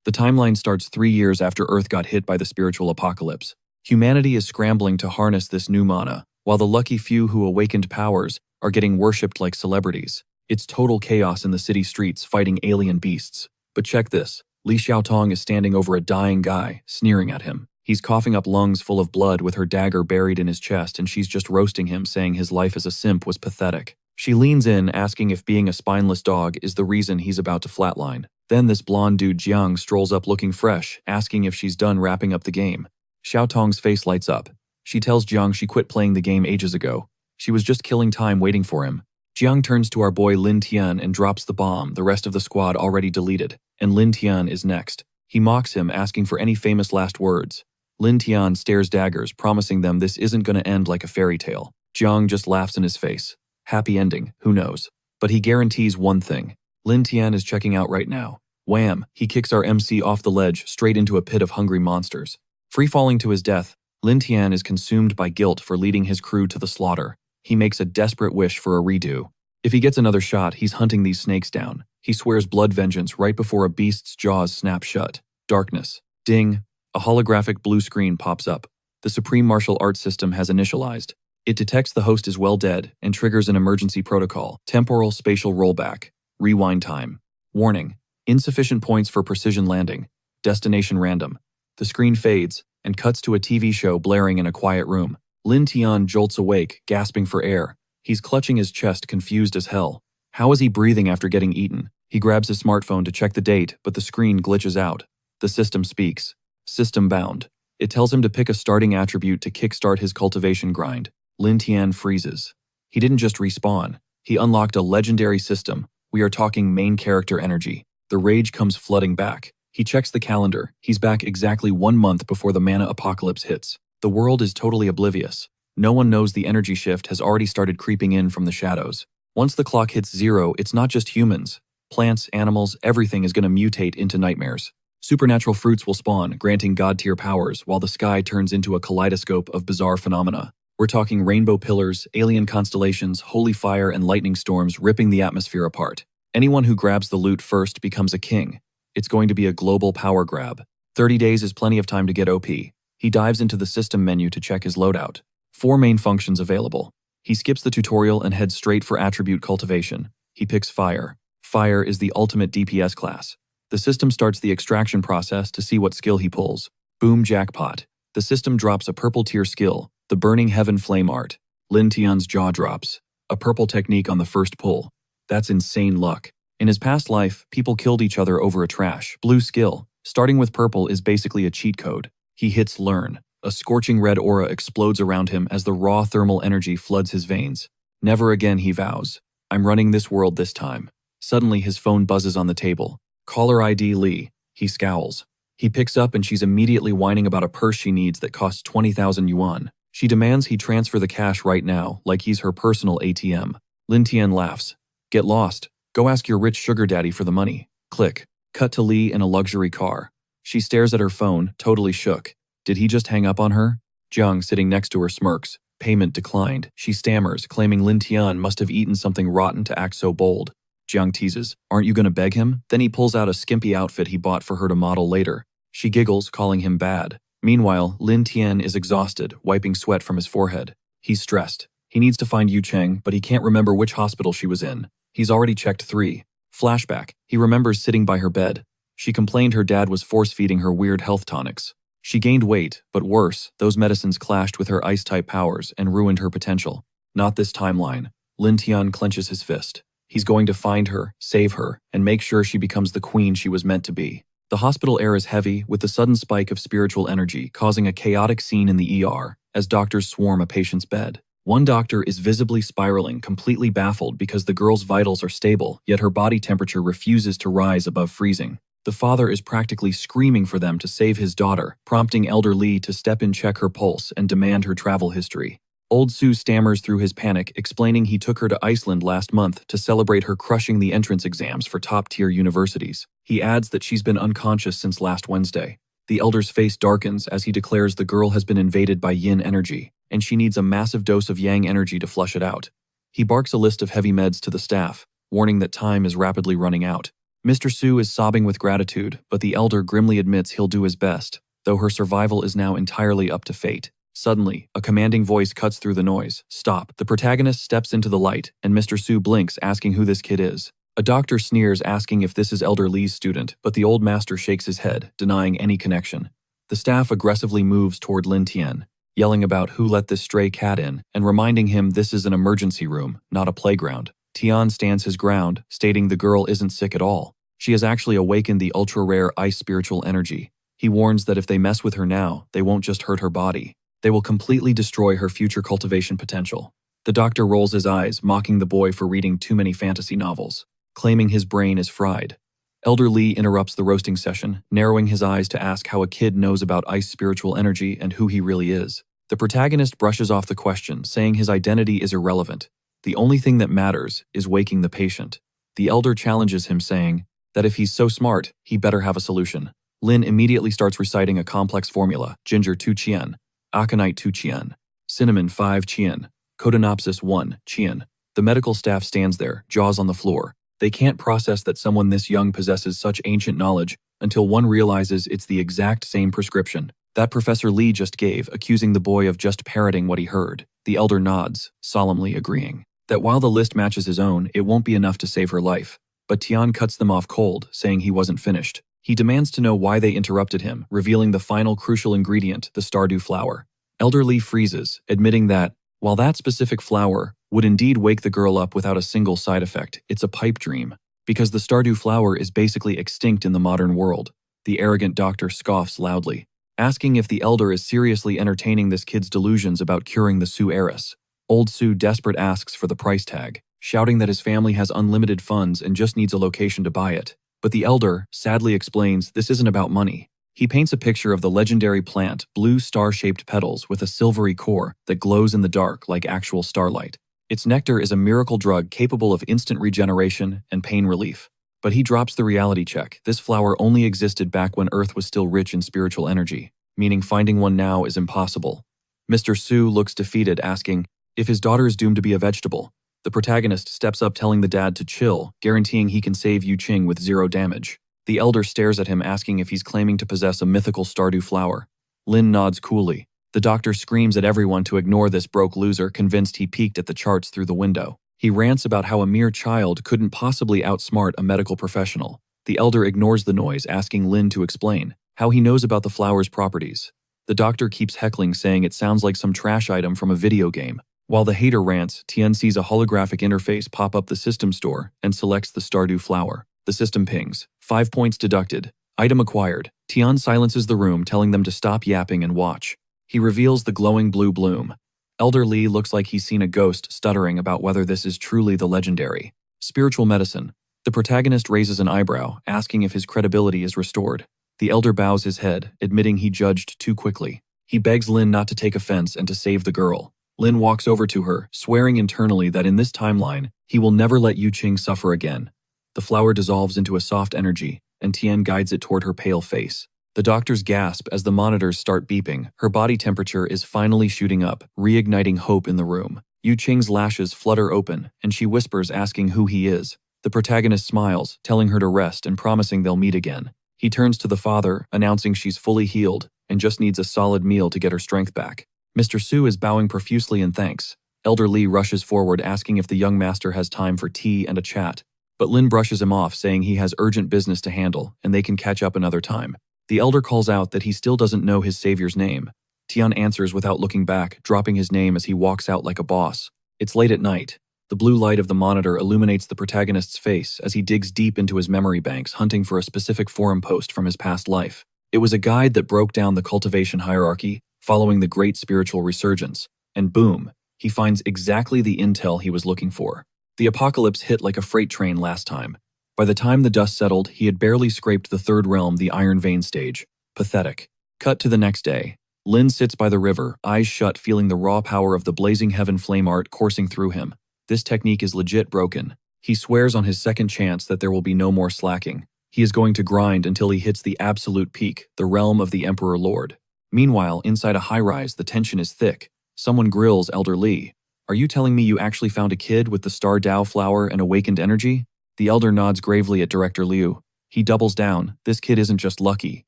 The timeline starts 3 years after Earth got hit by the spiritual apocalypse. Humanity is scrambling to harness this new mana, while the lucky few who awakened powers are getting worshipped like celebrities. It's total chaos in the city streets fighting alien beasts. But check this. Li Xiaotong is standing over a dying guy, sneering at him. He's coughing up lungs full of blood with her dagger buried in his chest, and she's just roasting him, saying his life as a simp was pathetic. She leans in, asking if being a spineless dog is the reason he's about to flatline. Then this blonde dude Jiang strolls up looking fresh, asking if she's done wrapping up the game. Xiaotong's face lights up. She tells Jiang she quit playing the game ages ago. She was just killing time waiting for him. Jiang turns to our boy Lin Tian and drops the bomb, the rest of the squad already deleted, and Lin Tian is next. He mocks him, asking for any famous last words. Lin Tian stares daggers, promising them this isn't going to end like a fairy tale. Jiang just laughs in his face. Happy ending, who knows? But he guarantees one thing. Lin Tian is checking out right now. Wham! He kicks our MC off the ledge straight into a pit of hungry monsters. Free-falling to his death, Lin Tian is consumed by guilt for leading his crew to the slaughter. He makes a desperate wish for a redo. If he gets another shot, he's hunting these snakes down. He swears blood vengeance right before a beast's jaws snap shut. Darkness. Ding. A holographic blue screen pops up. The Supreme Martial Arts System has initialized. It detects the host is well dead and triggers an emergency protocol. Temporal spatial rollback. Rewind time. Warning. Insufficient points for precision landing. Destination random. The screen fades and cuts to a TV show blaring in a quiet room. Lin Tian jolts awake, gasping for air. He's clutching his chest, confused as hell. How is he breathing after getting eaten? He grabs his smartphone to check the date, but the screen glitches out. The system speaks. System bound. It tells him to pick a starting attribute to kickstart his cultivation grind. Lin Tian freezes. He didn't just respawn. He unlocked a legendary system. We are talking main character energy. The rage comes flooding back. He checks the calendar. He's back exactly 1 month before the mana apocalypse hits. The world is totally oblivious. No one knows the energy shift has already started creeping in from the shadows. Once the clock hits 0, it's not just humans. Plants, animals, everything is going to mutate into nightmares. Supernatural fruits will spawn, granting god-tier powers, while the sky turns into a kaleidoscope of bizarre phenomena. We're talking rainbow pillars, alien constellations, holy fire, and lightning storms ripping the atmosphere apart. Anyone who grabs the loot first becomes a king. It's going to be a global power grab. 30 days is plenty of time to get OP. He dives into the system menu to check his loadout. 4 main functions available. He skips the tutorial and heads straight for attribute cultivation. He picks fire. Fire is the ultimate DPS class. The system starts the extraction process to see what skill he pulls. Boom, jackpot. The system drops a purple tier skill, the Burning Heaven Flame Art. Lin Tian's jaw drops. A purple technique on the first pull. That's insane luck. In his past life, people killed each other over a trash. Blue skill, starting with purple, is basically a cheat code. He hits learn. A scorching red aura explodes around him as the raw thermal energy floods his veins. Never again, he vows. I'm running this world this time. Suddenly, his phone buzzes on the table. Caller ID Lee. He scowls. He picks up and she's immediately whining about a purse she needs that costs 20,000 yuan. She demands he transfer the cash right now, like he's her personal ATM. Lin Tian laughs. Get lost. Go ask your rich sugar daddy for the money. Click. Cut to Lee in a luxury car. She stares at her phone, totally shook. Did he just hang up on her? Jiang, sitting next to her, smirks. Payment declined. She stammers, claiming Lin Tian must have eaten something rotten to act so bold. Jiang teases, aren't you going to beg him? Then he pulls out a skimpy outfit he bought for her to model later. She giggles, calling him bad. Meanwhile, Lin Tian is exhausted, wiping sweat from his forehead. He's stressed. He needs to find Yu Cheng, but he can't remember which hospital she was in. He's already checked 3. Flashback. He remembers sitting by her bed. She complained her dad was force-feeding her weird health tonics. She gained weight, but worse, those medicines clashed with her ice-type powers and ruined her potential. Not this timeline. Lin Tian clenches his fist. He's going to find her, save her, and make sure she becomes the queen she was meant to be. The hospital air is heavy, with the sudden spike of spiritual energy causing a chaotic scene in the ER as doctors swarm a patient's bed. One doctor is visibly spiraling, completely baffled because the girl's vitals are stable, yet her body temperature refuses to rise above freezing. The father is practically screaming for them to save his daughter, prompting Elder Lee to step in, check her pulse, and demand her travel history. Old Sue stammers through his panic, explaining he took her to Iceland last month to celebrate her crushing the entrance exams for top-tier universities. He adds that she's been unconscious since last Wednesday. The elder's face darkens as he declares the girl has been invaded by yin energy, and she needs a massive dose of yang energy to flush it out. He barks a list of heavy meds to the staff, warning that time is rapidly running out. Mr. Su is sobbing with gratitude, but the elder grimly admits he'll do his best, though her survival is now entirely up to fate. Suddenly, a commanding voice cuts through the noise. Stop. The protagonist steps into the light, and Mr. Su blinks, asking who this kid is. A doctor sneers, asking if this is Elder Lee's student, but the old master shakes his head, denying any connection. The staff aggressively moves toward Lin Tian, yelling about who let this stray cat in, and reminding him this is an emergency room, not a playground. Tian stands his ground, stating the girl isn't sick at all. She has actually awakened the ultra-rare ice spiritual energy. He warns that if they mess with her now, they won't just hurt her body. They will completely destroy her future cultivation potential. The doctor rolls his eyes, mocking the boy for reading too many fantasy novels, claiming his brain is fried. Elder Lee interrupts the roasting session, narrowing his eyes to ask how a kid knows about ice spiritual energy and who he really is. The protagonist brushes off the question, saying his identity is irrelevant. The only thing that matters is waking the patient. The elder challenges him, saying that if he's so smart, he better have a solution. Lin immediately starts reciting a complex formula: ginger 2 chien, aconite 2 chien, cinnamon 5 chien, Codonopsis 1 chien. The medical staff stands there, jaws on the floor. They can't process that someone this young possesses such ancient knowledge until one realizes it's the exact same prescription that Professor Lee just gave, accusing the boy of just parroting what he heard. The elder nods, solemnly agreeing that while the list matches his own, it won't be enough to save her life. But Tian cuts them off cold, saying he wasn't finished. He demands to know why they interrupted him, revealing the final crucial ingredient, the Stardew flower. Elder Lee freezes, admitting that, while that specific flower would indeed wake the girl up without a single side effect, it's a pipe dream, because the Stardew flower is basically extinct in the modern world. The arrogant doctor scoffs loudly, asking if the elder is seriously entertaining this kid's delusions about curing the Su heiress. Old Su, desperate, asks for the price tag, shouting that his family has unlimited funds and just needs a location to buy it. But the elder sadly explains this isn't about money. He paints a picture of the legendary plant, blue star-shaped petals with a silvery core that glows in the dark like actual starlight. Its nectar is a miracle drug capable of instant regeneration and pain relief. But he drops the reality check. This flower only existed back when Earth was still rich in spiritual energy, meaning finding one now is impossible. Mr. Su looks defeated, asking if his daughter is doomed to be a vegetable. The protagonist steps up, telling the dad to chill, guaranteeing he can save Yu Qing with 0 damage. The elder stares at him, asking if he's claiming to possess a mythical Stardew flower. Lin nods coolly. The doctor screams at everyone to ignore this broke loser, convinced he peeked at the charts through the window. He rants about how a mere child couldn't possibly outsmart a medical professional. The elder ignores the noise, asking Lin to explain how he knows about the flower's properties. The doctor keeps heckling, saying it sounds like some trash item from a video game. While the hater rants, Tian sees a holographic interface pop up the system store and selects the Stardew flower. The system pings. 5 points deducted. Item acquired. Tian silences the room, telling them to stop yapping and watch. He reveals the glowing blue bloom. Elder Lee looks like he's seen a ghost, stuttering about whether this is truly the legendary spiritual medicine. The protagonist raises an eyebrow, asking if his credibility is restored. The elder bows his head, admitting he judged too quickly. He begs Lin not to take offense and to save the girl. Lin walks over to her, swearing internally that in this timeline, he will never let Yu Qing suffer again. The flower dissolves into a soft energy, and Tian guides it toward her pale face. The doctors gasp as the monitors start beeping. Her body temperature is finally shooting up, reigniting hope in the room. Yu Qing's lashes flutter open, and she whispers, asking who he is. The protagonist smiles, telling her to rest and promising they'll meet again. He turns to the father, announcing she's fully healed and just needs a solid meal to get her strength back. Mr. Su is bowing profusely in thanks. Elder Lee rushes forward, asking if the young master has time for tea and a chat. But Lin brushes him off, saying he has urgent business to handle and they can catch up another time. The elder calls out that he still doesn't know his savior's name. Tian answers without looking back, dropping his name as he walks out like a boss. It's late at night. The blue light of the monitor illuminates the protagonist's face as he digs deep into his memory banks, hunting for a specific forum post from his past life. It was a guide that broke down the cultivation hierarchy, following the great spiritual resurgence. And boom, he finds exactly the intel he was looking for. The apocalypse hit like a freight train last time. By the time the dust settled, he had barely scraped the third realm, the Iron Vein stage. Pathetic. Cut to the next day. Lin sits by the river, eyes shut, feeling the raw power of the blazing heaven flame art coursing through him. This technique is legit broken. He swears on his second chance that there will be no more slacking. He is going to grind until he hits the absolute peak, the realm of the Emperor Lord. Meanwhile, inside a high-rise, the tension is thick. Someone grills Elder Lee. Are you telling me you actually found a kid with the Stardew flower and awakened energy? The elder nods gravely at Director Liu. He doubles down. This kid isn't just lucky.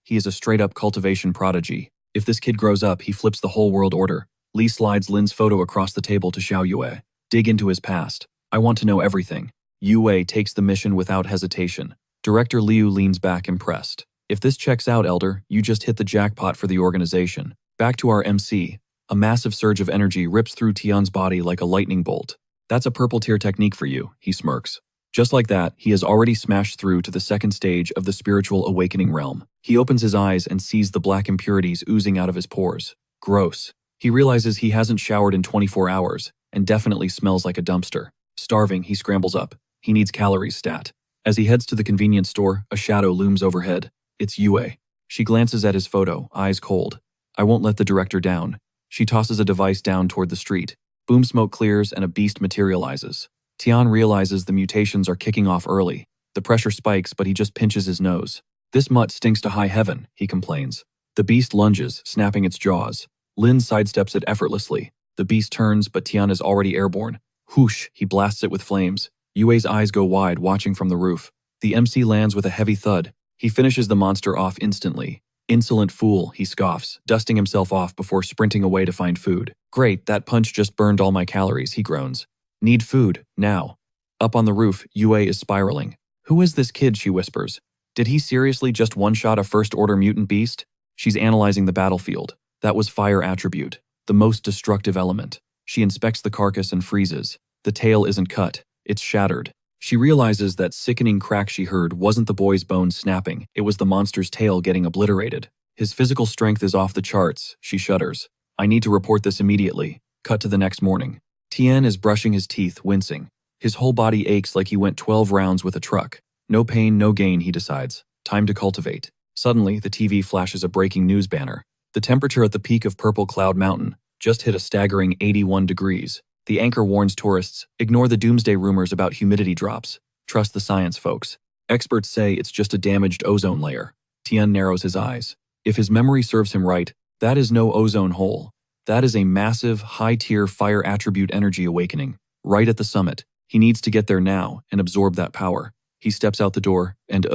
He is a straight-up cultivation prodigy. If this kid grows up, he flips the whole world order. Li slides Lin's photo across the table to Xiao Yue. Dig into his past. I want to know everything. Yue takes the mission without hesitation. Director Liu leans back impressed. If this checks out, Elder, you just hit the jackpot for the organization. Back to our MC. A massive surge of energy rips through Tian's body like a lightning bolt. That's a purple tier technique for you, he smirks. Just like that, he has already smashed through to the second stage of the spiritual awakening realm. He opens his eyes and sees the black impurities oozing out of his pores. Gross. He realizes he hasn't showered in 24 hours and definitely smells like a dumpster. Starving, he scrambles up. He needs calories stat. As he heads to the convenience store, a shadow looms overhead. It's Yue. She glances at his photo, eyes cold. I won't let the director down. She tosses a device down toward the street. Boom smoke clears and a beast materializes. Tian realizes the mutations are kicking off early. The pressure spikes, but he just pinches his nose. This mutt stinks to high heaven, he complains. The beast lunges, snapping its jaws. Lin sidesteps it effortlessly. The beast turns, but Tian is already airborne. Whoosh, he blasts it with flames. Yue's eyes go wide, watching from the roof. The MC lands with a heavy thud. He finishes the monster off instantly. Insolent fool, he scoffs, dusting himself off before sprinting away to find food. Great, that punch just burned all my calories, he groans. Need food, now. Up on the roof, Yue is spiraling. Who is this kid, she whispers. Did he seriously just one-shot a first-order mutant beast? She's analyzing the battlefield. That was fire attribute, the most destructive element. She inspects the carcass and freezes. The tail isn't cut, it's shattered. She realizes that sickening crack she heard wasn't the boy's bones snapping, it was the monster's tail getting obliterated. His physical strength is off the charts, she shudders. I need to report this immediately. Cut to the next morning. Tian is brushing his teeth, wincing. His whole body aches like he went 12 rounds with a truck. No pain, no gain, he decides. Time to cultivate. Suddenly, the TV flashes a breaking news banner. The temperature at the peak of Purple Cloud Mountain just hit a staggering 81 degrees. The anchor warns tourists, ignore the doomsday rumors about humidity drops. Trust the science, folks. Experts say it's just a damaged ozone layer. Tian narrows his eyes. If his memory serves him right, that is no ozone hole. That is a massive, high-tier fire attribute energy awakening. Right at the summit. He needs to get there now and absorb that power. He steps out the door, and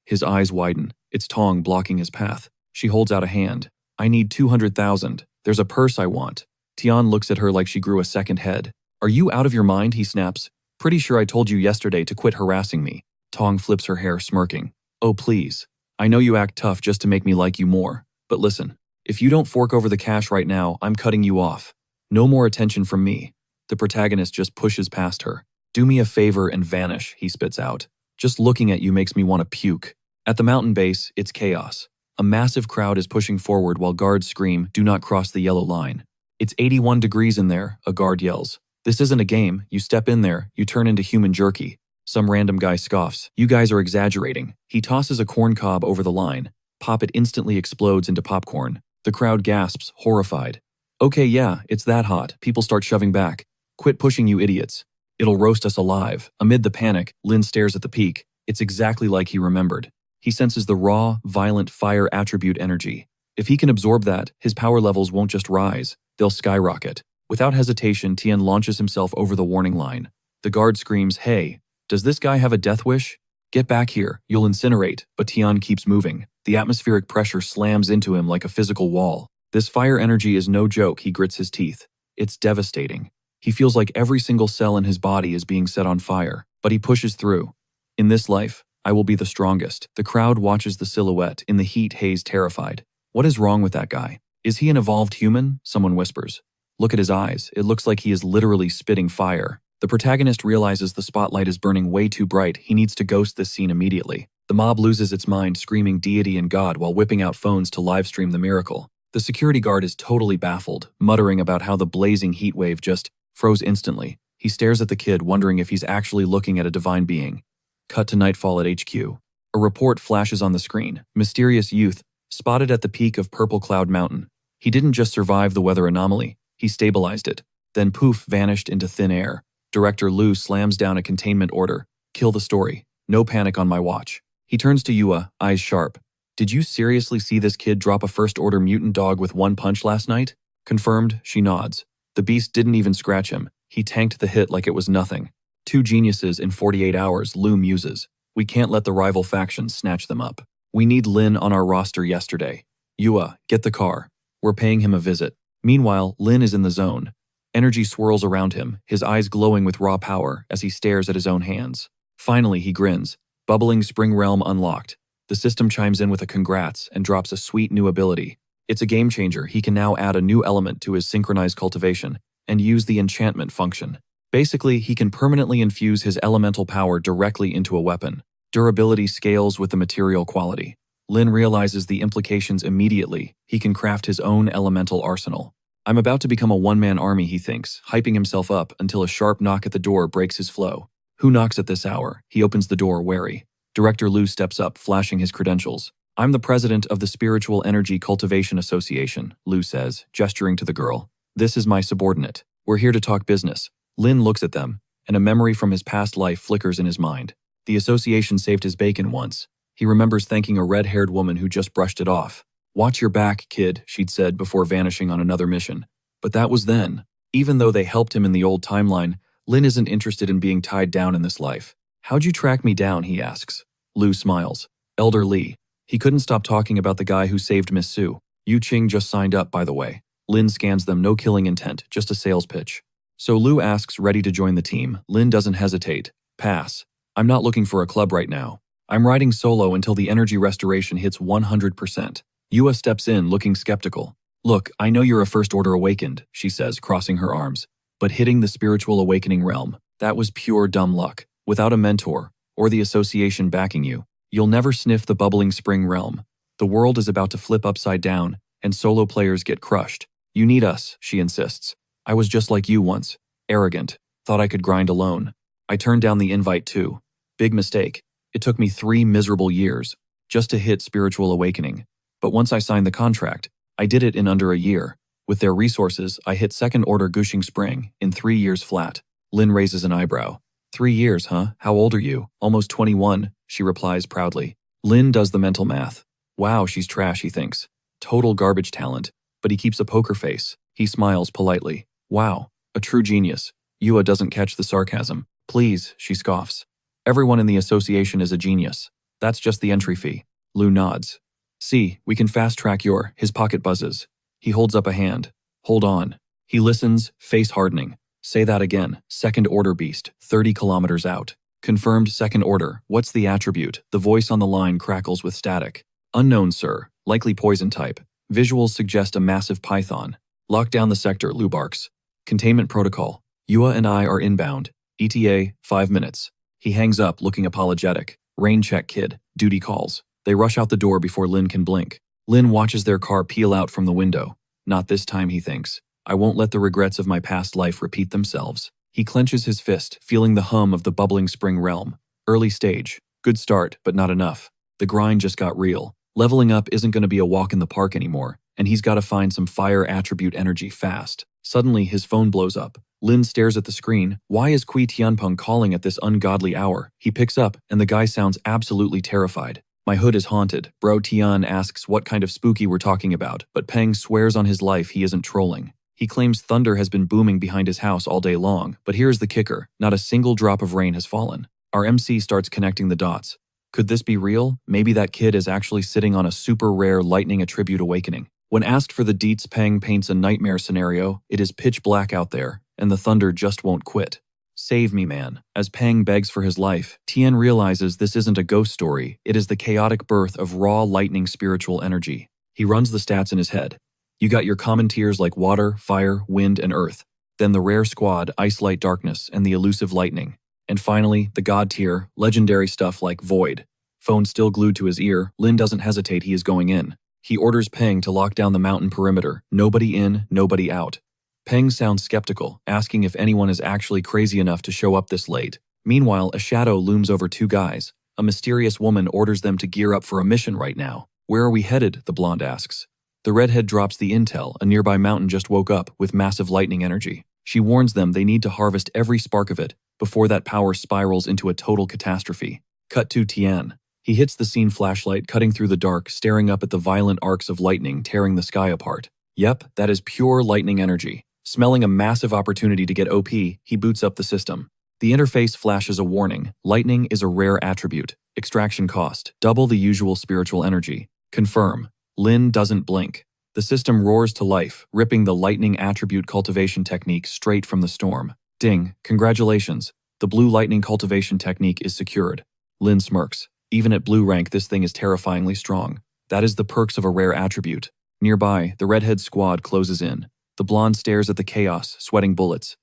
his eyes widen. It's Tong blocking his path. She holds out a hand. I need 200,000. There's a purse I want. Tian looks at her like she grew a second head. Are you out of your mind, he snaps. Pretty sure I told you yesterday to quit harassing me. Tong flips her hair, smirking. Oh, please. I know you act tough just to make me like you more. But listen, if you don't fork over the cash right now, I'm cutting you off. No more attention from me. The protagonist just pushes past her. Do me a favor and vanish, he spits out. Just looking at you makes me want to puke. At the mountain base, it's chaos. A massive crowd is pushing forward while guards scream, do not cross the yellow line. It's 81 degrees in there, a guard yells. This isn't a game. You step in there, you turn into human jerky. Some random guy scoffs. You guys are exaggerating. He tosses a corn cob over the line. Pop, it instantly explodes into popcorn. The crowd gasps, horrified. Okay, yeah, it's that hot. People start shoving back. Quit pushing, you idiots. It'll roast us alive. Amid the panic, Lin stares at the peak. It's exactly like he remembered. He senses the raw, violent fire attribute energy. If he can absorb that, his power levels won't just rise, they'll skyrocket. Without hesitation, Tian launches himself over the warning line. The guard screams, hey, does this guy have a death wish? Get back here, you'll incinerate, but Tian keeps moving. The atmospheric pressure slams into him like a physical wall. This fire energy is no joke, he grits his teeth. It's devastating. He feels like every single cell in his body is being set on fire, but he pushes through. In this life, I will be the strongest. The crowd watches the silhouette, in the heat haze, terrified. What is wrong with that guy? Is he an evolved human? Someone whispers. Look at his eyes. It looks like he is literally spitting fire. The protagonist realizes the spotlight is burning way too bright. He needs to ghost this scene immediately. The mob loses its mind, screaming deity and God while whipping out phones to livestream the miracle. The security guard is totally baffled, muttering about how the blazing heat wave just froze instantly. He stares at the kid, wondering if he's actually looking at a divine being. Cut to nightfall at HQ. A report flashes on the screen. Mysterious youth, spotted at the peak of Purple Cloud Mountain. He didn't just survive the weather anomaly, he stabilized it. Then poof, vanished into thin air. Director Liu slams down a containment order. Kill the story. No panic on my watch. He turns to Yue, eyes sharp. Did you seriously see this kid drop a first-order mutant dog with one punch last night? Confirmed, she nods. The beast didn't even scratch him. He tanked the hit like it was nothing. 2 geniuses in 48 hours, Lu muses. We can't let the rival factions snatch them up. We need Lin on our roster yesterday. Yua, get the car. We're paying him a visit. Meanwhile, Lin is in the zone. Energy swirls around him, his eyes glowing with raw power as he stares at his own hands. Finally, he grins. Bubbling Spring Realm unlocked. The system chimes in with a congrats and drops a sweet new ability. It's a game changer. He can now add a new element to his synchronized cultivation and use the enchantment function. Basically, he can permanently infuse his elemental power directly into a weapon. Durability scales with the material quality. Lin realizes the implications immediately. He can craft his own elemental arsenal. I'm about to become a one-man army, he thinks, hyping himself up until a sharp knock at the door breaks his flow. Who knocks at this hour? He opens the door, wary. Director Lu steps up, flashing his credentials. I'm the president of the Spiritual Energy Cultivation Association, Lu says, gesturing to the girl. This is my subordinate. We're here to talk business. Lin looks at them, and a memory from his past life flickers in his mind. The association saved his bacon once. He remembers thanking a red-haired woman who just brushed it off. Watch your back, kid, she'd said before vanishing on another mission. But that was then. Even though they helped him in the old timeline, Lin isn't interested in being tied down in this life. How'd you track me down, he asks. Lu smiles. Elder Li. He couldn't stop talking about the guy who saved Miss Su. Yu Qing just signed up, by the way. Lin scans them, no killing intent, just a sales pitch. So Lu asks, ready to join the team. Lin doesn't hesitate. Pass. I'm not looking for a club right now. I'm riding solo until the energy restoration hits 100%. Yua steps in, looking skeptical. Look, I know you're a First Order Awakened, she says, crossing her arms. But hitting the spiritual awakening realm, that was pure dumb luck. Without a mentor, or the association backing you, you'll never sniff the bubbling spring realm. The world is about to flip upside down, and solo players get crushed. You need us, she insists. I was just like you once. Arrogant. Thought I could grind alone. I turned down the invite too. Big mistake. It took me 3 miserable years just to hit spiritual awakening. But once I signed the contract, I did it in under a year. With their resources, I hit second order gushing spring in 3 years flat. Lin raises an eyebrow. 3 years, huh? How old are you? Almost 21, she replies proudly. Lin does the mental math. Wow, she's trash, he thinks. Total garbage talent. But he keeps a poker face. He smiles politely. Wow, a true genius. Yua doesn't catch the sarcasm. Please, she scoffs. Everyone in the association is a genius. That's just the entry fee. Lu nods. See, we can fast-track his pocket buzzes. He holds up a hand. Hold on. He listens, face hardening. Say that again. Second order beast, 30 kilometers out. Confirmed second order. What's the attribute? The voice on the line crackles with static. Unknown, sir. Likely poison type. Visuals suggest a massive python. Lock down the sector, Lu barks. Containment protocol. Yua and I are inbound. ETA, 5 minutes. He hangs up, looking apologetic. Rain check, kid. Duty calls. They rush out the door before Lin can blink. Lin watches their car peel out from the window. Not this time, he thinks. I won't let the regrets of my past life repeat themselves. He clenches his fist, feeling the hum of the bubbling spring realm. Early stage. Good start, but not enough. The grind just got real. Leveling up isn't going to be a walk in the park anymore, and he's got to find some fire attribute energy fast. Suddenly, his phone blows up. Lin stares at the screen. Why is Kui Tianpeng calling at this ungodly hour? He picks up, and the guy sounds absolutely terrified. My hood is haunted. Bro Tian asks what kind of spooky we're talking about, but Peng swears on his life he isn't trolling. He claims thunder has been booming behind his house all day long, but here's the kicker. Not a single drop of rain has fallen. Our MC starts connecting the dots. Could this be real? Maybe that kid is actually sitting on a super rare lightning attribute awakening. When asked for the deets, Peng paints a nightmare scenario. It is pitch black out there, and the thunder just won't quit. Save me, man. As Peng begs for his life, Tian realizes this isn't a ghost story. It is the chaotic birth of raw lightning spiritual energy. He runs the stats in his head. You got your common tiers like water, fire, wind, and earth. Then the rare squad, ice, light, darkness, and the elusive lightning. And finally, the god tier, legendary stuff like void. Phone still glued to his ear, Lin doesn't hesitate, he is going in. He orders Peng to lock down the mountain perimeter. Nobody in, nobody out. Peng sounds skeptical, asking if anyone is actually crazy enough to show up this late. Meanwhile, a shadow looms over 2 guys. A mysterious woman orders them to gear up for a mission right now. Where are we headed? The blonde asks. The redhead drops the intel. A nearby mountain just woke up with massive lightning energy. She warns them they need to harvest every spark of it before that power spirals into a total catastrophe. Cut to Tian. He hits the scene flashlight, cutting through the dark, staring up at the violent arcs of lightning tearing the sky apart. Yep, that is pure lightning energy. Smelling a massive opportunity to get OP, he boots up the system. The interface flashes a warning. Lightning is a rare attribute. Extraction cost, double the usual spiritual energy. Confirm. Lin doesn't blink. The system roars to life, ripping the lightning attribute cultivation technique straight from the storm. Ding, congratulations. The blue lightning cultivation technique is secured. Lin smirks. Even at blue rank, this thing is terrifyingly strong. That is the perks of a rare attribute. Nearby, the redhead squad closes in. The blonde stares at the chaos, sweating bullets.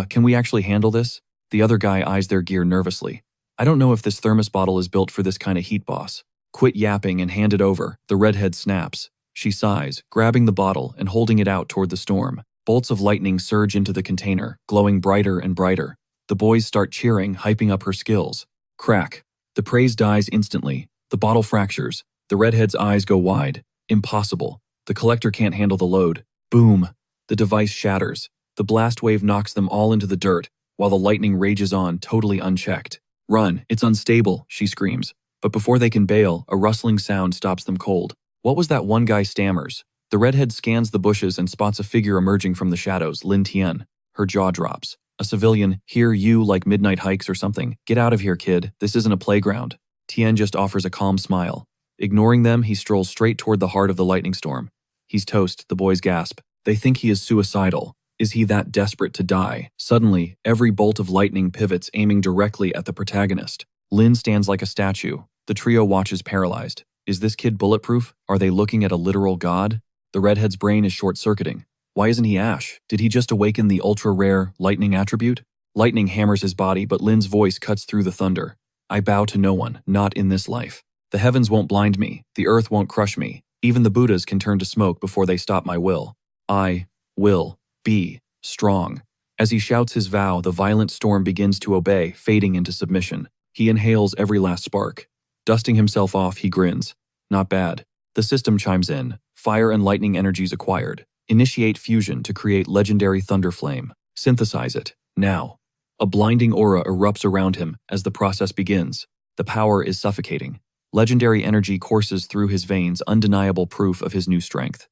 Can we actually handle this? The other guy eyes their gear nervously. I don't know if this thermos bottle is built for this kind of heat, boss. Quit yapping and hand it over. The redhead snaps. She sighs, grabbing the bottle and holding it out toward the storm. Bolts of lightning surge into the container, glowing brighter and brighter. The boys start cheering, hyping up her skills. Crack. The praise dies instantly. The bottle fractures. The redhead's eyes go wide. Impossible. The collector can't handle the load. Boom. The device shatters. The blast wave knocks them all into the dirt, while the lightning rages on, totally unchecked. Run, it's unstable, she screams. But before they can bail, a rustling sound stops them cold. What was that? One guy stammers. The redhead scans the bushes and spots a figure emerging from the shadows, Lin Tian. Her jaw drops. A civilian, here you like midnight hikes or something. Get out of here, kid, this isn't a playground. Tian just offers a calm smile. Ignoring them, he strolls straight toward the heart of the lightning storm. He's toast, the boys gasp. They think he is suicidal. Is he that desperate to die? Suddenly, every bolt of lightning pivots, aiming directly at the protagonist. Lin stands like a statue. The trio watches paralyzed. Is this kid bulletproof? Are they looking at a literal god? The redhead's brain is short-circuiting. Why isn't he Ash? Did he just awaken the ultra-rare lightning attribute? Lightning hammers his body, but Lin's voice cuts through the thunder. I bow to no one, not in this life. The heavens won't blind me. The earth won't crush me. Even the Buddhas can turn to smoke before they stop my will. I will be strong. As he shouts his vow, the violent storm begins to obey, fading into submission. He inhales every last spark. Dusting himself off, he grins. Not bad. The system chimes in. Fire and lightning energies acquired. Initiate fusion to create legendary thunder flame. Synthesize it. Now. A blinding aura erupts around him as the process begins. The power is suffocating. Legendary energy courses through his veins, undeniable proof of his new strength.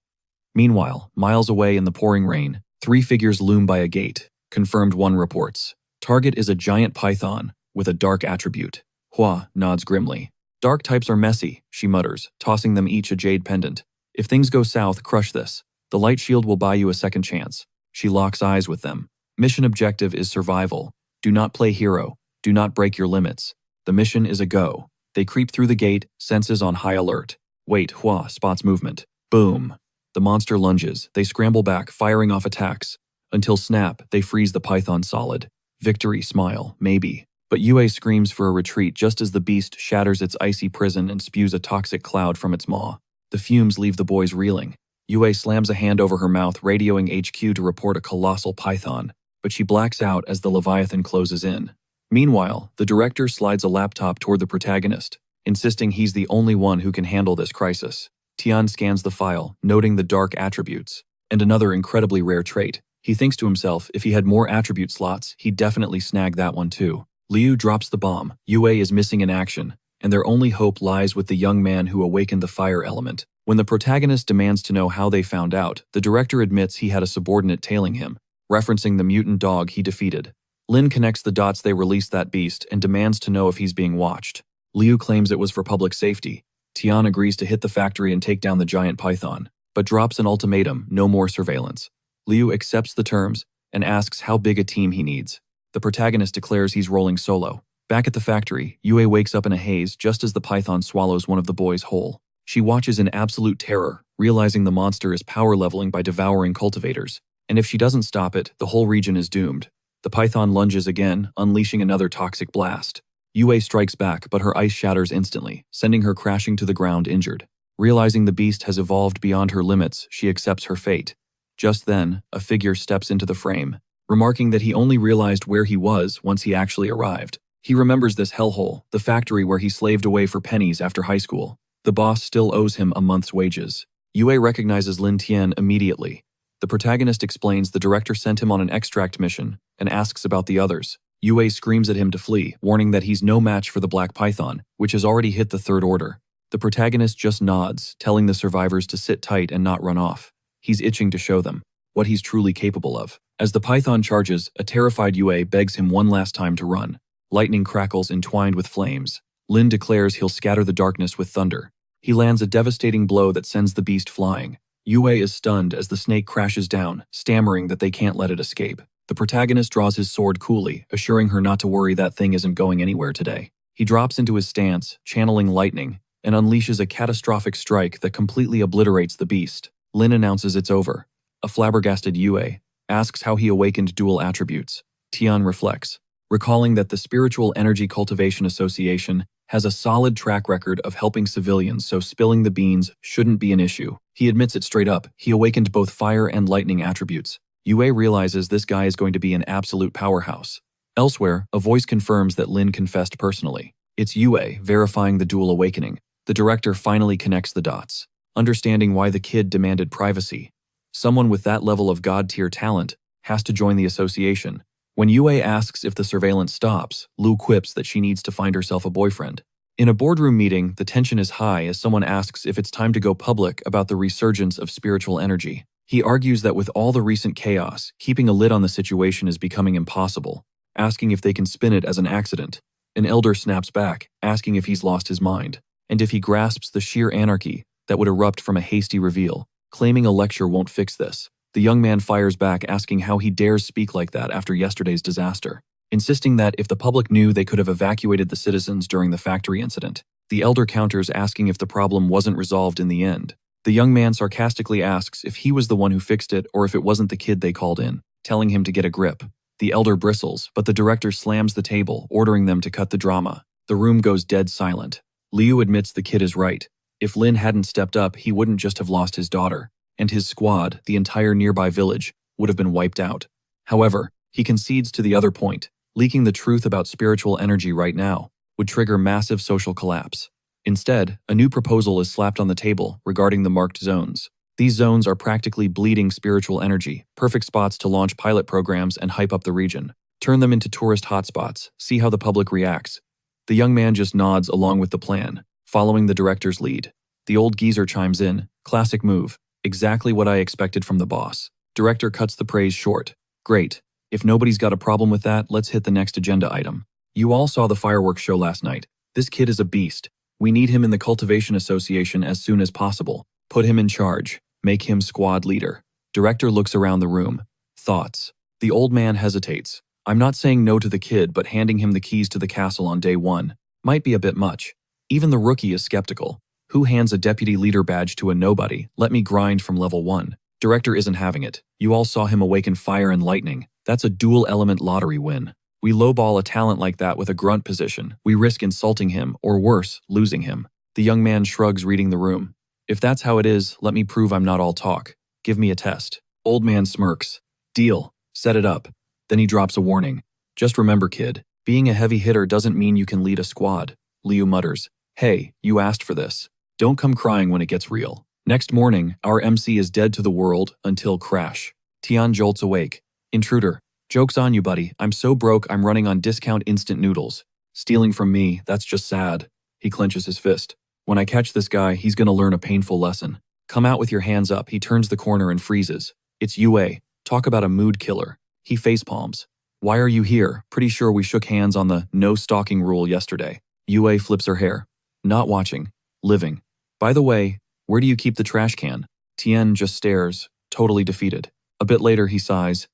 Meanwhile, miles away in the pouring rain, 3 figures loom by a gate. Confirmed, one reports. Target is a giant python with a dark attribute. Hua nods grimly. Dark types are messy, she mutters, tossing them each a jade pendant. If things go south, crush this. The light shield will buy you a second chance. She locks eyes with them. Mission objective is survival. Do not play hero. Do not break your limits. The mission is a go. They creep through the gate, senses on high alert. Wait, Hua spots movement. Boom. The monster lunges. They scramble back, firing off attacks. Until snap, they freeze the python solid. Victory, smile, maybe. But Yue screams for a retreat just as the beast shatters its icy prison and spews a toxic cloud from its maw. The fumes leave the boys reeling. Yue slams a hand over her mouth, radioing HQ to report a colossal python, but she blacks out as the Leviathan closes in. Meanwhile, the director slides a laptop toward the protagonist, insisting he's the only one who can handle this crisis. Tian scans the file, noting the dark attributes, and another incredibly rare trait. He thinks to himself, if he had more attribute slots, he'd definitely snag that one too. Liu drops the bomb. Yue is missing in action, and their only hope lies with the young man who awakened the fire element. When the protagonist demands to know how they found out, the director admits he had a subordinate tailing him, referencing the mutant dog he defeated. Lin connects the dots. They release that beast and demands to know if he's being watched. Liu claims it was for public safety. Tian agrees to hit the factory and take down the giant python, but drops an ultimatum: no more surveillance. Liu accepts the terms and asks how big a team he needs. The protagonist declares he's rolling solo. Back at the factory, Yue wakes up in a haze just as the python swallows one of the boys whole. She watches in absolute terror, realizing the monster is power leveling by devouring cultivators, and if she doesn't stop it, the whole region is doomed. The python lunges again, unleashing another toxic blast. Yue strikes back, but her ice shatters instantly, sending her crashing to the ground injured. Realizing the beast has evolved beyond her limits, she accepts her fate. Just then, a figure steps into the frame, remarking that he only realized where he was once he actually arrived. He remembers this hellhole, the factory where he slaved away for pennies after high school. The boss still owes him a month's wages. Yue recognizes Lin Tian immediately. The protagonist explains the director sent him on an extract mission and asks about the others. Yue screams at him to flee, warning that he's no match for the Black Python, which has already hit the third order. The protagonist just nods, telling the survivors to sit tight and not run off. He's itching to show them. what he's truly capable of. As the python charges, a terrified Yue begs him one last time to run. Lightning crackles entwined with flames. Lin declares he'll scatter the darkness with thunder. He lands a devastating blow that sends the beast flying. Yue is stunned as the snake crashes down, stammering that they can't let it escape. The protagonist draws his sword coolly, assuring her not to worry, that thing isn't going anywhere today. He drops into his stance, channeling lightning, and unleashes a catastrophic strike that completely obliterates the beast. Lin announces it's over. A flabbergasted Yue asks how he awakened dual attributes. Tian reflects, recalling that the Spiritual Energy Cultivation Association has a solid track record of helping civilians, so spilling the beans shouldn't be an issue. He admits it straight up. He awakened both fire and lightning attributes. Yue realizes this guy is going to be an absolute powerhouse. Elsewhere, a voice confirms that Lin confessed personally. It's Yue verifying the dual awakening. The director finally connects the dots, understanding why the kid demanded privacy. Someone with that level of god-tier talent has to join the association. When Yue asks if the surveillance stops, Lu quips that she needs to find herself a boyfriend. In a boardroom meeting, the tension is high as someone asks if it's time to go public about the resurgence of spiritual energy. He argues that with all the recent chaos, keeping a lid on the situation is becoming impossible, asking if they can spin it as an accident. An elder snaps back, asking if he's lost his mind, and if he grasps the sheer anarchy that would erupt from a hasty reveal, claiming a lecture won't fix this. The young man fires back, asking how he dares speak like that after yesterday's disaster, insisting that if the public knew, they could have evacuated the citizens during the factory incident. The elder counters, asking if the problem wasn't resolved in the end. The young man sarcastically asks if he was the one who fixed it or if it wasn't the kid they called in, telling him to get a grip. The elder bristles, but the director slams the table, ordering them to cut the drama. The room goes dead silent. Liu admits the kid is right. If Lin hadn't stepped up, he wouldn't just have lost his daughter, and his squad, the entire nearby village, would have been wiped out. However, he concedes to the other point. Leaking the truth about spiritual energy right now would trigger massive social collapse. Instead, a new proposal is slapped on the table regarding the marked zones. These zones are practically bleeding spiritual energy, perfect spots to launch pilot programs and hype up the region. Turn them into tourist hotspots, see how the public reacts. The young man just nods along with the plan, following the director's lead. The old geezer chimes in, classic move, exactly what I expected from the boss. Director cuts the praise short. Great. If nobody's got a problem with that, let's hit the next agenda item. You all saw the fireworks show last night. This kid is a beast. We need him in the Cultivation Association as soon as possible. Put him in charge. Make him squad leader. Director looks around the room. Thoughts. The old man hesitates. I'm not saying no to the kid, but handing him the keys to the castle on day one might be a bit much. Even the rookie is skeptical. Who hands a deputy leader badge to a nobody? Let me grind from level 1. Director isn't having it. You all saw him awaken fire and lightning. That's a dual element lottery win. We lowball a talent like that with a grunt position. We risk insulting him, or worse, losing him. The young man shrugs, reading the room. If that's how it is, let me prove I'm not all talk. Give me a test. Old man smirks. Deal. Set it up. Then he drops a warning. Just remember, kid, being a heavy hitter doesn't mean you can lead a squad. Liu mutters. Hey, you asked for this. Don't come crying when it gets real. Next morning, our MC is dead to the world until crash. Tian jolts awake. Intruder. Joke's on you, buddy. I'm so broke I'm running on discount instant noodles. Stealing from me, that's just sad. He clenches his fist. When I catch this guy, he's gonna learn a painful lesson. Come out with your hands up. He turns the corner and freezes. It's Yue. Talk about a mood killer. He facepalms. Why are you here? Pretty sure we shook hands on the no stalking rule yesterday. Yue flips her hair. Not watching. Living. By the way, where do you keep the trash can? Tian just stares, totally defeated. A bit later, he sighs.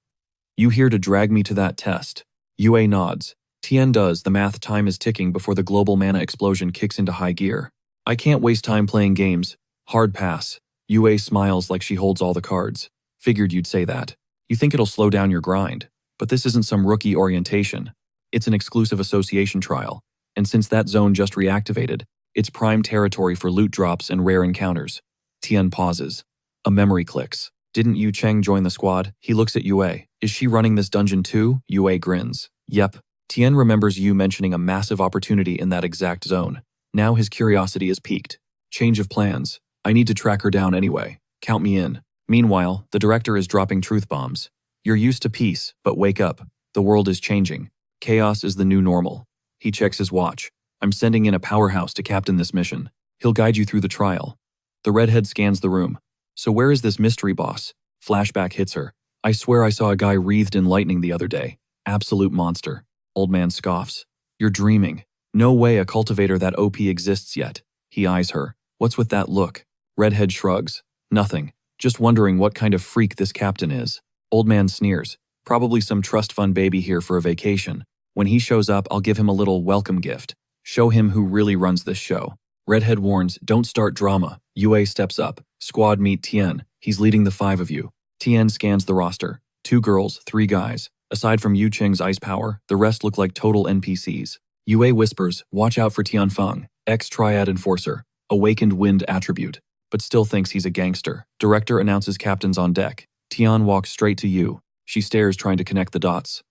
You here to drag me to that test? Yue nods. Tian does. The math time is ticking before the global mana explosion kicks into high gear. I can't waste time playing games. Hard pass. Yue smiles like she holds all the cards. Figured you'd say that. You think it'll slow down your grind. But this isn't some rookie orientation. It's an exclusive association trial. And since that zone just reactivated, it's prime territory for loot drops and rare encounters. Tian pauses. A memory clicks. Didn't Yu Cheng join the squad? He looks at Yue. Is she running this dungeon too? Yue grins. Yep. Tian remembers Yu mentioning a massive opportunity in that exact zone. Now his curiosity is piqued. Change of plans. I need to track her down anyway. Count me in. Meanwhile, the director is dropping truth bombs. You're used to peace, but wake up. The world is changing. Chaos is the new normal. He checks his watch. I'm sending in a powerhouse to captain this mission. He'll guide you through the trial. The redhead scans the room. So where is this mystery boss? Flashback hits her. I swear I saw a guy wreathed in lightning the other day. Absolute monster. Old man scoffs. You're dreaming. No way a cultivator that OP exists yet. He eyes her. What's with that look? Redhead shrugs. Nothing. Just wondering what kind of freak this captain is. Old man sneers. Probably some trust fund baby here for a vacation. When he shows up, I'll give him a little welcome gift. Show him who really runs this show. Redhead warns, don't start drama. Yue steps up. Squad meet Tien. He's leading the 5 of you. Tien scans the roster. 2 girls, 3 guys. Aside from Yu Qing's ice power, the rest look like total NPCs. Yue whispers, watch out for Tianfeng, ex-triad enforcer, awakened wind attribute, but still thinks he's a gangster. Director announces captains on deck. Tian walks straight to Yu. She stares, trying to connect the dots.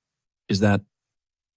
Is that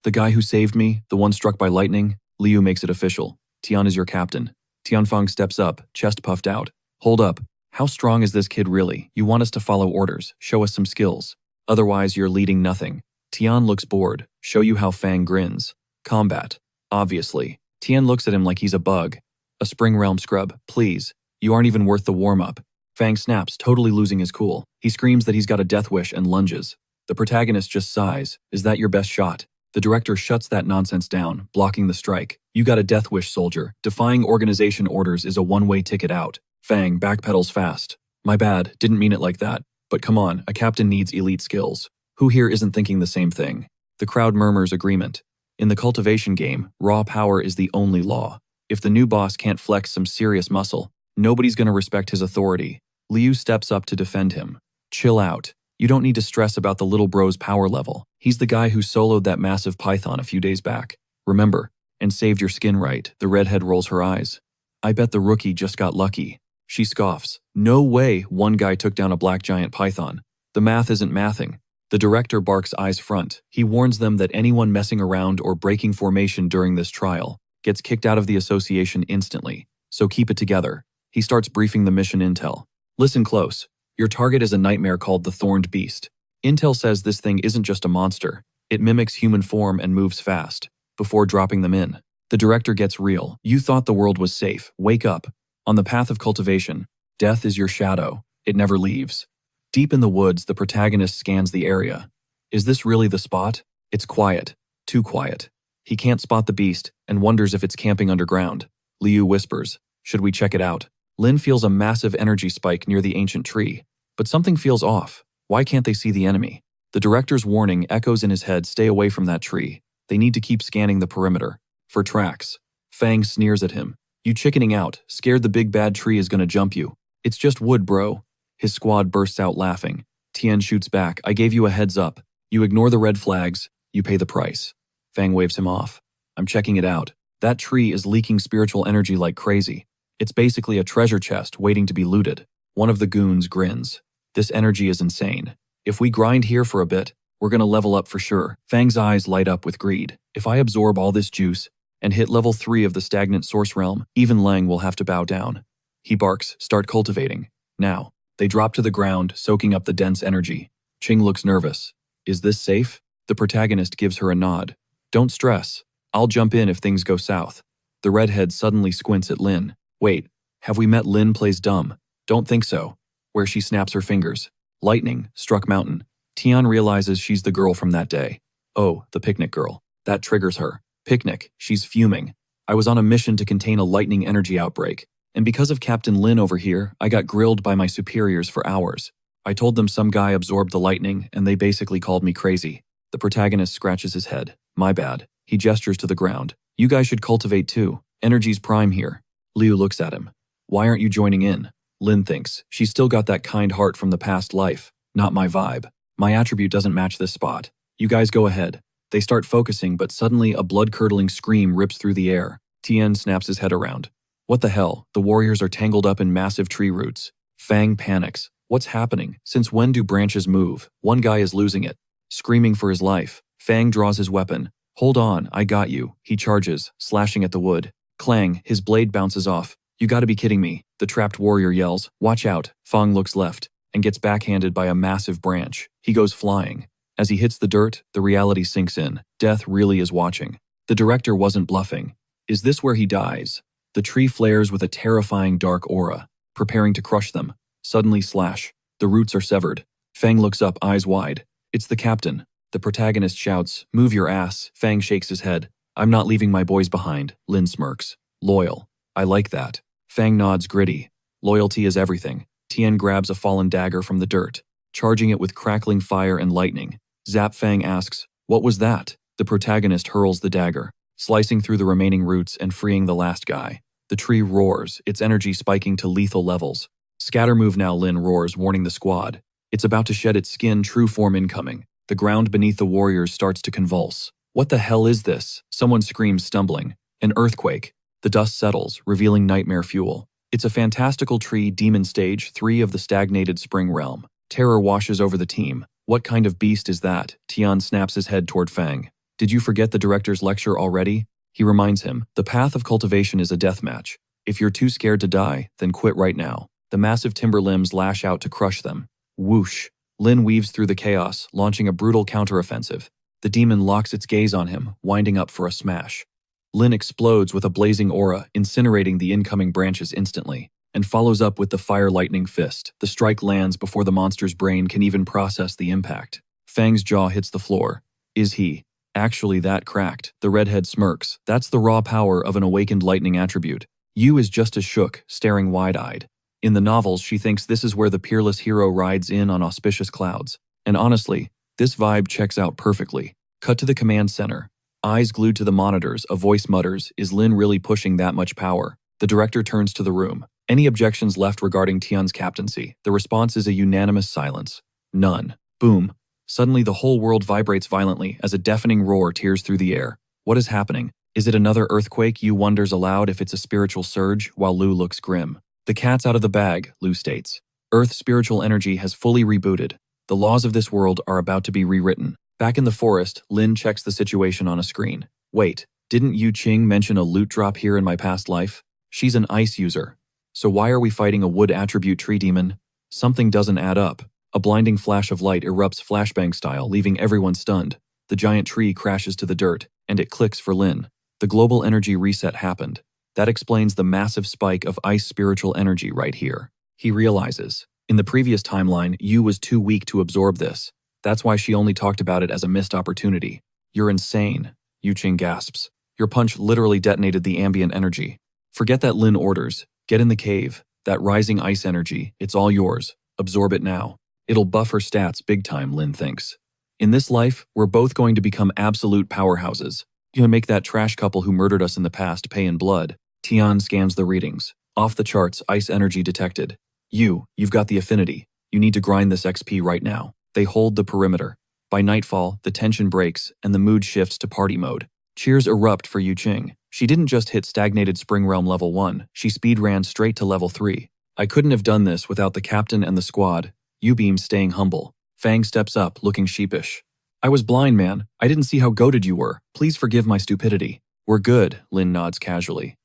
the guy who saved me, the one struck by lightning? Liu makes it official. Tian is your captain. Tianfeng steps up, chest puffed out. Hold up. How strong is this kid really? You want us to follow orders, show us some skills. Otherwise, you're leading nothing. Tian looks bored. Show you how Fang grins. Combat. Obviously. Tian looks at him like he's a bug. A Spring Realm scrub, please. You aren't even worth the warm-up. Fang snaps, totally losing his cool. He screams that he's got a death wish and lunges. The protagonist just sighs. Is that your best shot? The director shuts that nonsense down, blocking the strike. You got a death wish, soldier. Defying organization orders is a one-way ticket out. Fang backpedals fast. My bad, didn't mean it like that. But come on, a captain needs elite skills. Who here isn't thinking the same thing? The crowd murmurs agreement. In the cultivation game, raw power is the only law. If the new boss can't flex some serious muscle, nobody's gonna respect his authority. Liu steps up to defend him. Chill out. You don't need to stress about the little bro's power level. He's the guy who soloed that massive python a few days back. Remember, and saved your skin right. The redhead rolls her eyes. I bet the rookie just got lucky. She scoffs. No way one guy took down a black giant python. The math isn't mathing. The director barks eyes front. He warns them that anyone messing around or breaking formation during this trial gets kicked out of the association instantly. So keep it together. He starts briefing the mission intel. Listen close. Your target is a nightmare called the Thorned Beast. Intel says this thing isn't just a monster. It mimics human form and moves fast. Before dropping them in, the director gets real. You thought the world was safe. Wake up. On the path of cultivation, death is your shadow. It never leaves. Deep in the woods, the protagonist scans the area. Is this really the spot? It's quiet. Too quiet. He can't spot the beast and wonders if it's camping underground. Liu whispers, should we check it out? Lin feels a massive energy spike near the ancient tree, but something feels off. Why can't they see the enemy? The director's warning echoes in his head, stay away from that tree. They need to keep scanning the perimeter. For tracks. Fang sneers at him. You chickening out, scared the big bad tree is gonna jump you. It's just wood, bro. His squad bursts out laughing. Tien shoots back, I gave you a heads up. You ignore the red flags, you pay the price. Fang waves him off. I'm checking it out. That tree is leaking spiritual energy like crazy. It's basically a treasure chest waiting to be looted. One of the goons grins. This energy is insane. If we grind here for a bit, we're gonna level up for sure. Fang's eyes light up with greed. If I absorb all this juice and hit level 3 of the stagnant source realm, even Lang will have to bow down. He barks, start cultivating. Now, they drop to the ground, soaking up the dense energy. Qing looks nervous. Is this safe? The protagonist gives her a nod. Don't stress. I'll jump in if things go south. The redhead suddenly squints at Lin. Wait, have we met Lin plays dumb? Don't think so. Where she snaps her fingers. Lightning struck mountain. Tian realizes she's the girl from that day. Oh, the picnic girl. That triggers her. Picnic, she's fuming. I was on a mission to contain a lightning energy outbreak, and because of Captain Lin over here, I got grilled by my superiors for hours. I told them some guy absorbed the lightning, and they basically called me crazy. The protagonist scratches his head. My bad. He gestures to the ground. You guys should cultivate too. Energy's prime here. Liu looks at him. Why aren't you joining in? Lin thinks. She's still got that kind heart from the past life. Not my vibe. My attribute doesn't match this spot. You guys go ahead. They start focusing, but suddenly a blood-curdling scream rips through the air. Tien snaps his head around. What the hell? The warriors are tangled up in massive tree roots. Fang panics. What's happening? Since when do branches move? One guy is losing it. Screaming for his life. Fang draws his weapon. Hold on, I got you. He charges, slashing at the wood. Clang, his blade bounces off. You gotta be kidding me. The trapped warrior yells. Watch out. Fang looks left and gets backhanded by a massive branch. He goes flying. As he hits the dirt, the reality sinks in. Death really is watching. The director wasn't bluffing. Is this where he dies? The tree flares with a terrifying dark aura, preparing to crush them. Suddenly slash. The roots are severed. Fang looks up, eyes wide. It's the captain. The protagonist shouts, "Move your ass." Fang shakes his head. "I'm not leaving my boys behind." Lin smirks. "Loyal. I like that." Fang nods, gritty. Loyalty is everything. Tian grabs a fallen dagger from the dirt, charging it with crackling fire and lightning. Zap. Fang asks, "What was that?" The protagonist hurls the dagger, slicing through the remaining roots and freeing the last guy. The tree roars, its energy spiking to lethal levels. "Scatter move now," Lin roars, warning the squad. It's about to shed its skin, true form incoming. The ground beneath the warriors starts to convulse. "What the hell is this?" Someone screams, stumbling. An earthquake. The dust settles, revealing nightmare fuel. It's a fantastical tree demon stage 3 of the stagnated spring realm. Terror washes over the team. "What kind of beast is that?" Tian snaps his head toward Fang. "Did you forget the director's lecture already?" He reminds him, "The path of cultivation is a death match. If you're too scared to die, then quit right now." The massive timber limbs lash out to crush them. Whoosh. Lin weaves through the chaos, launching a brutal counteroffensive. The demon locks its gaze on him, winding up for a smash. Lin explodes with a blazing aura, incinerating the incoming branches instantly, and follows up with the fire lightning fist. The strike lands before the monster's brain can even process the impact. Fang's jaw hits the floor. Is he actually that cracked? The redhead smirks. That's the raw power of an awakened lightning attribute. Yu is just as shook, staring wide-eyed. In the novels, she thinks this is where the peerless hero rides in on auspicious clouds. And honestly, this vibe checks out perfectly. Cut to the command center. Eyes glued to the monitors, a voice mutters, "Is Lin really pushing that much power?" The director turns to the room. Any objections left regarding Tian's captaincy? The response is a unanimous silence. None. Boom. Suddenly the whole world vibrates violently as a deafening roar tears through the air. What is happening? Is it another earthquake? Yu wonders aloud if it's a spiritual surge, while Lu looks grim. "The cat's out of the bag," Lu states. Earth's spiritual energy has fully rebooted. The laws of this world are about to be rewritten. Back in the forest, Lin checks the situation on a screen. "Wait, didn't Yu Qing mention a loot drop here in my past life? She's an ice user. So why are we fighting a wood attribute tree demon? Something doesn't add up." A blinding flash of light erupts flashbang style, leaving everyone stunned. The giant tree crashes to the dirt, and it clicks for Lin. The global energy reset happened. That explains the massive spike of ice spiritual energy right here. He realizes. In the previous timeline, Yu was too weak to absorb this. That's why she only talked about it as a missed opportunity. "You're insane," Yu Qing gasps. "Your punch literally detonated the ambient energy." "Forget that," Lin orders. "Get in the cave. That rising ice energy, it's all yours. Absorb it now." It'll buff her stats big time, Lin thinks. In this life, we're both going to become absolute powerhouses. You'll make that trash couple who murdered us in the past pay in blood. Tian scans the readings. Off the charts, ice energy detected. You've got the affinity. You need to grind this XP right now." They hold the perimeter. By nightfall, the tension breaks and the mood shifts to party mode. Cheers erupt for Yu Qing. She didn't just hit stagnated Spring Realm level 1, she speed ran straight to level 3. "I couldn't have done this without the captain and the squad." Yu beams, staying humble. Fang steps up, looking sheepish. "I was blind, man. I didn't see how goated you were. Please forgive my stupidity." "We're good," Lin nods casually.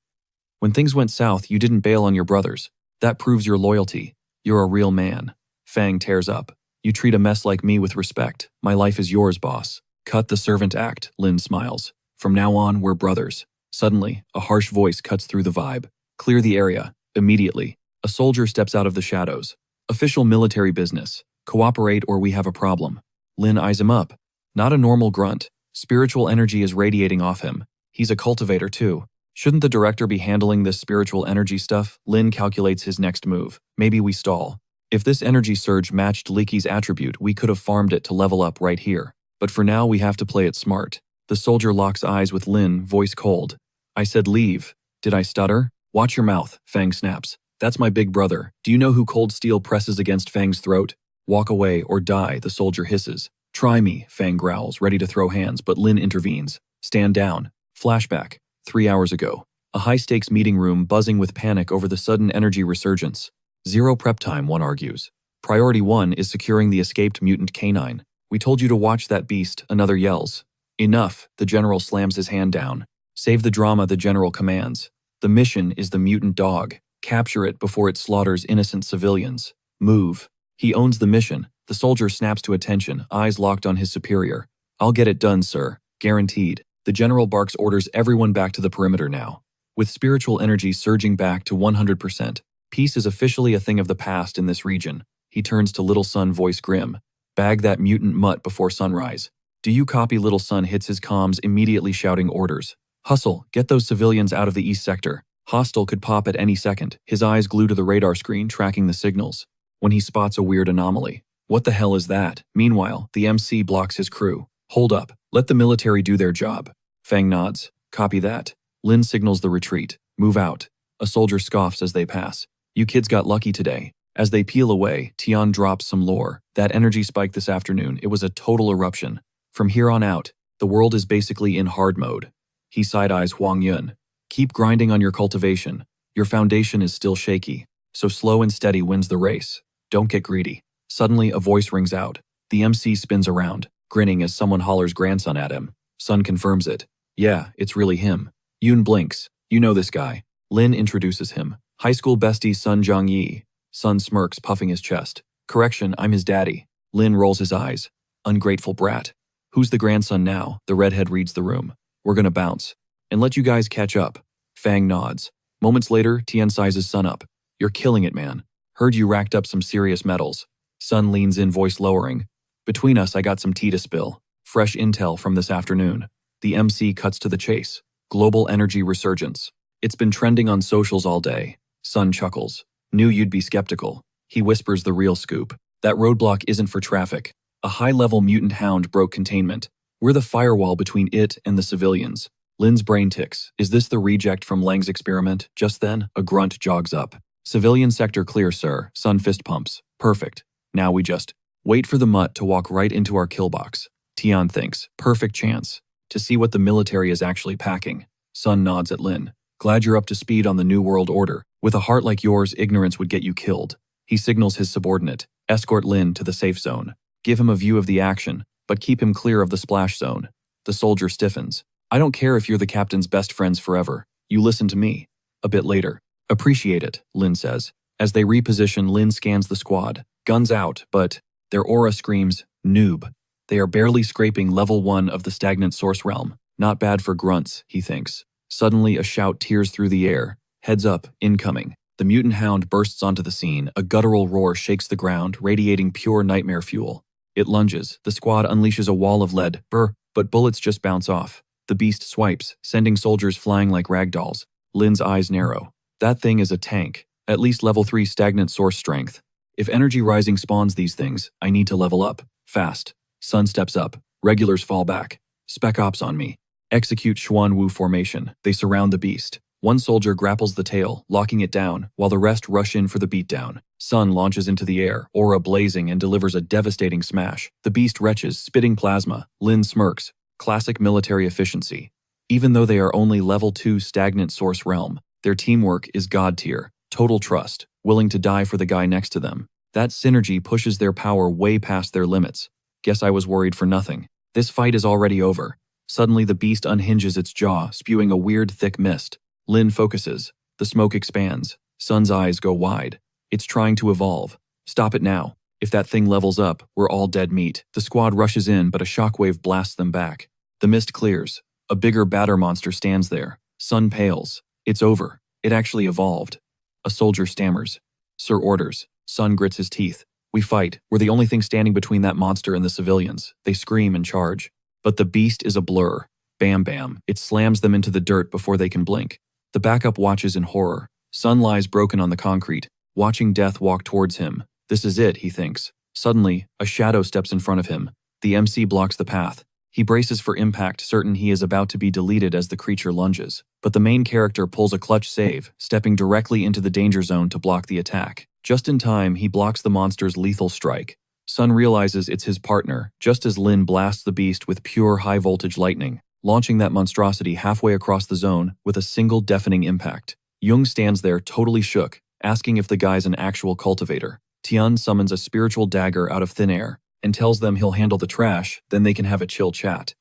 "When things went south, you didn't bail on your brothers. That proves your loyalty. You're a real man." Fang tears up. "You treat a mess like me with respect. My life is yours, boss." "Cut the servant act," Lin smiles. "From now on, we're brothers." Suddenly, a harsh voice cuts through the vibe. "Clear the area. Immediately." A soldier steps out of the shadows. "Official military business. Cooperate or we have a problem." Lin eyes him up. Not a normal grunt. Spiritual energy is radiating off him. He's a cultivator too. Shouldn't the director be handling this spiritual energy stuff? Lin calculates his next move. Maybe we stall. If this energy surge matched Leaky's attribute, we could have farmed it to level up right here. But for now, we have to play it smart. The soldier locks eyes with Lin, voice cold. "I said leave. Did I stutter?" "Watch your mouth," Fang snaps. "That's my big brother. Do you know who cold steel presses against Fang's throat?" "Walk away or die," the soldier hisses. "Try me," Fang growls, ready to throw hands, but Lin intervenes. "Stand down." Flashback. 3 hours ago. A high-stakes meeting room buzzing with panic over the sudden energy resurgence. Zero prep time, one argues. Priority 1 is securing the escaped mutant canine. "We told you to watch that beast," another yells. "Enough," the general slams his hand down. "Save the drama," the general commands. "The mission is the mutant dog. Capture it before it slaughters innocent civilians. Move." He owns the mission. The soldier snaps to attention, eyes locked on his superior. "I'll get it done, sir. Guaranteed." The general barks, orders everyone back to the perimeter now. With spiritual energy surging back to 100%, peace is officially a thing of the past in this region. He turns to Little Sun, voice grim. Bag that mutant mutt before sunrise. Do you copy? Little Sun hits his comms, immediately shouting orders. Hustle, get those civilians out of the east sector. Hostile could pop at any second, his eyes glued to the radar screen tracking the signals. When he spots a weird anomaly. What the hell is that? Meanwhile, the MC blocks his crew. Hold up, let the military do their job. Fang nods. Copy that. Lin signals the retreat. Move out. A soldier scoffs as they pass. You kids got lucky today. As they peel away, Tian drops some lore. That energy spike this afternoon, it was a total eruption. From here on out, the world is basically in hard mode. He side-eyes Huang Yun. Keep grinding on your cultivation. Your foundation is still shaky, so slow and steady wins the race. Don't get greedy. Suddenly, a voice rings out. The MC spins around, grinning as someone hollers grandson at him. Sun confirms it. Yeah, it's really him. Yun blinks. You know this guy. Lin introduces him. High school bestie Sun Zhangyi. Sun smirks, puffing his chest. Correction, I'm his daddy. Lin rolls his eyes. Ungrateful brat. Who's the grandson now? The redhead reads the room. We're gonna bounce. And let you guys catch up. Fang nods. Moments later, Tian sizes Sun up. You're killing it, man. Heard you racked up some serious medals. Sun leans in, voice lowering. Between us, I got some tea to spill. Fresh intel from this afternoon. The MC cuts to the chase. Global energy resurgence. It's been trending on socials all day. Sun chuckles. Knew you'd be skeptical. He whispers the real scoop. That roadblock isn't for traffic. A high-level mutant hound broke containment. We're the firewall between it and the civilians. Lin's brain ticks. Is this the reject from Lang's experiment? Just then, a grunt jogs up. Civilian sector clear, sir. Sun fist pumps. Perfect. Now we just wait for the mutt to walk right into our kill box. Tian thinks. Perfect chance to see what the military is actually packing. Sun nods at Lin. Glad you're up to speed on the New World Order. With a heart like yours, ignorance would get you killed. He signals his subordinate. Escort Lin to the safe zone. Give him a view of the action, but keep him clear of the splash zone. The soldier stiffens. I don't care if you're the captain's best friends forever. You listen to me. A bit later. Appreciate it, Lin says. As they reposition, Lin scans the squad. Guns out, but their aura screams, noob. They are barely scraping level 1 of the stagnant source realm. Not bad for grunts, he thinks. Suddenly, a shout tears through the air. Heads up, incoming. The mutant hound bursts onto the scene. A guttural roar shakes the ground, radiating pure nightmare fuel. It lunges. The squad unleashes a wall of lead. But bullets just bounce off. The beast swipes, sending soldiers flying like ragdolls. Lin's eyes narrow. That thing is a tank. At least level 3 stagnant source strength. If energy rising spawns these things, I need to level up. Fast. Sun steps up. Regulars fall back. Spec ops on me. Execute Xuan Wu formation. They surround the beast. One soldier grapples the tail, locking it down, while the rest rush in for the beatdown. Sun launches into the air, aura blazing, and delivers a devastating smash. The beast retches, spitting plasma. Lin smirks. Classic military efficiency. Even though they are only level 2 stagnant source realm, their teamwork is god tier. Total trust, willing to die for the guy next to them. That synergy pushes their power way past their limits. Guess I was worried for nothing. This fight is already over. Suddenly the beast unhinges its jaw, spewing a weird thick mist. Lin focuses. The smoke expands. Sun's eyes go wide. It's trying to evolve. Stop it now. If that thing levels up, we're all dead meat. The squad rushes in, but a shockwave blasts them back. The mist clears. A bigger batter monster stands there. Sun pales. It's over. It actually evolved. A soldier stammers. Sir orders. Sun grits his teeth. We fight. We're the only thing standing between that monster and the civilians. They scream and charge. But the beast is a blur. Bam bam. It slams them into the dirt before they can blink. The backup watches in horror. Sun lies broken on the concrete, watching death walk towards him. This is it, he thinks. Suddenly, a shadow steps in front of him. The MC blocks the path. He braces for impact, certain he is about to be deleted as the creature lunges. But the main character pulls a clutch save, stepping directly into the danger zone to block the attack. Just in time, he blocks the monster's lethal strike. Sun realizes it's his partner, just as Lin blasts the beast with pure high-voltage lightning, launching that monstrosity halfway across the zone with a single deafening impact. Jung stands there totally shook, asking if the guy's an actual cultivator. Tian summons a spiritual dagger out of thin air and tells them he'll handle the trash, then they can have a chill chat.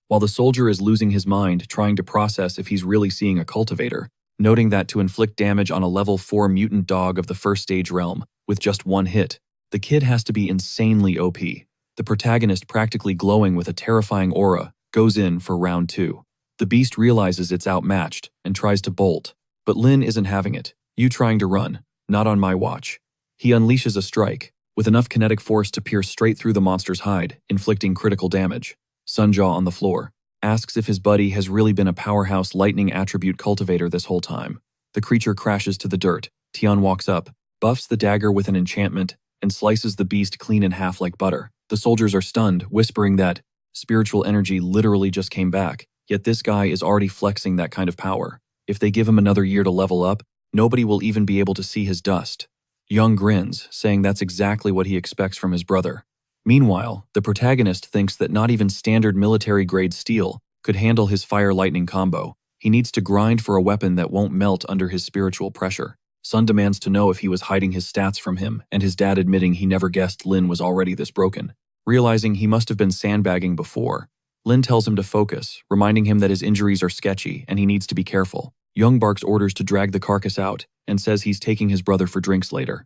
While the soldier is losing his mind trying to process if he's really seeing a cultivator, noting that to inflict damage on a level 4 mutant dog of the first stage realm with just one hit, the kid has to be insanely OP. The protagonist, practically glowing with a terrifying aura, goes in for round 2. The beast realizes it's outmatched and tries to bolt, but Lin isn't having it. You trying to run, not on my watch. He unleashes a strike. with enough kinetic force to pierce straight through the monster's hide, inflicting critical damage. Sunjaw on the floor asks if his buddy has really been a powerhouse lightning attribute cultivator this whole time. The creature crashes to the dirt. Tian walks up, buffs the dagger with an enchantment, and slices the beast clean in half like butter. The soldiers are stunned, whispering that spiritual energy literally just came back, yet this guy is already flexing that kind of power. If they give him another year to level up, nobody will even be able to see his dust. Young grins, saying that's exactly what he expects from his brother. Meanwhile, the protagonist thinks that not even standard military-grade steel could handle his fire-lightning combo. He needs to grind for a weapon that won't melt under his spiritual pressure. Sun demands to know if he was hiding his stats from him, and his dad admitting he never guessed Lin was already this broken. Realizing he must have been sandbagging before, Lin tells him to focus, reminding him that his injuries are sketchy and he needs to be careful. Young barks orders to drag the carcass out and says he's taking his brother for drinks later.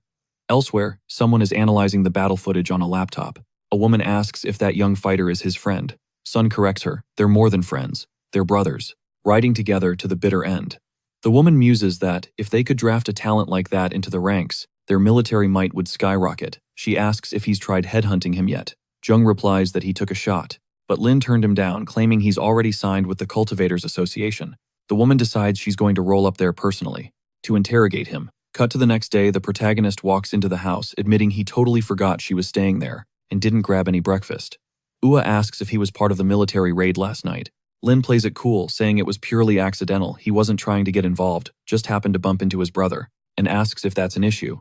Elsewhere, someone is analyzing the battle footage on a laptop. A woman asks if that young fighter is his friend. Sun corrects her. They're more than friends. They're brothers, riding together to the bitter end. The woman muses that if they could draft a talent like that into the ranks, their military might would skyrocket. She asks if he's tried headhunting him yet. Jung replies that he took a shot, but Lin turned him down, claiming he's already signed with the Cultivators Association. The woman decides she's going to roll up there personally to interrogate him. Cut to the next day, the protagonist walks into the house, admitting he totally forgot she was staying there and didn't grab any breakfast. Ua asks if he was part of the military raid last night. Lin plays it cool, saying it was purely accidental, he wasn't trying to get involved, just happened to bump into his brother, and asks if that's an issue.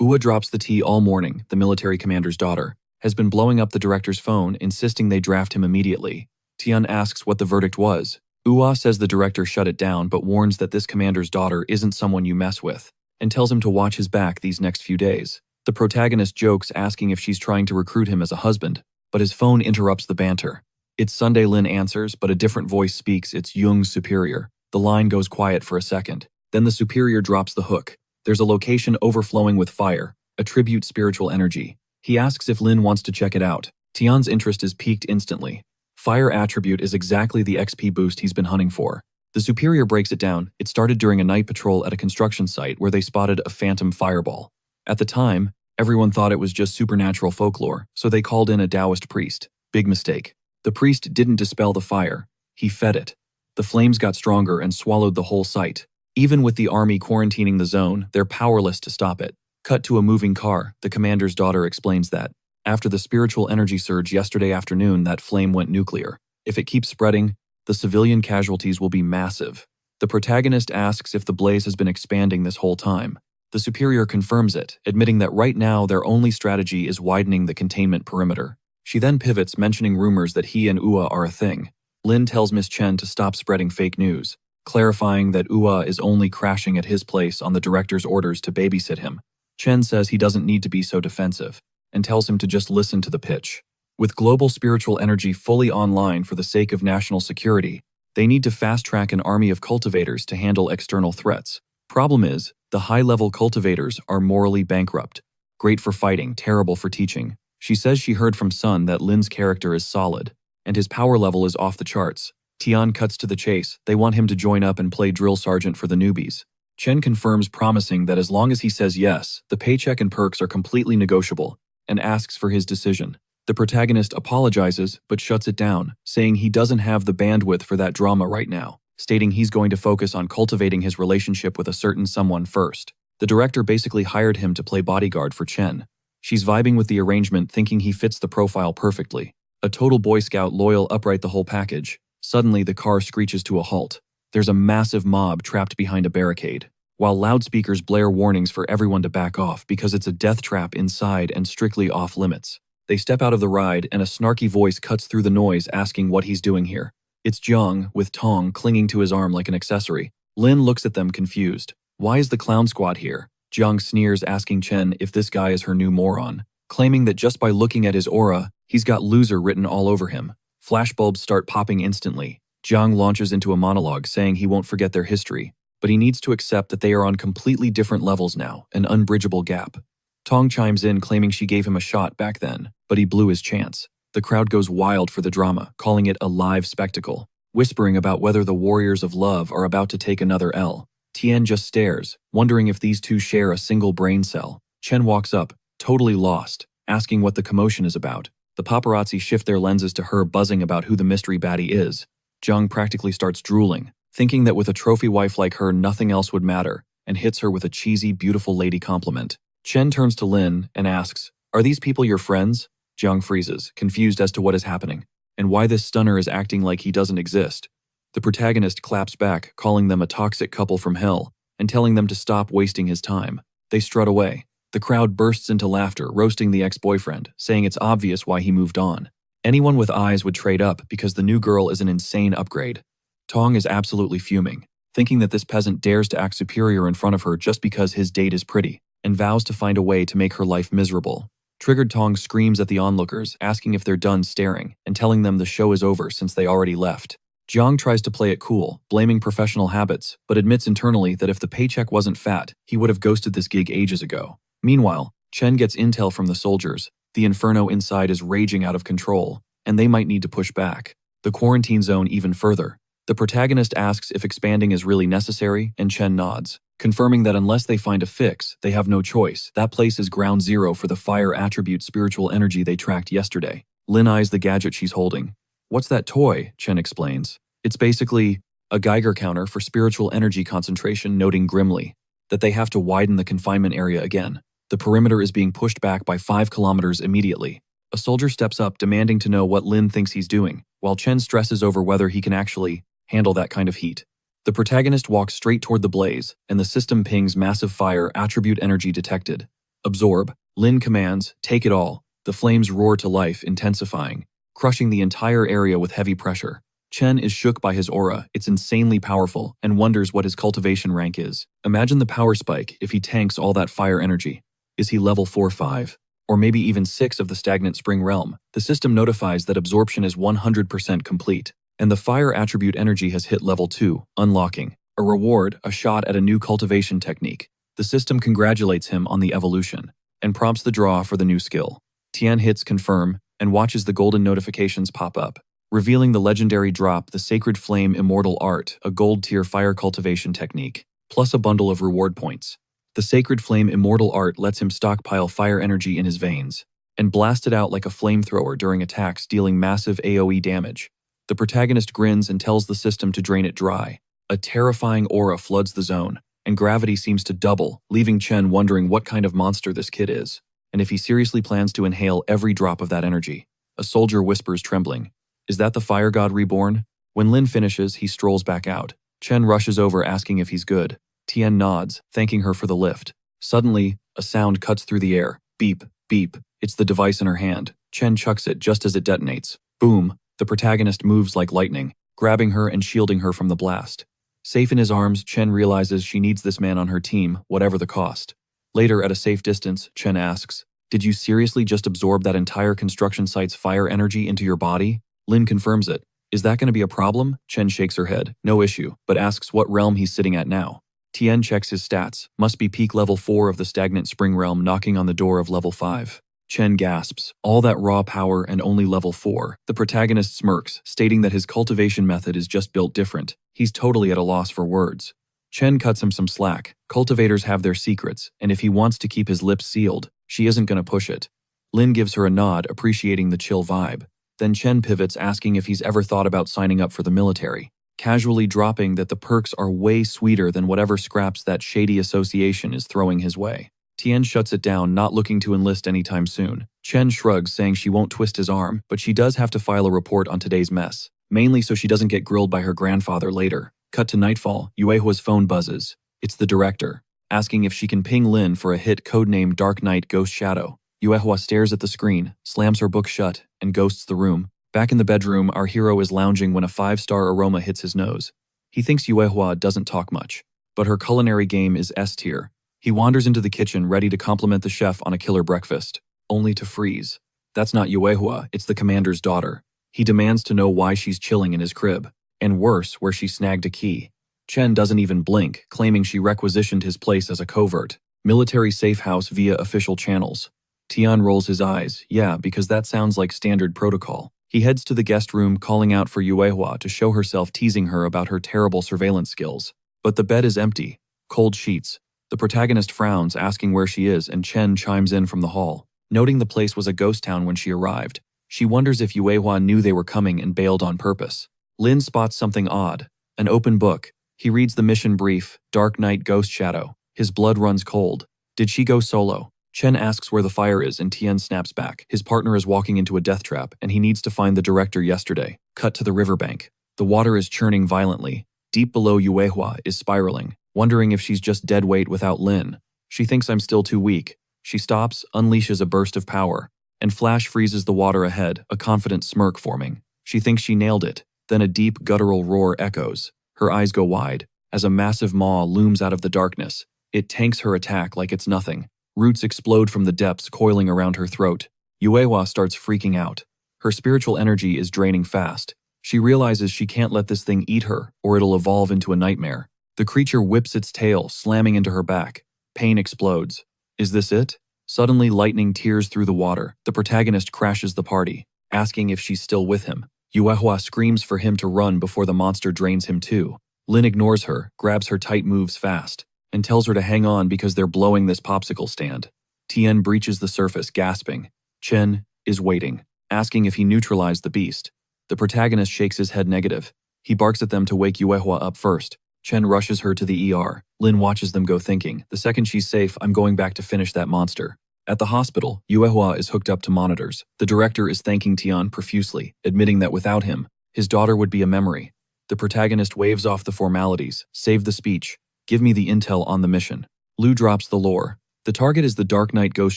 Ua drops the tea all morning. The military commander's daughter has been blowing up the director's phone, insisting they draft him immediately. Tian asks what the verdict was. Ua says the director shut it down, but warns that this commander's daughter isn't someone you mess with, and tells him to watch his back these next few days. The protagonist jokes, asking if she's trying to recruit him as a husband, but his phone interrupts the banter. It's Sunday. Lin answers, but a different voice speaks. It's Jung's superior. The line goes quiet for a second. Then the superior drops the hook. There's a location overflowing with fire, attribute spiritual energy. He asks if Lin wants to check it out. Tian's interest is piqued instantly. Fire attribute is exactly the XP boost he's been hunting for. The superior breaks it down. It started during a night patrol at a construction site where they spotted a phantom fireball. At the time, everyone thought it was just supernatural folklore, so they called in a Taoist priest. Big mistake. The priest didn't dispel the fire. He fed it. The flames got stronger and swallowed the whole site. Even with the army quarantining the zone, they're powerless to stop it. Cut to a moving car. The commander's daughter explains that after the spiritual energy surge yesterday afternoon, that flame went nuclear. If it keeps spreading, the civilian casualties will be massive. The protagonist asks if the blaze has been expanding this whole time. The superior confirms it, admitting that right now their only strategy is widening the containment perimeter. She then pivots, mentioning rumors that he and Ua are a thing. Lin tells Miss Chen to stop spreading fake news, clarifying that Ua is only crashing at his place on the director's orders to babysit him. Chen says he doesn't need to be so defensive, and tells him to just listen to the pitch. With global spiritual energy fully online for the sake of national security, they need to fast-track an army of cultivators to handle external threats. Problem is, the high-level cultivators are morally bankrupt. Great for fighting, terrible for teaching. She says she heard from Sun that Lin's character is solid, and his power level is off the charts. Tian cuts to the chase. They want him to join up and play drill sergeant for the newbies. Chen confirms, promising that as long as he says yes, the paycheck and perks are completely negotiable, and asks for his decision. The protagonist apologizes, but shuts it down, saying he doesn't have the bandwidth for that drama right now, stating he's going to focus on cultivating his relationship with a certain someone first. The director basically hired him to play bodyguard for Chen. She's vibing with the arrangement, thinking he fits the profile perfectly. A total Boy Scout, loyal, upright, the whole package. Suddenly, the car screeches to a halt. There's a massive mob trapped behind a barricade, while loudspeakers blare warnings for everyone to back off because it's a death trap inside and strictly off limits. They step out of the ride, and a snarky voice cuts through the noise, asking what he's doing here. It's Jiang, with Tong clinging to his arm like an accessory. Lin looks at them confused. Why is the clown squad here? Jiang sneers, asking Chen if this guy is her new moron, claiming that just by looking at his aura, he's got loser written all over him. Flashbulbs start popping instantly. Jiang launches into a monologue, saying he won't forget their history, but he needs to accept that they are on completely different levels now, an unbridgeable gap. Tong chimes in, claiming she gave him a shot back then, but he blew his chance. The crowd goes wild for the drama, calling it a live spectacle, whispering about whether the warriors of love are about to take another L. Tian just stares, wondering if these two share a single brain cell. Chen walks up, totally lost, asking what the commotion is about. The paparazzi shift their lenses to her, buzzing about who the mystery baddie is. Jung practically starts drooling, thinking that with a trophy wife like her, nothing else would matter, and hits her with a cheesy, beautiful lady compliment. Chen turns to Lin and asks, "Are these people your friends?" Jung freezes, confused as to what is happening, and why this stunner is acting like he doesn't exist. The protagonist claps back, calling them a toxic couple from hell, and telling them to stop wasting his time. They strut away. The crowd bursts into laughter, roasting the ex-boyfriend, saying it's obvious why he moved on. Anyone with eyes would trade up because the new girl is an insane upgrade. Tong is absolutely fuming, thinking that this peasant dares to act superior in front of her just because his date is pretty, and vows to find a way to make her life miserable. Triggered Tong screams at the onlookers, asking if they're done staring, and telling them the show is over since they already left. Jiang tries to play it cool, blaming professional habits, but admits internally that if the paycheck wasn't fat, he would have ghosted this gig ages ago. Meanwhile, Chen gets intel from the soldiers. The inferno inside is raging out of control, and they might need to push back the quarantine zone even further. The protagonist asks if expanding is really necessary, and Chen nods, confirming that unless they find a fix, they have no choice. That place is ground zero for the fire attribute spiritual energy they tracked yesterday. Lin eyes the gadget she's holding. "What's that toy?" Chen explains. "It's basically a Geiger counter for spiritual energy concentration," noting grimly that they have to widen the confinement area again. The perimeter is being pushed back by 5 kilometers immediately. A soldier steps up, demanding to know what Lin thinks he's doing, while Chen stresses over whether he can actually handle that kind of heat. The protagonist walks straight toward the blaze, and the system pings massive fire attribute energy detected. "Absorb," Lin commands, "take it all." The flames roar to life, intensifying, crushing the entire area with heavy pressure. Chen is shook by his aura, it's insanely powerful, and wonders what his cultivation rank is. Imagine the power spike if he tanks all that fire energy. Is he level 4-5? Or maybe even 6 of the stagnant spring realm? The system notifies that absorption is 100% complete, and the fire attribute energy has hit level 2, unlocking a reward, a shot at a new cultivation technique. The system congratulates him on the evolution, and prompts the draw for the new skill. Tian hits confirm, and watches the golden notifications pop up, revealing the legendary drop, the Sacred Flame Immortal Art, a gold-tier fire cultivation technique, plus a bundle of reward points. The Sacred Flame Immortal Art lets him stockpile fire energy in his veins, and blast it out like a flamethrower during attacks, dealing massive AoE damage. The protagonist grins and tells the system to drain it dry. A terrifying aura floods the zone, and gravity seems to double, leaving Chen wondering what kind of monster this kid is, and if he seriously plans to inhale every drop of that energy. A soldier whispers, trembling, "Is that the fire god reborn?" When Lin finishes, he strolls back out. Chen rushes over, asking if he's good. Tian nods, thanking her for the lift. Suddenly, a sound cuts through the air. Beep, beep. It's the device in her hand. Chen chucks it just as it detonates. Boom. The protagonist moves like lightning, grabbing her and shielding her from the blast. Safe in his arms, Chen realizes she needs this man on her team, whatever the cost. Later, at a safe distance, Chen asks, "Did you seriously just absorb that entire construction site's fire energy into your body?" Lin confirms it. "Is that going to be a problem?" Chen shakes her head. "No issue," but asks what realm he's sitting at now. Tian checks his stats. Must be peak level 4 of the stagnant spring realm, knocking on the door of level 5. Chen gasps. All that raw power and only level 4. The protagonist smirks, stating that his cultivation method is just built different. He's totally at a loss for words. Chen cuts him some slack. Cultivators have their secrets, and if he wants to keep his lips sealed, she isn't going to push it. Lin gives her a nod, appreciating the chill vibe. Then Chen pivots, asking if he's ever thought about signing up for the military, casually dropping that the perks are way sweeter than whatever scraps that shady association is throwing his way. Tian shuts it down, not looking to enlist anytime soon. Chen shrugs, saying she won't twist his arm, but she does have to file a report on today's mess, mainly so she doesn't get grilled by her grandfather later. Cut to nightfall, Yuehua's phone buzzes. It's the director, asking if she can ping Lin for a hit codenamed Dark Knight Ghost Shadow. Yuehua stares at the screen, slams her book shut, and ghosts the room. Back in the bedroom, our hero is lounging when a 5-star aroma hits his nose. He thinks Yuehua doesn't talk much, but her culinary game is S tier. He wanders into the kitchen, ready to compliment the chef on a killer breakfast, only to freeze. That's not Yuehua, it's the commander's daughter. He demands to know why she's chilling in his crib, and worse, where she snagged a key. Chen doesn't even blink, claiming she requisitioned his place as a covert military safe house via official channels. Tian rolls his eyes. Yeah, because that sounds like standard protocol. He heads to the guest room, calling out for Yuehua to show herself, teasing her about her terrible surveillance skills. But the bed is empty. Cold sheets, The protagonist frowns, asking where she is, and Chen chimes in from the hall, noting the place was a ghost town when she arrived. She wonders if Yuehua knew they were coming and bailed on purpose. Lin spots something odd. An open book. He reads the mission brief, Dark Knight Ghost Shadow. His blood runs cold. Did she go solo? Chen asks where the fire is and Tian snaps back. His partner is walking into a death trap and he needs to find the director yesterday. Cut to the riverbank. The water is churning violently. Deep below, Yuehua is spiraling, wondering if she's just dead weight without Lin. She thinks I'm still too weak. She stops, unleashes a burst of power, and flash freezes the water ahead, a confident smirk forming. She thinks she nailed it. Then a deep guttural roar echoes. Her eyes go wide as a massive maw looms out of the darkness. It tanks her attack like it's nothing. Roots explode from the depths, coiling around her throat. Yuehua starts freaking out. Her spiritual energy is draining fast. She realizes she can't let this thing eat her, or it'll evolve into a nightmare. The creature whips its tail, slamming into her back. Pain explodes. Is this it? Suddenly, lightning tears through the water. The protagonist crashes the party, asking if she's still with him. Yuehua screams for him to run before the monster drains him too. Lin ignores her, grabs her tight, moves fast, and tells her to hang on because they're blowing this popsicle stand. Tian breaches the surface, gasping. Chen is waiting, asking if he neutralized the beast. The protagonist shakes his head negative. He barks at them to wake Yuehua up first. Chen rushes her to the ER. Lin watches them go, thinking, the second she's safe, I'm going back to finish that monster. At the hospital, Yuehua is hooked up to monitors. The director is thanking Tian profusely, admitting that without him, his daughter would be a memory. The protagonist waves off the formalities. Save the speech. Give me the intel on the mission. Lu drops the lore. The target is the Dark Knight Ghost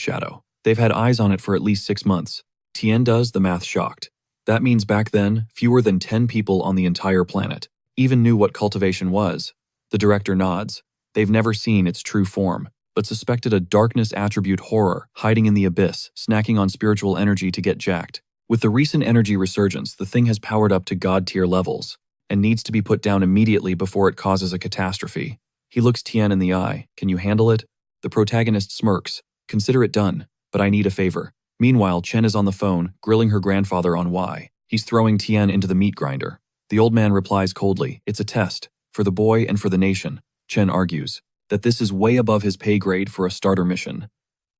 Shadow. They've had eyes on it for at least 6 months. Tian does the math, shocked. That means back then, fewer than 10 people on the entire planet even knew what cultivation was. The director nods. They've never seen its true form, but suspected a darkness attribute horror hiding in the abyss, snacking on spiritual energy to get jacked. With the recent energy resurgence, the thing has powered up to god-tier levels and needs to be put down immediately before it causes a catastrophe. He looks Tian in the eye. Can you handle it? The protagonist smirks. Consider it done, but I need a favor. Meanwhile, Chen is on the phone, grilling her grandfather on why he's throwing Tian into the meat grinder. The old man replies coldly, it's a test, for the boy and for the nation. Chen argues that this is way above his pay grade for a starter mission.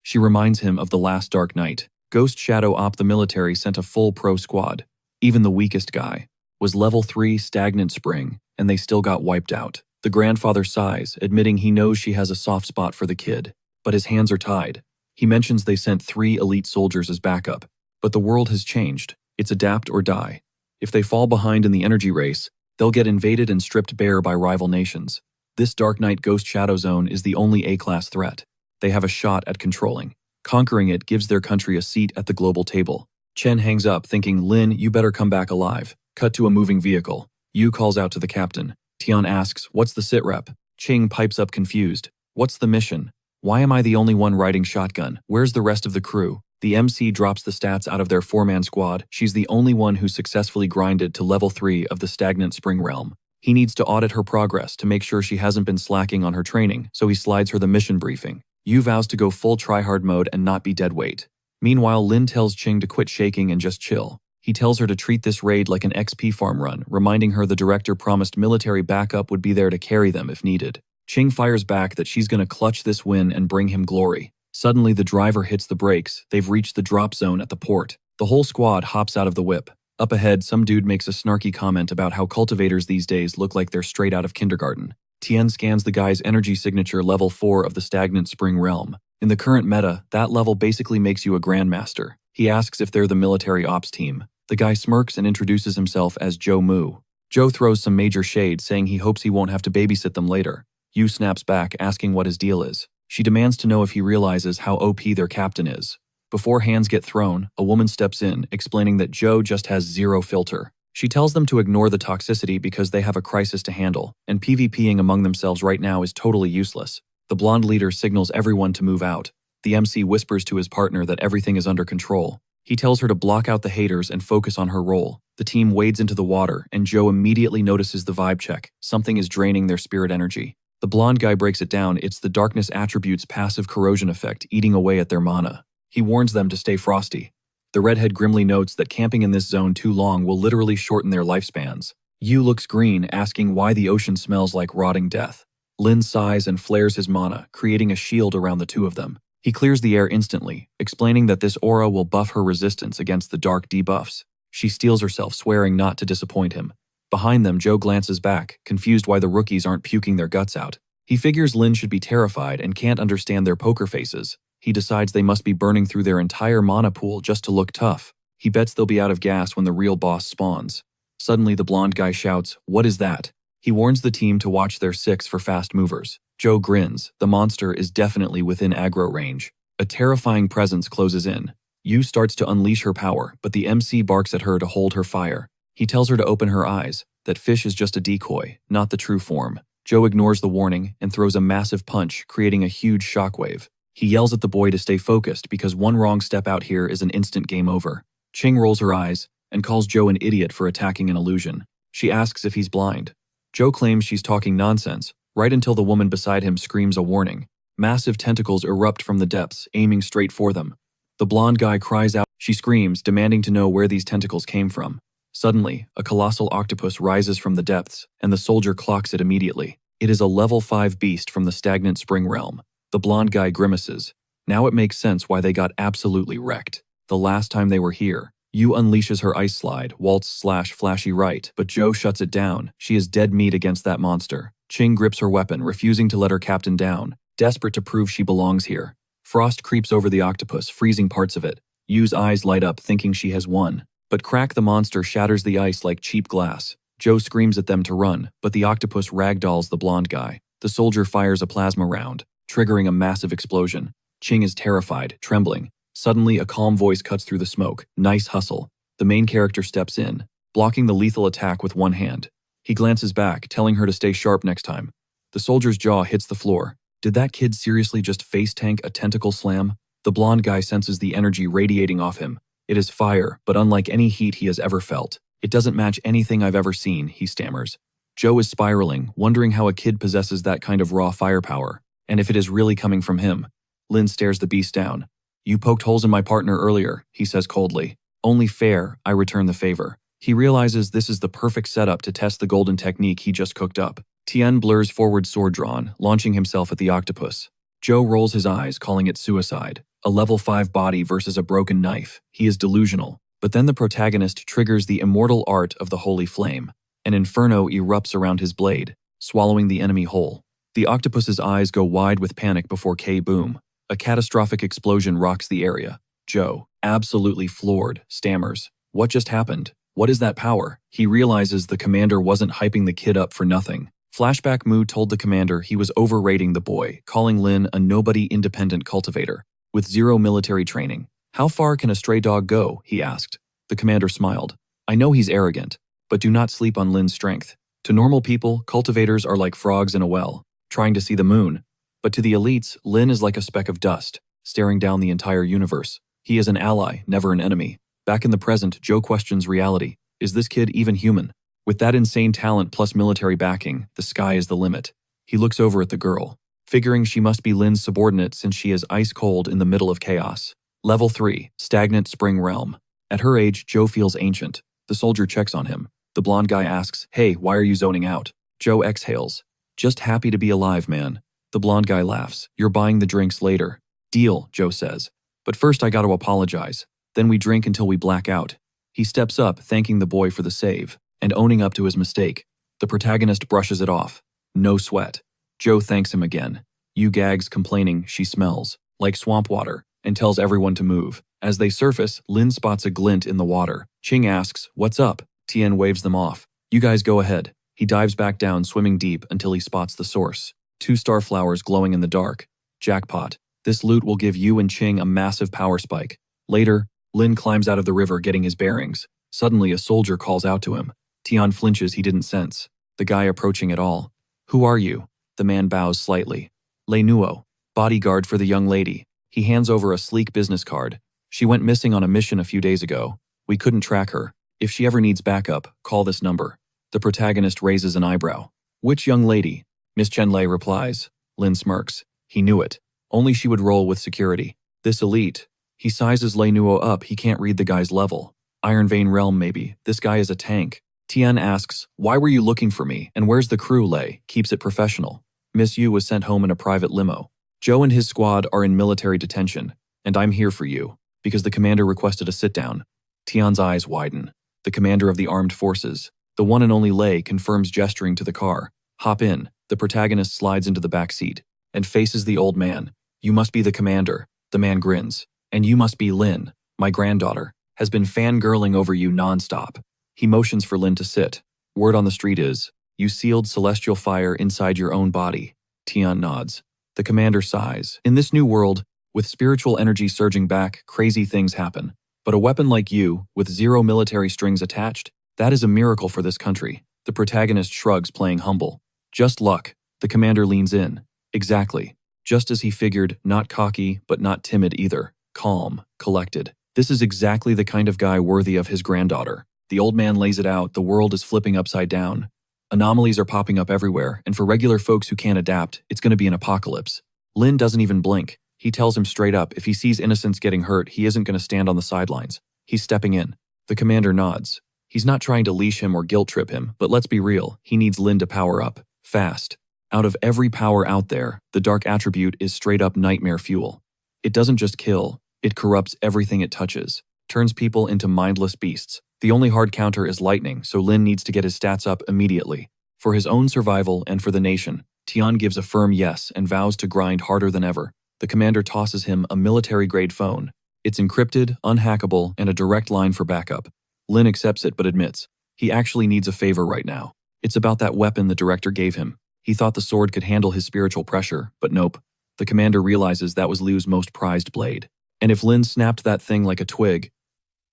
She reminds him of the last Dark Knight. Ghost Shadow Op, the military sent a full pro squad. Even the weakest guy was level 3 stagnant spring, and they still got wiped out. The grandfather sighs, admitting he knows she has a soft spot for the kid, but his hands are tied. He mentions they sent 3 elite soldiers as backup, but the world has changed. It's adapt or die. If they fall behind in the energy race, they'll get invaded and stripped bare by rival nations. This Dark Knight Ghost Shadow Zone is the only A-class threat they have a shot at controlling. Conquering it gives their country a seat at the global table. Chen hangs up, thinking, Lin, you better come back alive. Cut to a moving vehicle. Yu calls out to the captain. Tian asks, what's the sitrep? Ching pipes up confused. What's the mission? Why am I the only one riding shotgun? Where's the rest of the crew? The MC drops the stats out of their 4-man squad. She's the only one who successfully grinded to level 3 of the stagnant spring realm. He needs to audit her progress to make sure she hasn't been slacking on her training, so he slides her the mission briefing. Yu vows to go full tryhard mode and not be dead weight. Meanwhile, Lin tells Ching to quit shaking and just chill. He tells her to treat this raid like an XP farm run, reminding her the director promised military backup would be there to carry them if needed. Ching fires back that she's gonna clutch this win and bring him glory. Suddenly, the driver hits the brakes. They've reached the drop zone at the port. The whole squad hops out of the whip. Up ahead, some dude makes a snarky comment about how cultivators these days look like they're straight out of kindergarten. Tian scans the guy's energy signature, level 4 of the stagnant spring realm. In the current meta, that level basically makes you a grandmaster. He asks if they're the military ops team. The guy smirks and introduces himself as Joe Moo. Joe throws some major shade, saying he hopes he won't have to babysit them later. Yu snaps back, asking what his deal is. She demands to know if he realizes how OP their captain is. Before hands get thrown, a woman steps in, explaining that Joe just has 0 filter. She tells them to ignore the toxicity because they have a crisis to handle, and PvPing among themselves right now is totally useless. The blonde leader signals everyone to move out. The MC whispers to his partner that everything is under control. He tells her to block out the haters and focus on her role. The team wades into the water, and Joe immediately notices the vibe check. Something is draining their spirit energy. The blonde guy breaks it down. It's the darkness attribute's passive corrosion effect eating away at their mana. He warns them to stay frosty. The redhead grimly notes that camping in this zone too long will literally shorten their lifespans. Yu looks green, asking why the ocean smells like rotting death. Lin sighs and flares his mana, creating a shield around the two of them. He clears the air instantly, explaining that this aura will buff her resistance against the dark debuffs. She steels herself, swearing not to disappoint him. Behind them, Joe glances back, confused why the rookies aren't puking their guts out. He figures Lin should be terrified and can't understand their poker faces. He decides they must be burning through their entire mana pool just to look tough. He bets they'll be out of gas when the real boss spawns. Suddenly, the blonde guy shouts, "What is that?" He warns the team to watch their 6 for fast movers. Joe grins. The monster is definitely within aggro range. A terrifying presence closes in. Yu starts to unleash her power, but the MC barks at her to hold her fire. He tells her to open her eyes, that fish is just a decoy, not the true form. Joe ignores the warning and throws a massive punch, creating a huge shockwave. He yells at the boy to stay focused because one wrong step out here is an instant game over. Ching rolls her eyes and calls Joe an idiot for attacking an illusion. She asks if he's blind. Joe claims she's talking nonsense, right until the woman beside him screams a warning. Massive tentacles erupt from the depths, aiming straight for them. The blonde guy cries out. She screams, demanding to know where these tentacles came from. Suddenly, a colossal octopus rises from the depths, and the soldier clocks it immediately. It is a level 5 beast from the stagnant spring realm. The blonde guy grimaces. Now it makes sense why they got absolutely wrecked. The last time they were here, Yu unleashes her ice slide, waltz/flashy right, but Joe shuts it down. She is dead meat against that monster. Ching grips her weapon, refusing to let her captain down, desperate to prove she belongs here. Frost creeps over the octopus, freezing parts of it. Yu's eyes light up, thinking she has won. But Crack the monster shatters the ice like cheap glass. Joe screams at them to run, but the octopus ragdolls the blonde guy. The soldier fires a plasma round, triggering a massive explosion. Ching is terrified, trembling. Suddenly, a calm voice cuts through the smoke. "Nice hustle." The main character steps in, blocking the lethal attack with one hand. He glances back, telling her to stay sharp next time. The soldier's jaw hits the floor. Did that kid seriously just face tank a tentacle slam? The blonde guy senses the energy radiating off him. It is fire, but unlike any heat he has ever felt. "It doesn't match anything I've ever seen," he stammers. Joe is spiraling, wondering how a kid possesses that kind of raw firepower, and if it is really coming from him. Lin stares the beast down. "You poked holes in my partner earlier," he says coldly. "Only fair, I return the favor." He realizes this is the perfect setup to test the golden technique he just cooked up. Tian blurs forward, sword drawn, launching himself at the octopus. Joe rolls his eyes, calling it suicide. A level 5 body versus a broken knife. He is delusional. But then the protagonist triggers the immortal art of the holy flame. An inferno erupts around his blade, swallowing the enemy whole. The octopus's eyes go wide with panic before K-boom. A catastrophic explosion rocks the area. Joe, absolutely floored, stammers. "What just happened? What is that power?" He realizes the commander wasn't hyping the kid up for nothing. Flashback Mu told the commander he was overrating the boy, calling Lin a nobody independent cultivator, with 0 military training. "How far can a stray dog go?" he asked. The commander smiled. "I know he's arrogant, but do not sleep on Lin's strength. To normal people, cultivators are like frogs in a well, trying to see the moon. But to the elites, Lin is like a speck of dust, staring down the entire universe. He is an ally, never an enemy." Back in the present, Joe questions reality. Is this kid even human? With that insane talent plus military backing, the sky is the limit. He looks over at the girl, figuring she must be Lin's subordinate since she is ice cold in the middle of chaos. Level 3, Stagnant Spring Realm. At her age, Joe feels ancient. The soldier checks on him. The blonde guy asks, "Hey, why are you zoning out?" Joe exhales. "Just happy to be alive, man." The blonde guy laughs. "You're buying the drinks later." "Deal," Joe says. "But first I gotta apologize. Then we drink until we black out." He steps up, thanking the boy for the save, and owning up to his mistake. The protagonist brushes it off. No sweat. Joe thanks him again. Yu gags, complaining she smells like swamp water, and tells everyone to move. As they surface, Lin spots a glint in the water. Ching asks, "What's up?" Tien waves them off. "You guys go ahead." He dives back down, swimming deep until he spots the source. 2 starflowers glowing in the dark. Jackpot. This loot will give Yu and Ching a massive power spike. Later, Lin climbs out of the river, getting his bearings. Suddenly, a soldier calls out to him. Tian flinches, he didn't sense the guy approaching at all. "Who are you?" The man bows slightly. "Lei Nuo, bodyguard for the young lady." He hands over a sleek business card. "She went missing on a mission a few days ago. We couldn't track her. If she ever needs backup, call this number." The protagonist raises an eyebrow. "Which young lady?" Miss Chen Lei replies. Lin smirks. He knew it. Only she would roll with security. This elite. He sizes Lei Nuo up, he can't read the guy's level. Iron Vein Realm maybe, this guy is a tank. Tian asks, "Why were you looking for me, and where's the crew?" Lei keeps it professional. Miss Yu was sent home in a private limo. Joe and his squad are in military detention, and I'm here for you, because the commander requested a sit-down. Tian's eyes widen. The commander of the armed forces, the one and only Lei, confirms, gesturing to the car. Hop in. The protagonist slides into the back seat and faces the old man. You must be the commander. The man grins. And you must be Lin. My granddaughter has been fangirling over you nonstop. He motions for Lin to sit. Word on the street is, you sealed celestial fire inside your own body. Tian nods. The commander sighs. In this new world, with spiritual energy surging back, crazy things happen. But a weapon like you, with 0 military strings attached, that is a miracle for this country. The protagonist shrugs, playing humble. Just luck. The commander leans in. Exactly. Just as he figured, not cocky, but not timid either. Calm, collected. This is exactly the kind of guy worthy of his granddaughter. The old man lays it out. The world is flipping upside down. Anomalies are popping up everywhere, and for regular folks who can't adapt, it's going to be an apocalypse. Lin doesn't even blink. He tells him straight up, if he sees innocents getting hurt, he isn't going to stand on the sidelines. He's stepping in. The commander nods. He's not trying to leash him or guilt trip him, but let's be real, he needs Lin to power up. Fast. Out of every power out there, the dark attribute is straight up nightmare fuel. It doesn't just kill, it corrupts everything it touches. Turns people into mindless beasts. The only hard counter is lightning, so Lin needs to get his stats up immediately. For his own survival and for the nation, Tian gives a firm yes and vows to grind harder than ever. The commander tosses him a military-grade phone. It's encrypted, unhackable, and a direct line for backup. Lin accepts it but admits, he actually needs a favor right now. It's about that weapon the director gave him. He thought the sword could handle his spiritual pressure, but nope. The commander realizes that was Liu's most prized blade. And if Lin snapped that thing like a twig,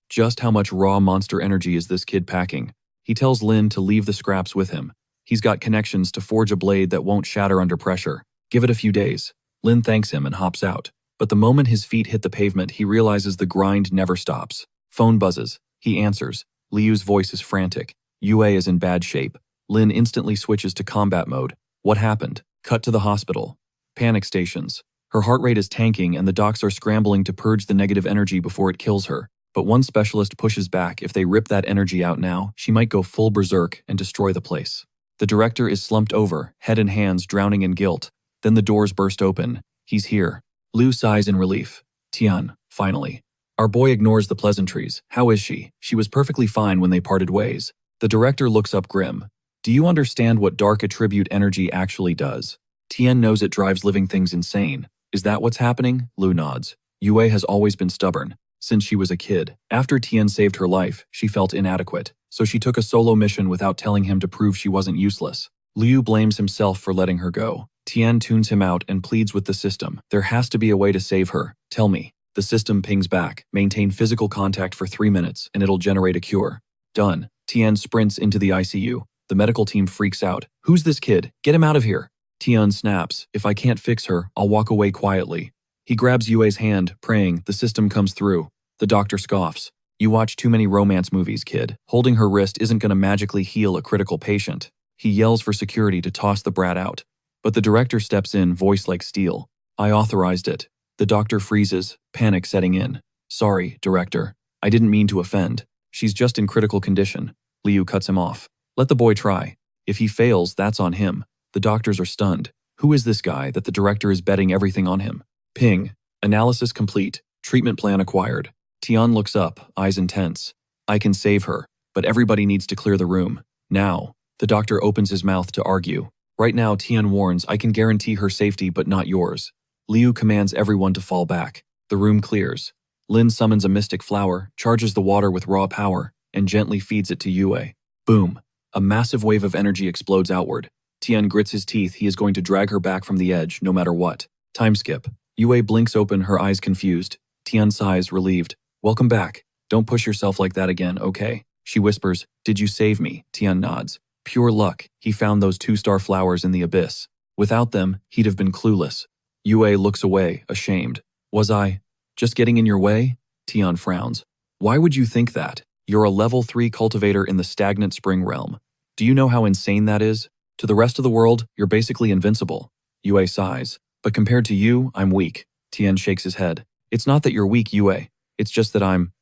just how much raw monster energy is this kid packing? He tells Lin to leave the scraps with him. He's got connections to forge a blade that won't shatter under pressure. Give it a few days. Lin thanks him and hops out. But the moment his feet hit the pavement, he realizes the grind never stops. Phone buzzes. He answers. Liu's voice is frantic. Yue is in bad shape. Lin instantly switches to combat mode. What happened? Cut to the hospital. Panic stations. Her heart rate is tanking and the docs are scrambling to purge the negative energy before it kills her. But one specialist pushes back. If they rip that energy out now, she might go full berserk and destroy the place. The director is slumped over, head and hands drowning in guilt. Then the doors burst open. He's here. Liu sighs in relief. Tian, finally. Our boy ignores the pleasantries. How is she? She was perfectly fine when they parted ways. The director looks up grim. Do you understand what dark attribute energy actually does? Tian knows it drives living things insane. Is that what's happening? Liu nods. Yue has always been stubborn. Since she was a kid. After Tian saved her life, she felt inadequate. So she took a solo mission without telling him to prove she wasn't useless. Liu blames himself for letting her go. Tian tunes him out and pleads with the system. There has to be a way to save her. Tell me. The system pings back. Maintain physical contact for 3 minutes and it'll generate a cure. Done. Tian sprints into the ICU. The medical team freaks out. Who's this kid? Get him out of here. Tian snaps. If I can't fix her, I'll walk away quietly. He grabs Yue's hand, praying. The system comes through. The doctor scoffs. You watch too many romance movies, kid. Holding her wrist isn't going to magically heal a critical patient. He yells for security to toss the brat out. But the director steps in, voice like steel. I authorized it. The doctor freezes, panic setting in. Sorry, director. I didn't mean to offend. She's just in critical condition. Liu cuts him off. Let the boy try. If he fails, that's on him. The doctors are stunned. Who is this guy that the director is betting everything on him? Ping. Analysis complete. Treatment plan acquired. Tian looks up, eyes intense. I can save her, but everybody needs to clear the room. Now. The doctor opens his mouth to argue. Right now, Tian warns, I can guarantee her safety but not yours. Liu commands everyone to fall back. The room clears. Lin summons a mystic flower, charges the water with raw power, and gently feeds it to Yue. Boom. A massive wave of energy explodes outward. Tian grits his teeth. He is going to drag her back from the edge, no matter what. Time skip. Yue blinks open, her eyes confused. Tian sighs, relieved. Welcome back. Don't push yourself like that again, okay? She whispers, Did you save me? Tian nods. Pure luck. He found those 2-star flowers in the abyss. Without them, he'd have been clueless. Yue looks away, ashamed. Was I just getting in your way? Tian frowns. Why would you think that? You're a level 3 cultivator in the stagnant spring realm. Do you know how insane that is? To the rest of the world, you're basically invincible. Yue sighs. But compared to you, I'm weak. Tian shakes his head. It's not that you're weak, Yue. It's just that I'm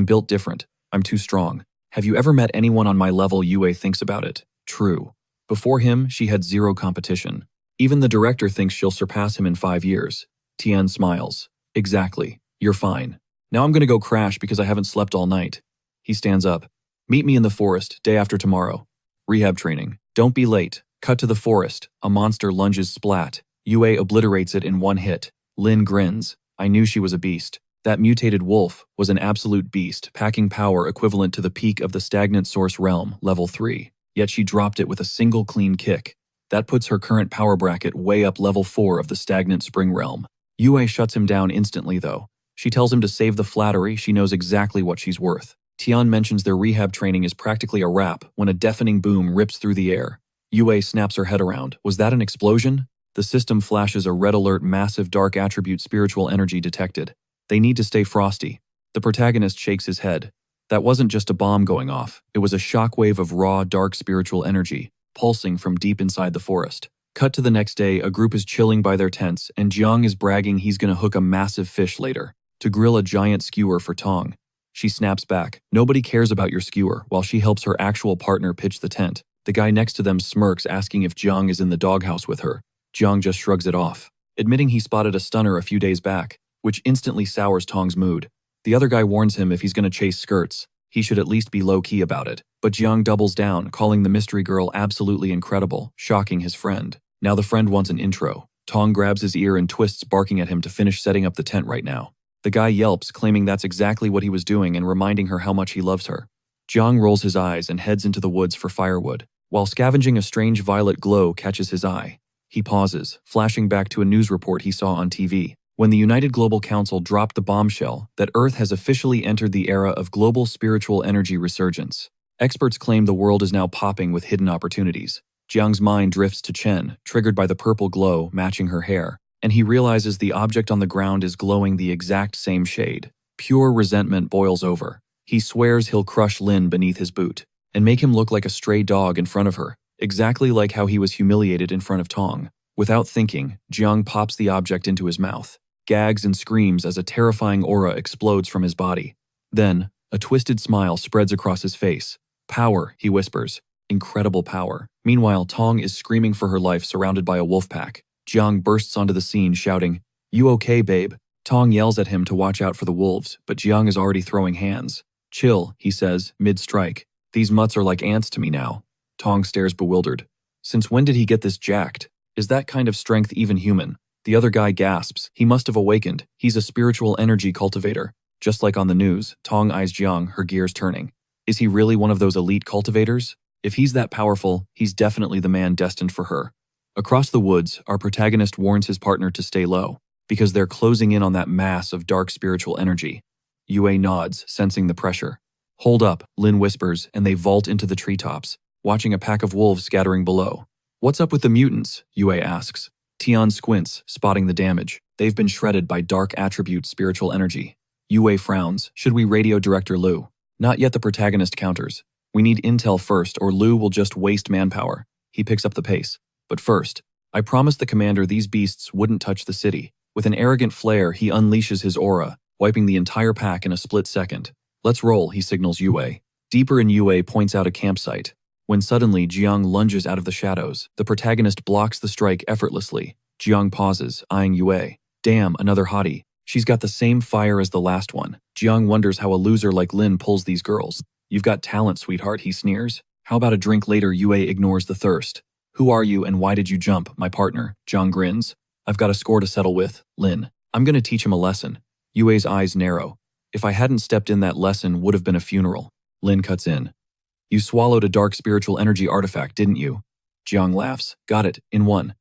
built different. I'm too strong. Have you ever met anyone on my level? Yue thinks about it. True. Before him, she had 0 competition. Even the director thinks she'll surpass him in 5 years. Tian smiles. Exactly. You're fine. Now I'm gonna go crash because I haven't slept all night. He stands up. Meet me in the forest, day after tomorrow. Rehab training. Don't be late. Cut to the forest. A monster lunges splat. Yue obliterates it in one hit. Lin grins. I knew she was a beast. That mutated wolf was an absolute beast, packing power equivalent to the peak of the stagnant source realm, level 3. Yet she dropped it with a single clean kick. That puts her current power bracket way up level 4 of the stagnant spring realm. Yue shuts him down instantly though. She tells him to save the flattery, she knows exactly what she's worth. Tian mentions their rehab training is practically a wrap when a deafening boom rips through the air. Yue snaps her head around. Was that an explosion? The system flashes a red alert, massive dark attribute spiritual energy detected. They need to stay frosty. The protagonist shakes his head. That wasn't just a bomb going off, it was a shockwave of raw, dark spiritual energy, pulsing from deep inside the forest. Cut to the next day, a group is chilling by their tents, and Jiang is bragging he's gonna hook a massive fish later, to grill a giant skewer for Tong. She snaps back. Nobody cares about your skewer, while she helps her actual partner pitch the tent. The guy next to them smirks, asking if Jiang is in the doghouse with her. Jiang just shrugs it off, admitting he spotted a stunner a few days back, which instantly sours Tong's mood. The other guy warns him if he's gonna chase skirts, he should at least be low-key about it. But Jiang doubles down, calling the mystery girl absolutely incredible, shocking his friend. Now the friend wants an intro. Tong grabs his ear and twists, barking at him to finish setting up the tent right now. The guy yelps, claiming that's exactly what he was doing and reminding her how much he loves her. Jiang rolls his eyes and heads into the woods for firewood. While scavenging, a strange violet glow catches his eye. He pauses, flashing back to a news report he saw on TV. When the United Global Council dropped the bombshell that Earth has officially entered the era of global spiritual energy resurgence. Experts claim the world is now popping with hidden opportunities. Jiang's mind drifts to Chen, triggered by the purple glow matching her hair, and he realizes the object on the ground is glowing the exact same shade. Pure resentment boils over. He swears he'll crush Lin beneath his boot and make him look like a stray dog in front of her, exactly like how he was humiliated in front of Tong. Without thinking, Jiang pops the object into his mouth, gags and screams as a terrifying aura explodes from his body. Then, a twisted smile spreads across his face. Power, he whispers. Incredible power. Meanwhile, Tong is screaming for her life, surrounded by a wolf pack. Jiang bursts onto the scene, shouting, "You okay, babe?" Tong yells at him to watch out for the wolves, but Jiang is already throwing hands. "Chill," he says, mid-strike. "These mutts are like ants to me now." Tong stares bewildered. Since when did he get this jacked? Is that kind of strength even human? The other guy gasps. He must have awakened. He's a spiritual energy cultivator. Just like on the news, Tong eyes Jiang, her gears turning. Is he really one of those elite cultivators? If he's that powerful, he's definitely the man destined for her. Across the woods, our protagonist warns his partner to stay low, because they're closing in on that mass of dark spiritual energy. Yue nods, sensing the pressure. "Hold up," Lin whispers, and they vault into the treetops, watching a pack of wolves scattering below. "What's up with the mutants?" Yue asks. Tian squints, spotting the damage. They've been shredded by dark attribute spiritual energy. Yue frowns. "Should we radio Director Lu?" "Not yet," the protagonist counters. "We need intel first, or Lu will just waste manpower." He picks up the pace. "But first, I promised the commander these beasts wouldn't touch the city." With an arrogant flair, he unleashes his aura, wiping the entire pack in a split second. "Let's roll," he signals Yue. Deeper in, Yue points out a campsite. When suddenly Jiang lunges out of the shadows, the protagonist blocks the strike effortlessly. Jiang pauses, eyeing Yue. Damn, another hottie. She's got the same fire as the last one. Jiang wonders how a loser like Lin pulls these girls. "You've got talent, sweetheart," he sneers. "How about a drink later?" Yue ignores the thirst. "Who are you and why did you jump, my partner?" Jiang grins. "I've got a score to settle with, Lin. I'm gonna teach him a lesson." Yue's eyes narrow. "If I hadn't stepped in, that lesson would have been a funeral." Lin cuts in. "You swallowed a dark spiritual energy artifact, didn't you?" Jiang laughs. "Got it, in one.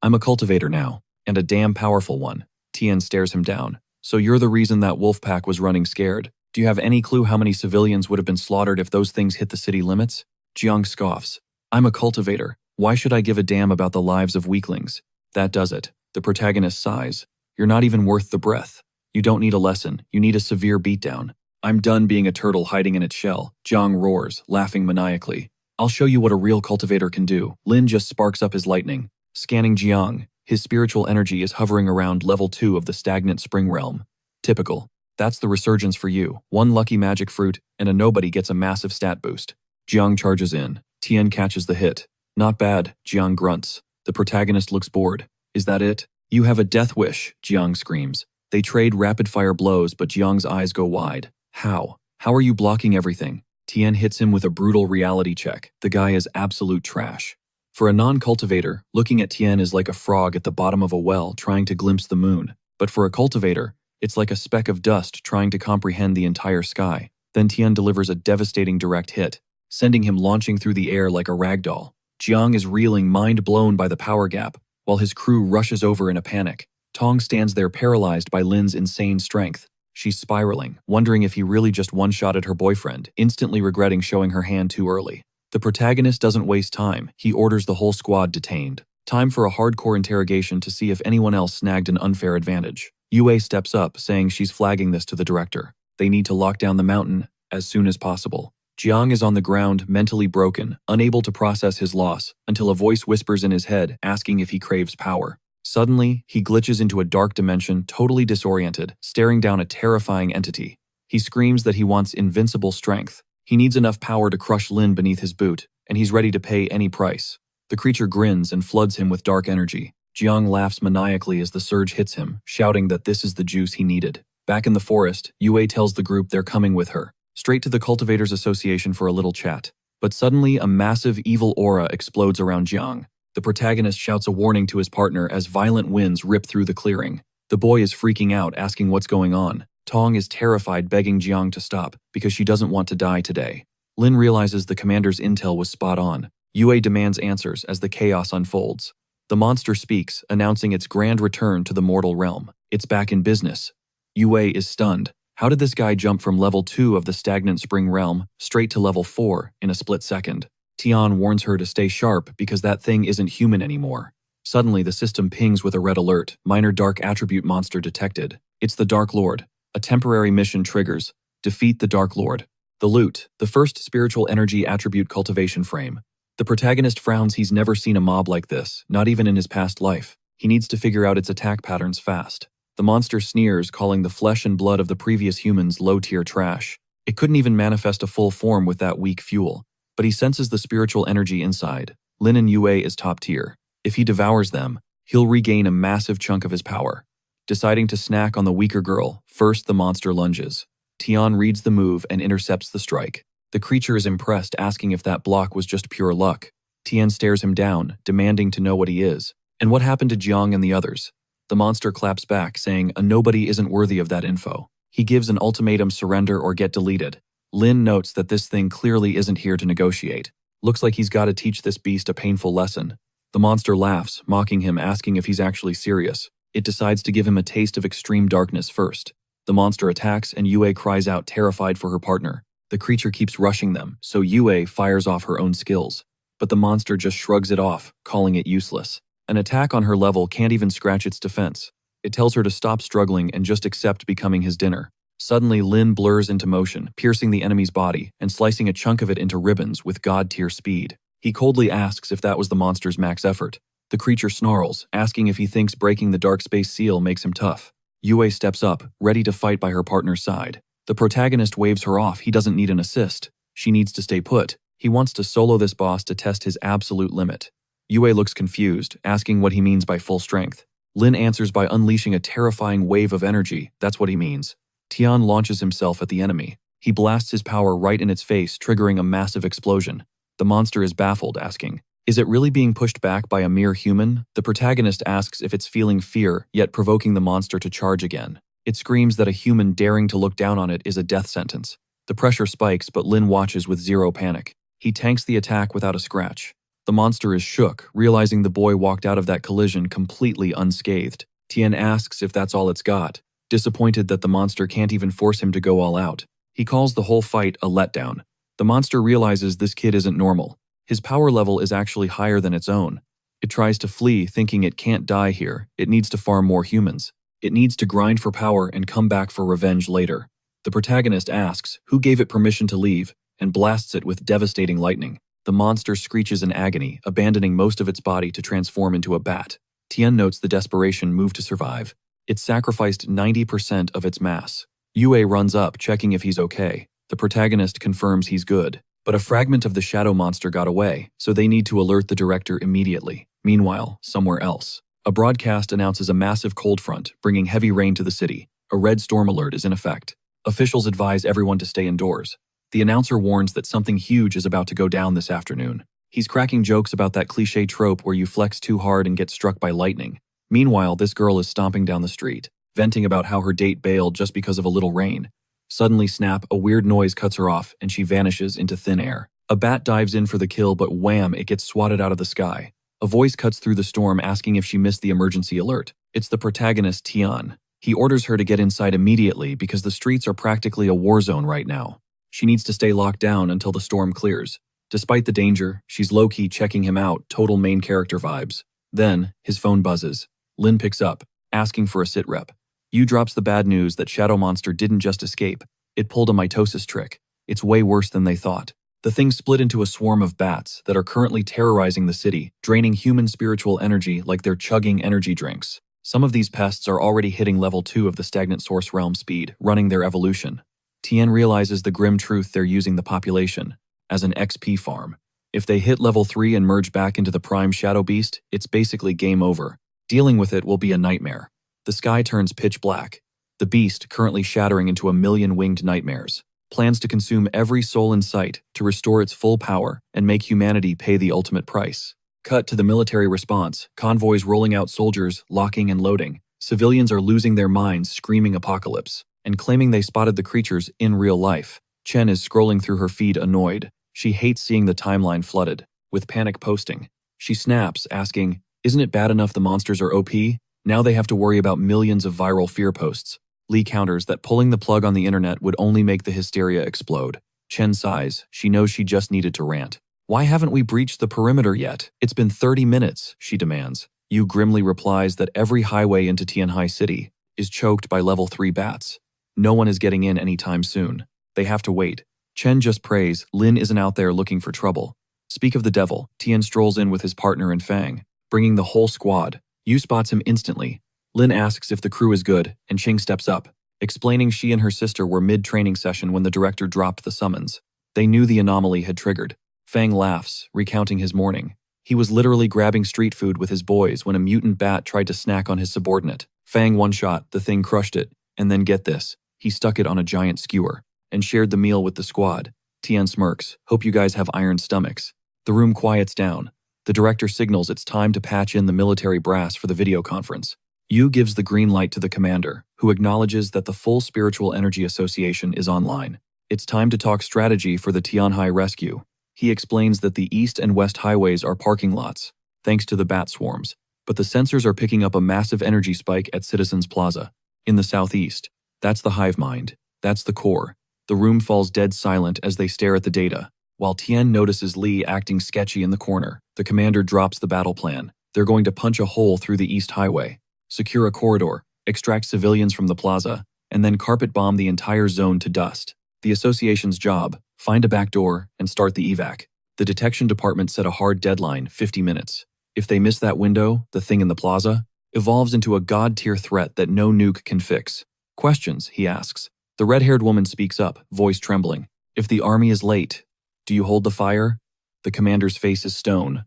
I'm a cultivator now, and a damn powerful one." Tian stares him down. "So you're the reason that wolf pack was running scared? Do you have any clue how many civilians would have been slaughtered if those things hit the city limits?" Jiang scoffs. "I'm a cultivator. Why should I give a damn about the lives of weaklings?" "That does it." The protagonist sighs. "You're not even worth the breath. You don't need a lesson, you need a severe beatdown." "I'm done being a turtle hiding in its shell," Jiang roars, laughing maniacally. "I'll show you what a real cultivator can do." Lin just sparks up his lightning. Scanning Jiang, his spiritual energy is hovering around level 2 of the stagnant spring realm. Typical. That's the resurgence for you. One lucky magic fruit, and a nobody gets a massive stat boost. Jiang charges in. Tian catches the hit. "Not bad," Jiang grunts. The protagonist looks bored. Is that it? You have a death wish, Jiang screams. They trade rapid-fire blows, but Jiang's eyes go wide. How? How are you blocking everything? Tian hits him with a brutal reality check. The guy is absolute trash. For a non-cultivator, looking at Tian is like a frog at the bottom of a well trying to glimpse the moon. But for a cultivator, it's like a speck of dust trying to comprehend the entire sky. Then Tian delivers a devastating direct hit, sending him launching through the air like a ragdoll. Jiang is reeling, mind blown by the power gap, while his crew rushes over in a panic. Tong stands there paralyzed by Lin's insane strength. She's spiraling, wondering if he really just one-shotted her boyfriend, instantly regretting showing her hand too early. The protagonist doesn't waste time. He orders the whole squad detained. Time for a hardcore interrogation to see if anyone else snagged an unfair advantage. Yue steps up, saying she's flagging this to the director. They need to lock down the mountain as soon as possible. Jiang is on the ground, mentally broken, unable to process his loss, until a voice whispers in his head, asking if he craves power. Suddenly, he glitches into a dark dimension, totally disoriented, staring down a terrifying entity. He screams that he wants invincible strength. He needs enough power to crush Lin beneath his boot, and he's ready to pay any price. The creature grins and floods him with dark energy. Jiang laughs maniacally as the surge hits him, shouting that this is the juice he needed. Back in the forest, Yue tells the group they're coming with her, straight to the Cultivators Association for a little chat. But suddenly, a massive evil aura explodes around Jiang. The protagonist shouts a warning to his partner as violent winds rip through the clearing. The boy is freaking out, asking what's going on. Tong is terrified, begging Jiang to stop, because she doesn't want to die today. Lin realizes the commander's intel was spot on. Yue demands answers as the chaos unfolds. The monster speaks, announcing its grand return to the mortal realm. It's back in business. Yue is stunned. How did this guy jump from level 2 of the stagnant spring realm straight to level 4 in a split second? Tian warns her to stay sharp because that thing isn't human anymore. Suddenly, the system pings with a red alert. Minor dark attribute monster detected. It's the Dark Lord. A temporary mission triggers. Defeat the Dark Lord. The loot, the first spiritual energy attribute cultivation frame. The protagonist frowns. He's never seen a mob like this, not even in his past life. He needs to figure out its attack patterns fast. The monster sneers, calling the flesh and blood of the previous humans low-tier trash. It couldn't even manifest a full form with that weak fuel. But he senses the spiritual energy inside. Lin and Yue is top tier. If he devours them, he'll regain a massive chunk of his power. Deciding to snack on the weaker girl, first the monster lunges. Tian reads the move and intercepts the strike. The creature is impressed, asking if that block was just pure luck. Tian stares him down, demanding to know what he is. And what happened to Jiang and the others? The monster claps back, saying a nobody isn't worthy of that info. He gives an ultimatum: surrender or get deleted. Lin notes that this thing clearly isn't here to negotiate. Looks like he's got to teach this beast a painful lesson. The monster laughs, mocking him, asking if he's actually serious. It decides to give him a taste of extreme darkness first. The monster attacks and Yue cries out, terrified for her partner. The creature keeps rushing them, so Yue fires off her own skills. But the monster just shrugs it off, calling it useless. An attack on her level can't even scratch its defense. It tells her to stop struggling and just accept becoming his dinner. Suddenly, Lin blurs into motion, piercing the enemy's body and slicing a chunk of it into ribbons with god-tier speed. He coldly asks if that was the monster's max effort. The creature snarls, asking if he thinks breaking the dark space seal makes him tough. Yue steps up, ready to fight by her partner's side. The protagonist waves her off. He doesn't need an assist. She needs to stay put. He wants to solo this boss to test his absolute limit. Yue looks confused, asking what he means by full strength. Lin answers by unleashing a terrifying wave of energy. That's what he means. Tian launches himself at the enemy. He blasts his power right in its face, triggering a massive explosion. The monster is baffled, asking, is it really being pushed back by a mere human? The protagonist asks if it's feeling fear, yet provoking the monster to charge again. It screams that a human daring to look down on it is a death sentence. The pressure spikes, but Lin watches with zero panic. He tanks the attack without a scratch. The monster is shook, realizing the boy walked out of that collision completely unscathed. Tian asks if that's all it's got, disappointed that the monster can't even force him to go all out. He calls the whole fight a letdown. The monster realizes this kid isn't normal. His power level is actually higher than its own. It tries to flee, thinking it can't die here. It needs to farm more humans. It needs to grind for power and come back for revenge later. The protagonist asks who gave it permission to leave, and blasts it with devastating lightning. The monster screeches in agony, abandoning most of its body to transform into a bat. Tian notes the desperation move to survive. It sacrificed 90% of its mass. Yue runs up, checking if he's okay. The protagonist confirms he's good. But a fragment of the shadow monster got away, so they need to alert the director immediately. Meanwhile, somewhere else, a broadcast announces a massive cold front, bringing heavy rain to the city. A red storm alert is in effect. Officials advise everyone to stay indoors. The announcer warns that something huge is about to go down this afternoon. He's cracking jokes about that cliché trope where you flex too hard and get struck by lightning. Meanwhile, this girl is stomping down the street, venting about how her date bailed just because of a little rain. Suddenly, snap, a weird noise cuts her off and she vanishes into thin air. A bat dives in for the kill, but wham, it gets swatted out of the sky. A voice cuts through the storm asking if she missed the emergency alert. It's the protagonist, Tian. He orders her to get inside immediately because the streets are practically a war zone right now. She needs to stay locked down until the storm clears. Despite the danger, she's low-key checking him out, total main character vibes. Then, his phone buzzes. Lin picks up, asking for a sitrep. Yu drops the bad news that Shadow Monster didn't just escape. It pulled a mitosis trick. It's way worse than they thought. The thing split into a swarm of bats that are currently terrorizing the city, draining human spiritual energy like they're chugging energy drinks. Some of these pests are already hitting level 2 of the stagnant source realm speed, running their evolution. Tien realizes the grim truth: they're using the population as an XP farm. If they hit level 3 and merge back into the prime shadow beast, it's basically game over. Dealing with it will be a nightmare. The sky turns pitch black. The beast, currently shattering into a million winged nightmares, plans to consume every soul in sight to restore its full power and make humanity pay the ultimate price. Cut to the military response, convoys rolling out soldiers, locking and loading. Civilians are losing their minds, screaming apocalypse, and claiming they spotted the creatures in real life. Chen is scrolling through her feed annoyed. She hates seeing the timeline flooded with panic posting. She snaps, asking, "Isn't it bad enough the monsters are OP? Now they have to worry about millions of viral fear posts." Lee counters that pulling the plug on the internet would only make the hysteria explode. Chen sighs. She knows she just needed to rant. "Why haven't we breached the perimeter yet? It's been 30 minutes, she demands. Yu grimly replies that every highway into Tianhai City is choked by level 3 bats. No one is getting in anytime soon. They have to wait. Chen just prays Lin isn't out there looking for trouble. Speak of the devil, Tian strolls in with his partner and Fang, bringing the whole squad. Yu spots him instantly. Lin asks if the crew is good, and Ching steps up, explaining she and her sister were mid-training session when the director dropped the summons. They knew the anomaly had triggered. Fang laughs, recounting his morning. He was literally grabbing street food with his boys when a mutant bat tried to snack on his subordinate. Fang one-shot, the thing crushed it, and then get this, he stuck it on a giant skewer, and shared the meal with the squad. Tian smirks, "Hope you guys have iron stomachs." The room quiets down. The director signals it's time to patch in the military brass for the video conference. Yu gives the green light to the commander, who acknowledges that the full Spiritual Energy Association is online. It's time to talk strategy for the Tianhai rescue. He explains that the east and west highways are parking lots, thanks to the bat swarms, but the sensors are picking up a massive energy spike at Citizens Plaza. In the southeast, that's the hive mind. That's the core. The room falls dead silent as they stare at the data. While Tien notices Li acting sketchy in the corner, the commander drops the battle plan. They're going to punch a hole through the east highway, secure a corridor, extract civilians from the plaza, and then carpet bomb the entire zone to dust. The association's job: find a back door and start the evac. The detection department set a hard deadline, 50 minutes. If they miss that window, the thing in the plaza evolves into a god-tier threat that no nuke can fix. "Questions?" he asks. The red-haired woman speaks up, voice trembling. "If the army is late, do you hold the fire?" The commander's face is stone.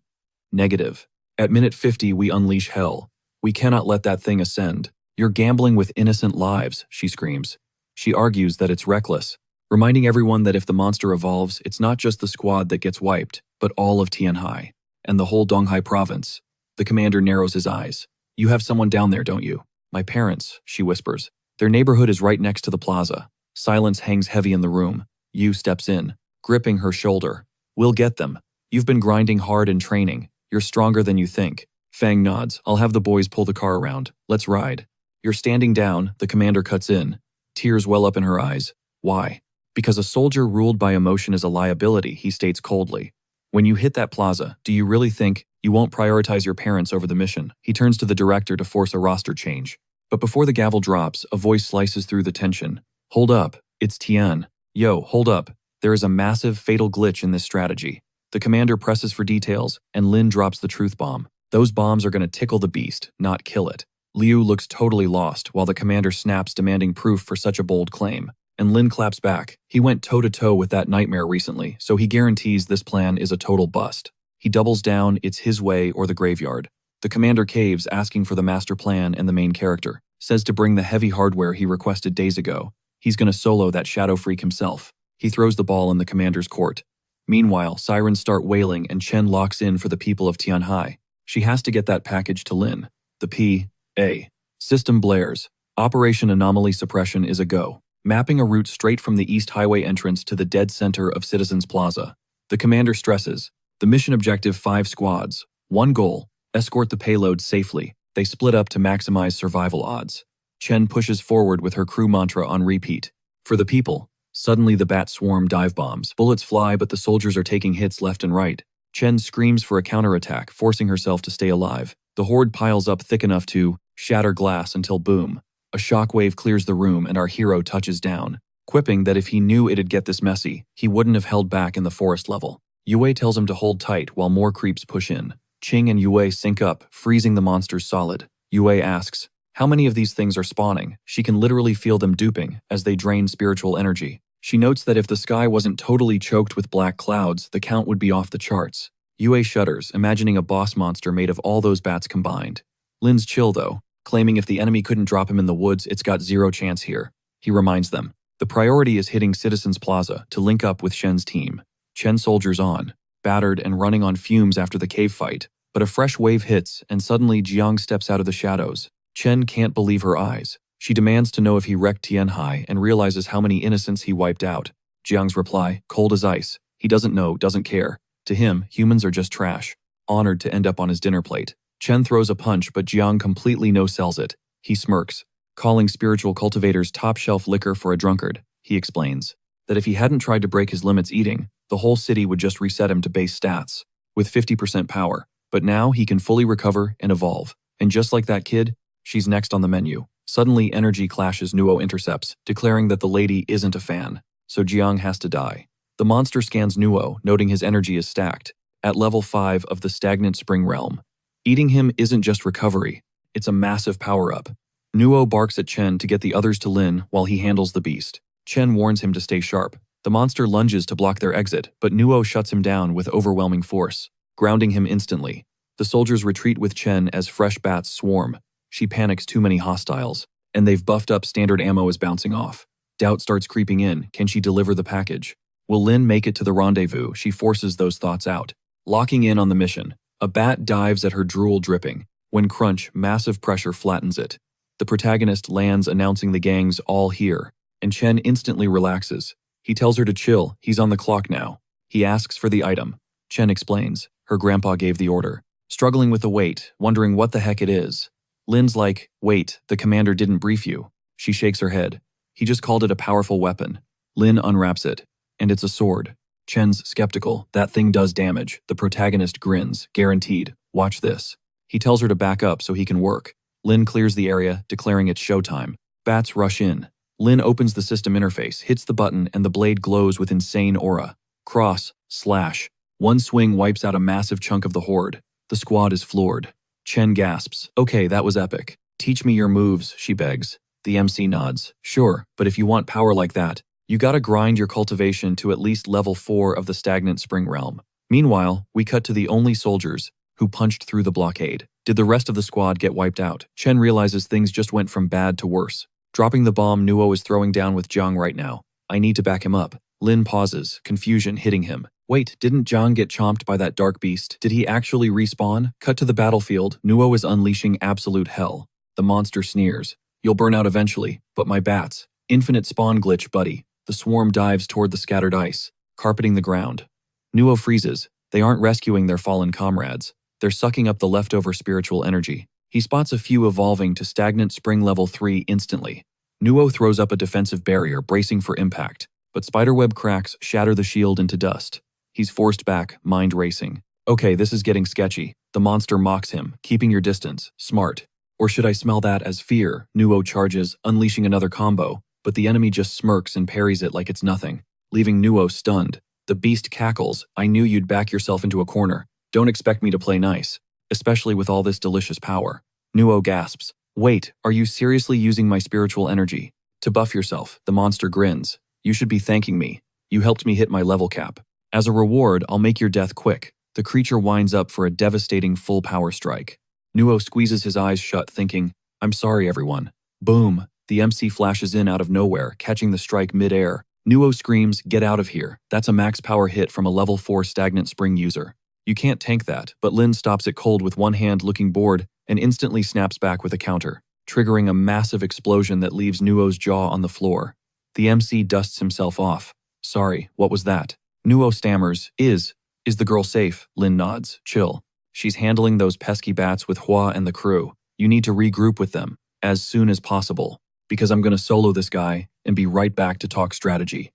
"Negative. At minute 50, we unleash hell. We cannot let that thing ascend. You're gambling with innocent lives," she screams. She argues that it's reckless, reminding everyone that if the monster evolves, it's not just the squad that gets wiped, but all of Tianhai, and the whole Donghai province. The commander narrows his eyes. "You have someone down there, don't you?" "My parents," she whispers. "Their neighborhood is right next to the plaza." Silence hangs heavy in the room. Yu steps in, gripping her shoulder. "We'll get them. You've been grinding hard in training. You're stronger than you think." Fang nods. "I'll have the boys pull the car around. Let's ride." "You're standing down," the commander cuts in. Tears well up in her eyes. "Why?" "Because a soldier ruled by emotion is a liability," he states coldly. "When you hit that plaza, do you really think you won't prioritize your parents over the mission?" He turns to the director to force a roster change. But before the gavel drops, a voice slices through the tension. "Hold up, it's Tian." "Yo, hold up. There is a massive, fatal glitch in this strategy." The commander presses for details, and Lin drops the truth bomb. "Those bombs are going to tickle the beast, not kill it." Liu looks totally lost, while the commander snaps, demanding proof for such a bold claim. And Lin claps back. He went toe-to-toe with that nightmare recently, so he guarantees this plan is a total bust. He doubles down, it's his way or the graveyard. The commander caves, asking for the master plan, and the main character says to bring the heavy hardware he requested days ago. He's gonna solo that shadow freak himself. He throws the ball in the commander's court. Meanwhile, sirens start wailing and Chen locks in for the people of Tianhai. She has to get that package to Lin. The P.A. system blares. Operation Anomaly Suppression is a go, mapping a route straight from the East Highway entrance to the dead center of Citizens Plaza. The commander stresses. The mission objective: 5 squads. One goal: escort the payload safely. They split up to maximize survival odds. Chen pushes forward with her crew mantra on repeat. For the people. Suddenly the bat swarm dive bombs. Bullets fly, but the soldiers are taking hits left and right. Chen screams for a counterattack, forcing herself to stay alive. The horde piles up thick enough to shatter glass until boom. A shockwave clears the room and our hero touches down, quipping that if he knew it'd get this messy, he wouldn't have held back in the forest level. Yue tells him to hold tight while more creeps push in. Qing and Yue sync up, freezing the monsters solid. Yue asks, how many of these things are spawning? She can literally feel them duping as they drain spiritual energy. She notes that if the sky wasn't totally choked with black clouds, the count would be off the charts. Yue shudders, imagining a boss monster made of all those bats combined. Lin's chill though, claiming if the enemy couldn't drop him in the woods, it's got zero chance here. He reminds them, the priority is hitting Citizens Plaza to link up with Shen's team. Chen soldiers on, battered and running on fumes after the cave fight, but a fresh wave hits and suddenly Jiang steps out of the shadows. Chen can't believe her eyes. She demands to know if he wrecked Tianhai and realizes how many innocents he wiped out. Jiang's reply, cold as ice. He doesn't know, doesn't care. To him, humans are just trash. Honored to end up on his dinner plate. Chen throws a punch, but Jiang completely no-sells it. He smirks, calling spiritual cultivators top-shelf liquor for a drunkard. He explains that if he hadn't tried to break his limits eating, the whole city would just reset him to base stats, with 50% power. But now he can fully recover and evolve. And just like that kid, she's next on the menu. Suddenly, energy clashes. Nuo intercepts, declaring that the lady isn't a fan, so Jiang has to die. The monster scans Nuo, noting his energy is stacked, at level 5 of the stagnant spring realm. Eating him isn't just recovery, it's a massive power-up. Nuo barks at Chen to get the others to Lin while he handles the beast. Chen warns him to stay sharp. The monster lunges to block their exit, but Nuo shuts him down with overwhelming force, grounding him instantly. The soldiers retreat with Chen as fresh bats swarm. She panics, too many hostiles, and they've buffed up, standard ammo is bouncing off. Doubt starts creeping in, can she deliver the package? Will Lin make it to the rendezvous? She forces those thoughts out. Locking in on the mission, a bat dives at her, drool dripping. When crunch, massive pressure flattens it. The protagonist lands, announcing the gang's all here, and Chen instantly relaxes. He tells her to chill, he's on the clock now. He asks for the item. Chen explains, her grandpa gave the order. Struggling with the weight, wondering what the heck it is. Lin's like, wait, the commander didn't brief you. She shakes her head. He just called it a powerful weapon. Lin unwraps it, and it's a sword. Chen's skeptical, that thing does damage. The protagonist grins, guaranteed. Watch this. He tells her to back up so he can work. Lin clears the area, declaring it's showtime. Bats rush in. Lin opens the system interface, hits the button, and the blade glows with insane aura. Cross, slash. One swing wipes out a massive chunk of the horde. The squad is floored. Chen gasps, okay, that was epic. Teach me your moves, she begs. The MC nods, sure, but if you want power like that, you gotta grind your cultivation to at least level 4 of the stagnant spring realm. Meanwhile, we cut to the only soldiers who punched through the blockade. Did the rest of the squad get wiped out? Chen realizes things just went from bad to worse. Dropping the bomb Nuo is throwing down with Jiang right now. I need to back him up. Lin pauses, confusion hitting him. Wait, didn't Jiang get chomped by that dark beast? Did he actually respawn? Cut to the battlefield, Nuo is unleashing absolute hell. The monster sneers. You'll burn out eventually, but my bats. Infinite spawn glitch, buddy. The swarm dives toward the scattered ice, carpeting the ground. Nuo freezes. They aren't rescuing their fallen comrades. They're sucking up the leftover spiritual energy. He spots a few evolving to stagnant spring level 3 instantly. Nuo throws up a defensive barrier, bracing for impact, but spiderweb cracks shatter the shield into dust. He's forced back, mind racing. Okay, this is getting sketchy. The monster mocks him, keeping your distance. Smart. Or should I smell that as fear? Nuo charges, unleashing another combo, but the enemy just smirks and parries it like it's nothing, leaving Nuo stunned. The beast cackles, I knew you'd back yourself into a corner. Don't expect me to play nice, especially with all this delicious power. Nuo gasps, wait, are you seriously using my spiritual energy to buff yourself? The monster grins. You should be thanking me. You helped me hit my level cap. As a reward, I'll make your death quick. The creature winds up for a devastating full power strike. Nuo squeezes his eyes shut, thinking, I'm sorry, everyone. Boom! The MC flashes in out of nowhere, catching the strike mid-air. Nuo screams, get out of here. That's a max power hit from a level 4 stagnant spring user. You can't tank that, but Lin stops it cold with one hand, looking bored, and instantly snaps back with a counter, triggering a massive explosion that leaves Nuo's jaw on the floor. The MC dusts himself off. Sorry, what was that? Nuo stammers, Is the girl safe? Lin nods, chill. She's handling those pesky bats with Hua and the crew. You need to regroup with them, as soon as possible, because I'm gonna solo this guy and be right back to talk strategy.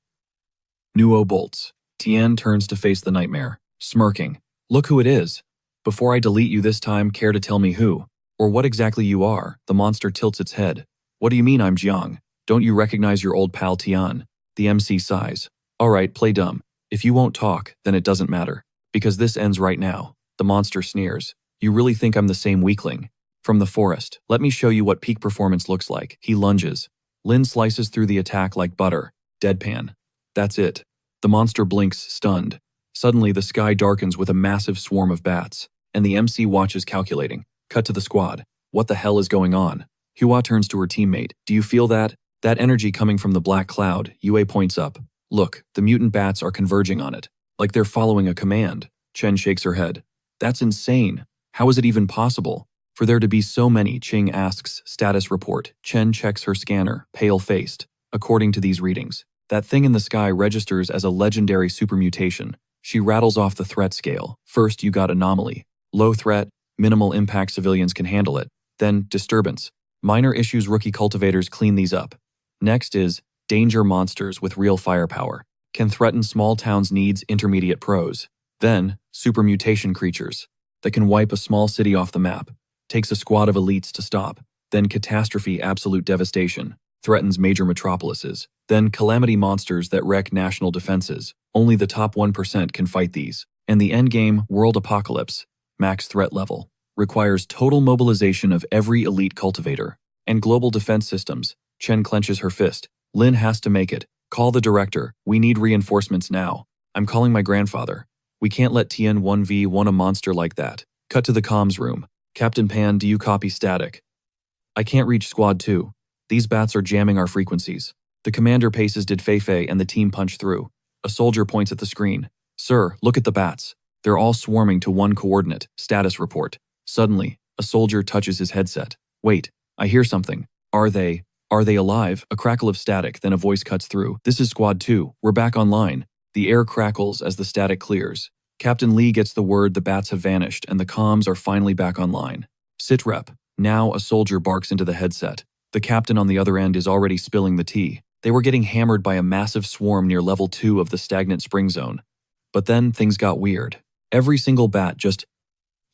Nuo bolts. Tien turns to face the nightmare, smirking. Look who it is. Before I delete you this time, care to tell me who? Or what exactly you are? The monster tilts its head. What do you mean I'm Jiang? Don't you recognize your old pal Tian? The MC sighs. Alright, play dumb. If you won't talk, then it doesn't matter. Because this ends right now. The monster sneers. You really think I'm the same weakling? From the forest, let me show you what peak performance looks like. He lunges. Lin slices through the attack like butter. Deadpan. That's it. The monster blinks, stunned. Suddenly, the sky darkens with a massive swarm of bats, and the MC watches calculating. Cut to the squad. What the hell is going on? Hua turns to her teammate. Do you feel that? That energy coming from the black cloud. Yue points up. Look, the mutant bats are converging on it. Like they're following a command. Chen shakes her head. That's insane. How is it even possible? For there to be so many, Qing asks, status report. Chen checks her scanner, pale-faced. According to these readings, that thing in the sky registers as a legendary supermutation. She rattles off the threat scale. First, you got anomaly. Low threat, minimal impact, civilians can handle it. Then, disturbance. Minor issues, rookie cultivators clean these up. Next is danger, monsters with real firepower. Can threaten small towns, needs intermediate pros. Then, supermutation creatures that can wipe a small city off the map. Takes a squad of elites to stop. Then catastrophe, absolute devastation. Threatens major metropolises. Then calamity, monsters that wreck national defenses. Only the top 1% can fight these. And the endgame, world apocalypse, max threat level. Requires total mobilization of every elite cultivator. And global defense systems. Chen clenches her fist. Lin has to make it. Call the director. We need reinforcements now. I'm calling my grandfather. We can't let Tien 1v1 a monster like that. Cut to the comms room. Captain Pan, do you copy static? I can't reach Squad 2. These bats are jamming our frequencies. The commander paces. Did Feifei and the team punch through? A soldier points at the screen. Sir, look at the bats. They're all swarming to one coordinate. Status report. Suddenly, a soldier touches his headset. Wait, I hear something. Are they alive? A crackle of static, then a voice cuts through. This is Squad 2. We're back online. The air crackles as the static clears. Captain Lee gets the word the bats have vanished and the comms are finally back online. Sit rep. Now a soldier barks into the headset. The captain on the other end is already spilling the tea. They were getting hammered by a massive swarm near level 2 of the stagnant spring zone. But then things got weird. Every single bat just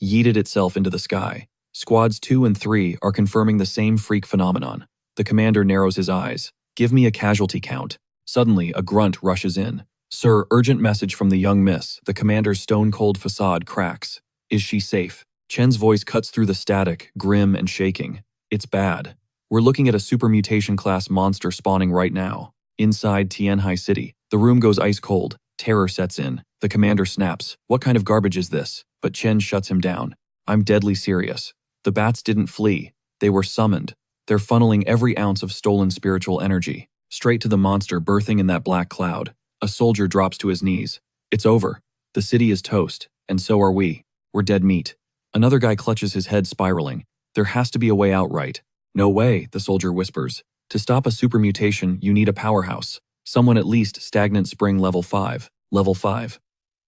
yeeted itself into the sky. Squads 2 and 3 are confirming the same freak phenomenon. The commander narrows his eyes. Give me a casualty count. Suddenly, a grunt rushes in. Sir, urgent message from the young miss. The commander's stone-cold facade cracks. Is she safe? Chen's voice cuts through the static, grim and shaking. It's bad. We're looking at a supermutation class monster spawning right now. Inside Tianhai City, the room goes ice cold. Terror sets in. The commander snaps. What kind of garbage is this? But Chen shuts him down. I'm deadly serious. The bats didn't flee. They were summoned. They're funneling every ounce of stolen spiritual energy straight to the monster birthing in that black cloud. A soldier drops to his knees. It's over. The city is toast, and so are we. We're dead meat. Another guy clutches his head, spiraling. There has to be a way out, right? No way, the soldier whispers. To stop a supermutation, you need a powerhouse. Someone at least stagnant spring level 5. Level 5.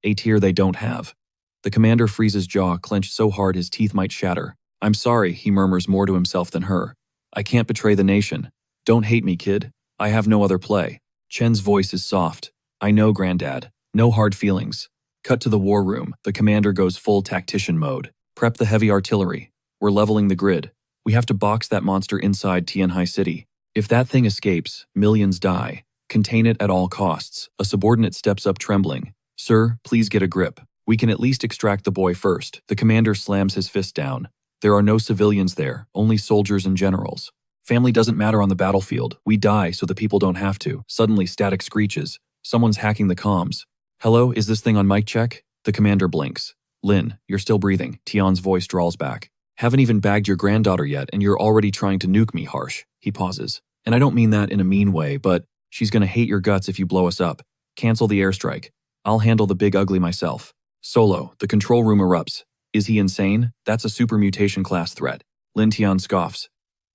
A tier they don't have. The commander freezes, jaw clenched so hard his teeth might shatter. I'm sorry, he murmurs more to himself than her. I can't betray the nation. Don't hate me, kid. I have no other play. Chen's voice is soft. I know, Granddad. No hard feelings. Cut to the war room. The commander goes full tactician mode. Prep the heavy artillery. We're leveling the grid. We have to box that monster inside Tianhai City. If that thing escapes, millions die. Contain it at all costs. A subordinate steps up, trembling. Sir, please get a grip. We can at least extract the boy first. The commander slams his fist down. There are no civilians there, only soldiers and generals. Family doesn't matter on the battlefield. We die so the people don't have to. Suddenly, static screeches. Someone's hacking the comms. Hello, is this thing on mic check? The commander blinks. Lin, you're still breathing, Tian's voice drawls back. Haven't even bagged your granddaughter yet and you're already trying to nuke me, harsh. He pauses. And I don't mean that in a mean way, but she's gonna hate your guts if you blow us up. Cancel the airstrike. I'll handle the big ugly myself. Solo, the control room erupts. Is he insane? That's a super mutation class threat. Lin Tian scoffs.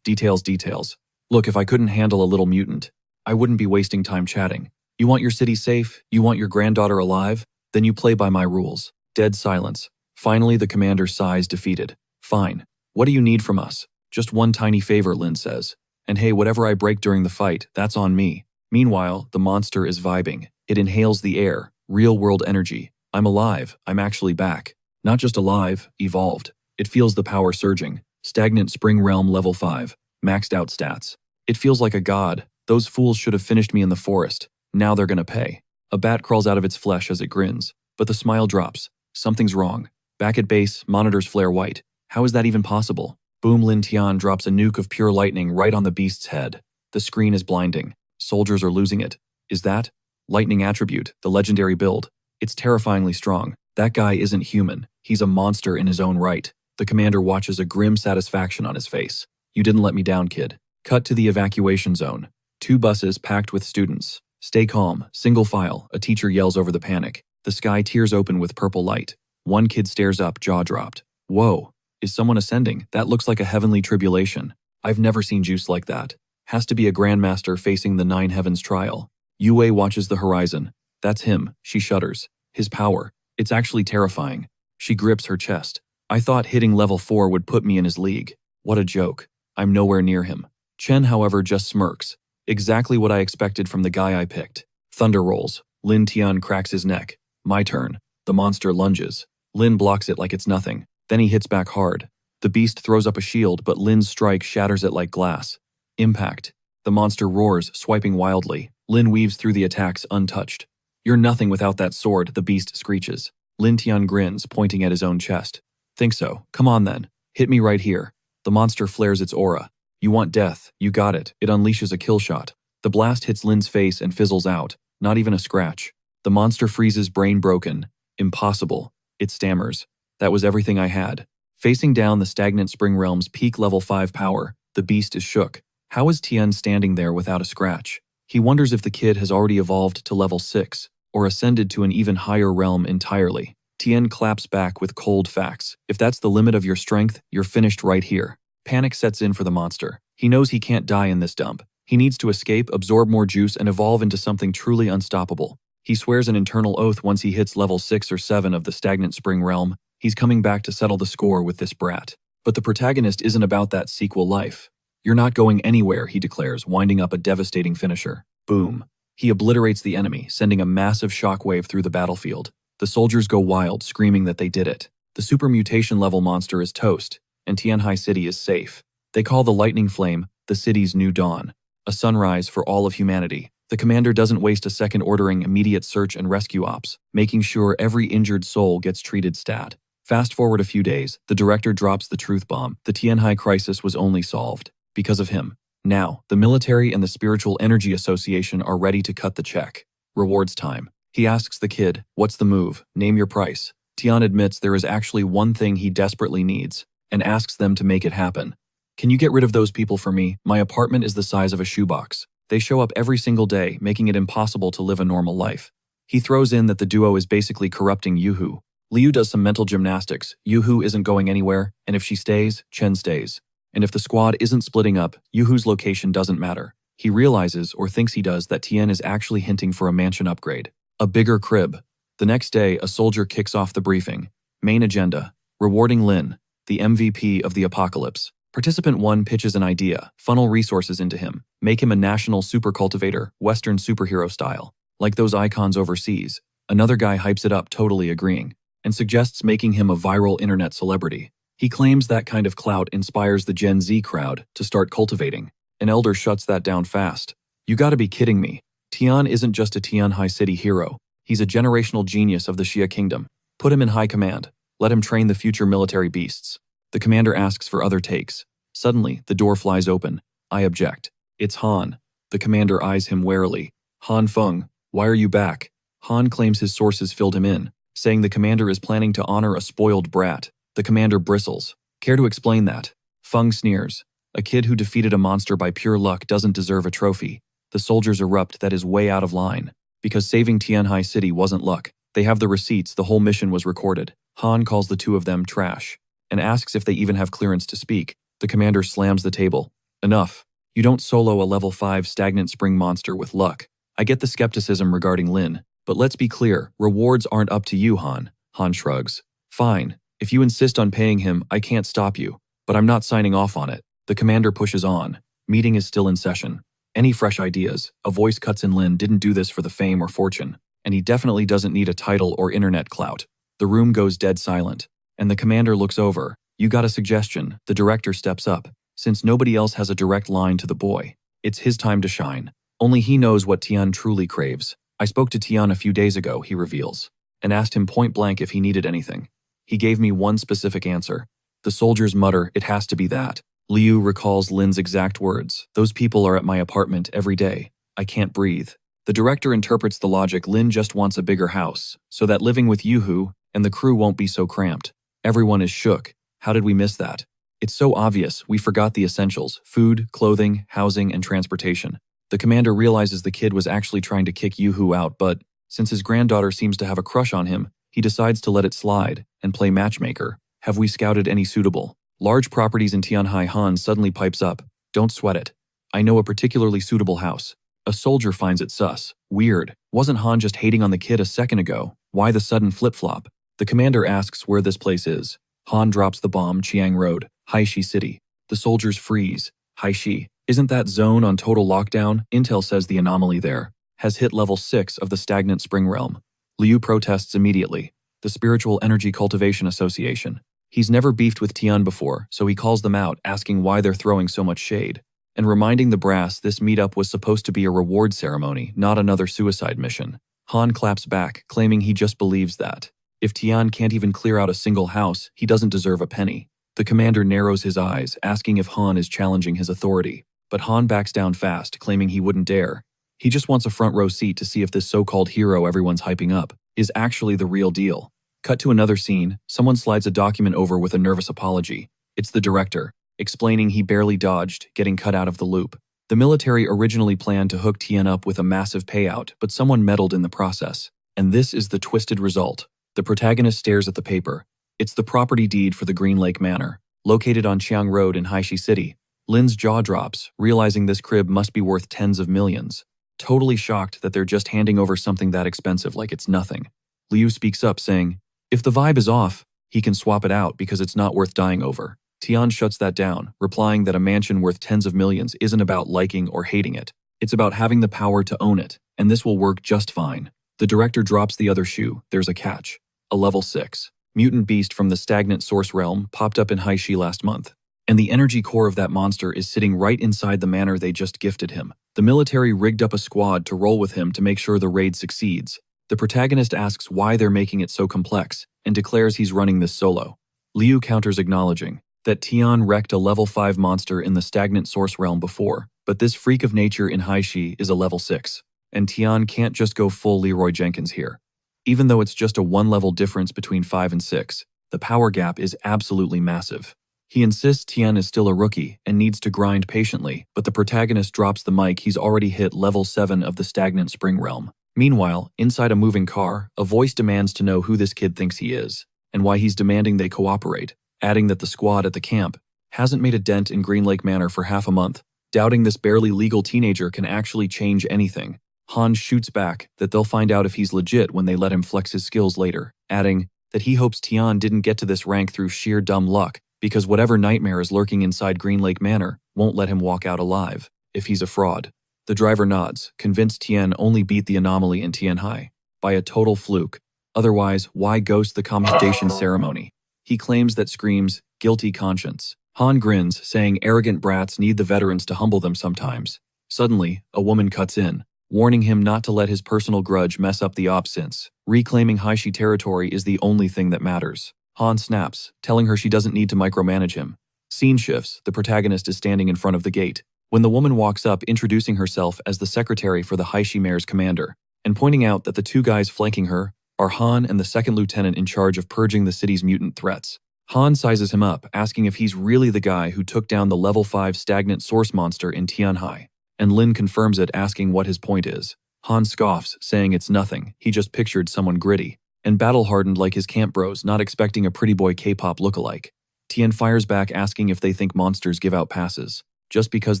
Details. Look, if I couldn't handle a little mutant, I wouldn't be wasting time chatting. You want your city safe? You want your granddaughter alive? Then you play by my rules. Dead silence. Finally, the commander sighs defeated. Fine. What do you need from us? Just one tiny favor, Lin says. And hey, whatever I break during the fight, that's on me. Meanwhile, the monster is vibing. It inhales the air, real-world energy. I'm alive. I'm actually back. Not just alive, evolved. It feels the power surging. Stagnant Spring Realm level 5. Maxed out stats. It feels like a god. Those fools should have finished me in the forest. Now they're gonna pay. A bat crawls out of its flesh as it grins. But the smile drops. Something's wrong. Back at base, monitors flare white. How is that even possible? Boom, Lin Tian drops a nuke of pure lightning right on the beast's head. The screen is blinding. Soldiers are losing it. Is that? Lightning attribute, the legendary build. It's terrifyingly strong. That guy isn't human. He's a monster in his own right. The commander watches a grim satisfaction on his face. You didn't let me down, kid. Cut to the evacuation zone. 2 buses packed with students. Stay calm, single file, a teacher yells over the panic. The sky tears open with purple light. One kid stares up, jaw dropped. Whoa, is someone ascending? That looks like a heavenly tribulation. I've never seen juice like that. Has to be a grandmaster facing the 9 heavens trial. Yue watches the horizon. That's him, she shudders. His power. It's actually terrifying. She grips her chest. I thought hitting level 4 would put me in his league. What a joke. I'm nowhere near him. Chen, however, just smirks. Exactly what I expected from the guy I picked. Thunder rolls. Lin Tian cracks his neck. My turn. The monster lunges. Lin blocks it like it's nothing. Then he hits back hard. The beast throws up a shield, but Lin's strike shatters it like glass. Impact. The monster roars, swiping wildly. Lin weaves through the attacks untouched. You're nothing without that sword, the beast screeches. Lin Tian grins, pointing at his own chest. Think so. Come on then. Hit me right here. The monster flares its aura. You want death. You got it. It unleashes a kill shot. The blast hits Lin's face and fizzles out. Not even a scratch. The monster freezes, brain broken. Impossible. It stammers. That was everything I had. Facing down the stagnant Spring Realm's peak level 5 power, the beast is shook. How is Tian standing there without a scratch? He wonders if the kid has already evolved to level 6, or ascended to an even higher realm entirely. Tian claps back with cold facts. If that's the limit of your strength, you're finished right here. Panic sets in for the monster. He knows he can't die in this dump. He needs to escape, absorb more juice, and evolve into something truly unstoppable. He swears an internal oath once he hits level 6 or 7 of the stagnant Spring Realm. He's coming back to settle the score with this brat. But the protagonist isn't about that sequel life. You're not going anywhere, he declares, winding up a devastating finisher. Boom. He obliterates the enemy, sending a massive shockwave through the battlefield. The soldiers go wild, screaming that they did it. The super mutation level monster is toast, and Tianhai City is safe. They call the lightning flame the city's new dawn, a sunrise for all of humanity. The commander doesn't waste a second ordering immediate search and rescue ops, making sure every injured soul gets treated stat. Fast forward a few days, the director drops the truth bomb. The Tianhai crisis was only solved because of him. Now, the military and the Spiritual Energy Association are ready to cut the check. Rewards time. He asks the kid, what's the move? Name your price. Tian admits there is actually one thing he desperately needs, and asks them to make it happen. Can you get rid of those people for me? My apartment is the size of a shoebox. They show up every single day, making it impossible to live a normal life. He throws in that the duo is basically corrupting Yuhu. Liu does some mental gymnastics. Yuhu isn't going anywhere, and if she stays, Chen stays. And if the squad isn't splitting up, Yuhu's location doesn't matter. He realizes, or thinks he does, that Tian is actually hinting for a mansion upgrade. A bigger crib. The next day, a soldier kicks off the briefing. Main agenda. Rewarding Lin, the MVP of the apocalypse. Participant 1 pitches an idea, funnel resources into him, make him a national super cultivator, Western superhero style, like those icons overseas. Another guy hypes it up, totally agreeing, and suggests making him a viral internet celebrity. He claims that kind of clout inspires the Gen Z crowd to start cultivating. An elder shuts that down fast. You gotta be kidding me. Tian isn't just a Tianhai City hero. He's a generational genius of the Xia Kingdom. Put him in high command. Let him train the future military beasts. The commander asks for other takes. Suddenly, the door flies open. I object. It's Han. The commander eyes him warily. Han Feng, why are you back? Han claims his sources filled him in. saying the commander is planning to honor a spoiled brat. The commander bristles. Care to explain that? Feng sneers. A kid who defeated a monster by pure luck doesn't deserve a trophy. The soldiers erupt that is way out of line. Because saving Tianhai City wasn't luck. They have the receipts, the whole mission was recorded. Han calls the two of them trash and asks if they even have clearance to speak. The commander slams the table. Enough. You don't solo a level 5 stagnant spring monster with luck. I get the skepticism regarding Lin, but let's be clear, rewards aren't up to you, Han. Han shrugs. Fine. If you insist on paying him, I can't stop you, but I'm not signing off on it. The commander pushes on. Meeting is still in session. Any fresh ideas? A voice cuts in. Lin didn't do this for the fame or fortune, and he definitely doesn't need a title or internet clout. The room goes dead silent, and the commander looks over. You got a suggestion? The director steps up. Since nobody else has a direct line to the boy, it's his time to shine. Only he knows what Tian truly craves. I spoke to Tian a few days ago, he reveals, and asked him point blank if he needed anything. He gave me one specific answer. The soldiers mutter, it has to be that. Liu recalls Lin's exact words. Those people are at my apartment every day. I can't breathe. The director interprets the logic. Lin just wants a bigger house, so that living with Yoo-hoo and the crew won't be so cramped. Everyone is shook. How did we miss that? It's so obvious, we forgot the essentials: food, clothing, housing, and transportation. The commander realizes the kid was actually trying to kick Yoo-hoo out, but since his granddaughter seems to have a crush on him, he decides to let it slide and play matchmaker. Have we scouted any suitable large properties in Tianhai? Han suddenly pipes up. Don't sweat it. I know a particularly suitable house. A soldier finds it sus. Weird. Wasn't Han just hating on the kid a second ago? Why the sudden flip-flop? The commander asks where this place is. Han drops the bomb. Chiang Road, Haishi City. The soldiers freeze. Haishi. Isn't that zone on total lockdown? Intel says the anomaly there has hit level 6 of the stagnant spring realm. Liu protests immediately. The Spiritual Energy Cultivation Association. He's never beefed with Tian before, so he calls them out, asking why they're throwing so much shade, and reminding the brass this meetup was supposed to be a reward ceremony, not another suicide mission. Han claps back, claiming he just believes that if Tian can't even clear out a single house, he doesn't deserve a penny. The commander narrows his eyes, asking if Han is challenging his authority, but Han backs down fast, claiming he wouldn't dare. He just wants a front row seat to see if this so-called hero everyone's hyping up is actually the real deal. Cut to another scene. Someone slides a document over with a nervous apology. It's the director, explaining he barely dodged, getting cut out of the loop. The military originally planned to hook Tian up with a massive payout, but someone meddled in the process. And this is the twisted result. The protagonist stares at the paper. It's the property deed for the Green Lake Manor, located on Chiang Road in Haishi City. Lin's jaw drops, realizing this crib must be worth tens of millions. Totally shocked that they're just handing over something that expensive like it's nothing. Liu speaks up, saying, if the vibe is off, he can swap it out because it's not worth dying over. Tian shuts that down, replying that a mansion worth tens of millions isn't about liking or hating it. It's about having the power to own it, and this will work just fine. The director drops the other shoe. There's a catch. A level 6 mutant beast from the stagnant source realm popped up in Haishi last month, and the energy core of that monster is sitting right inside the manor they just gifted him. The military rigged up a squad to roll with him to make sure the raid succeeds. The protagonist asks why they're making it so complex, and declares he's running this solo. Liu counters, acknowledging that Tian wrecked a level 5 monster in the stagnant source realm before, but this freak of nature in Haishi is a level 6, and Tian can't just go full Leroy Jenkins here. Even though it's just a 1-level difference between 5 and 6, the power gap is absolutely massive. He insists Tian is still a rookie and needs to grind patiently, but the protagonist drops the mic. He's already hit level 7 of the stagnant spring realm. Meanwhile, inside a moving car, a voice demands to know who this kid thinks he is, and why he's demanding they cooperate, adding that the squad at the camp hasn't made a dent in Green Lake Manor for half a month, doubting this barely legal teenager can actually change anything. Han shoots back that they'll find out if he's legit when they let him flex his skills later, adding that he hopes Tian didn't get to this rank through sheer dumb luck, because whatever nightmare is lurking inside Green Lake Manor won't let him walk out alive if he's a fraud. The driver nods, convinced Tian only beat the anomaly in Tianhai by a total fluke. Otherwise, why ghost the commendation ceremony? He claims that screams guilty conscience. Han grins, saying arrogant brats need the veterans to humble them sometimes. Suddenly, a woman cuts in, warning him not to let his personal grudge mess up the op, since reclaiming Haishi territory is the only thing that matters. Han snaps, telling her she doesn't need to micromanage him. Scene shifts. The protagonist is standing in front of the gate when the woman walks up, introducing herself as the secretary for the Haishi Mayor's commander, and pointing out that the two guys flanking her are Han and the second lieutenant in charge of purging the city's mutant threats. Han sizes him up, asking if he's really the guy who took down the level 5 stagnant source monster in Tianhai. And Lin confirms it, asking what his point is. Han scoffs, saying it's nothing, he just pictured someone gritty and battle-hardened like his camp bros, not expecting a pretty boy K-pop lookalike. Tian fires back, asking if they think monsters give out passes, just because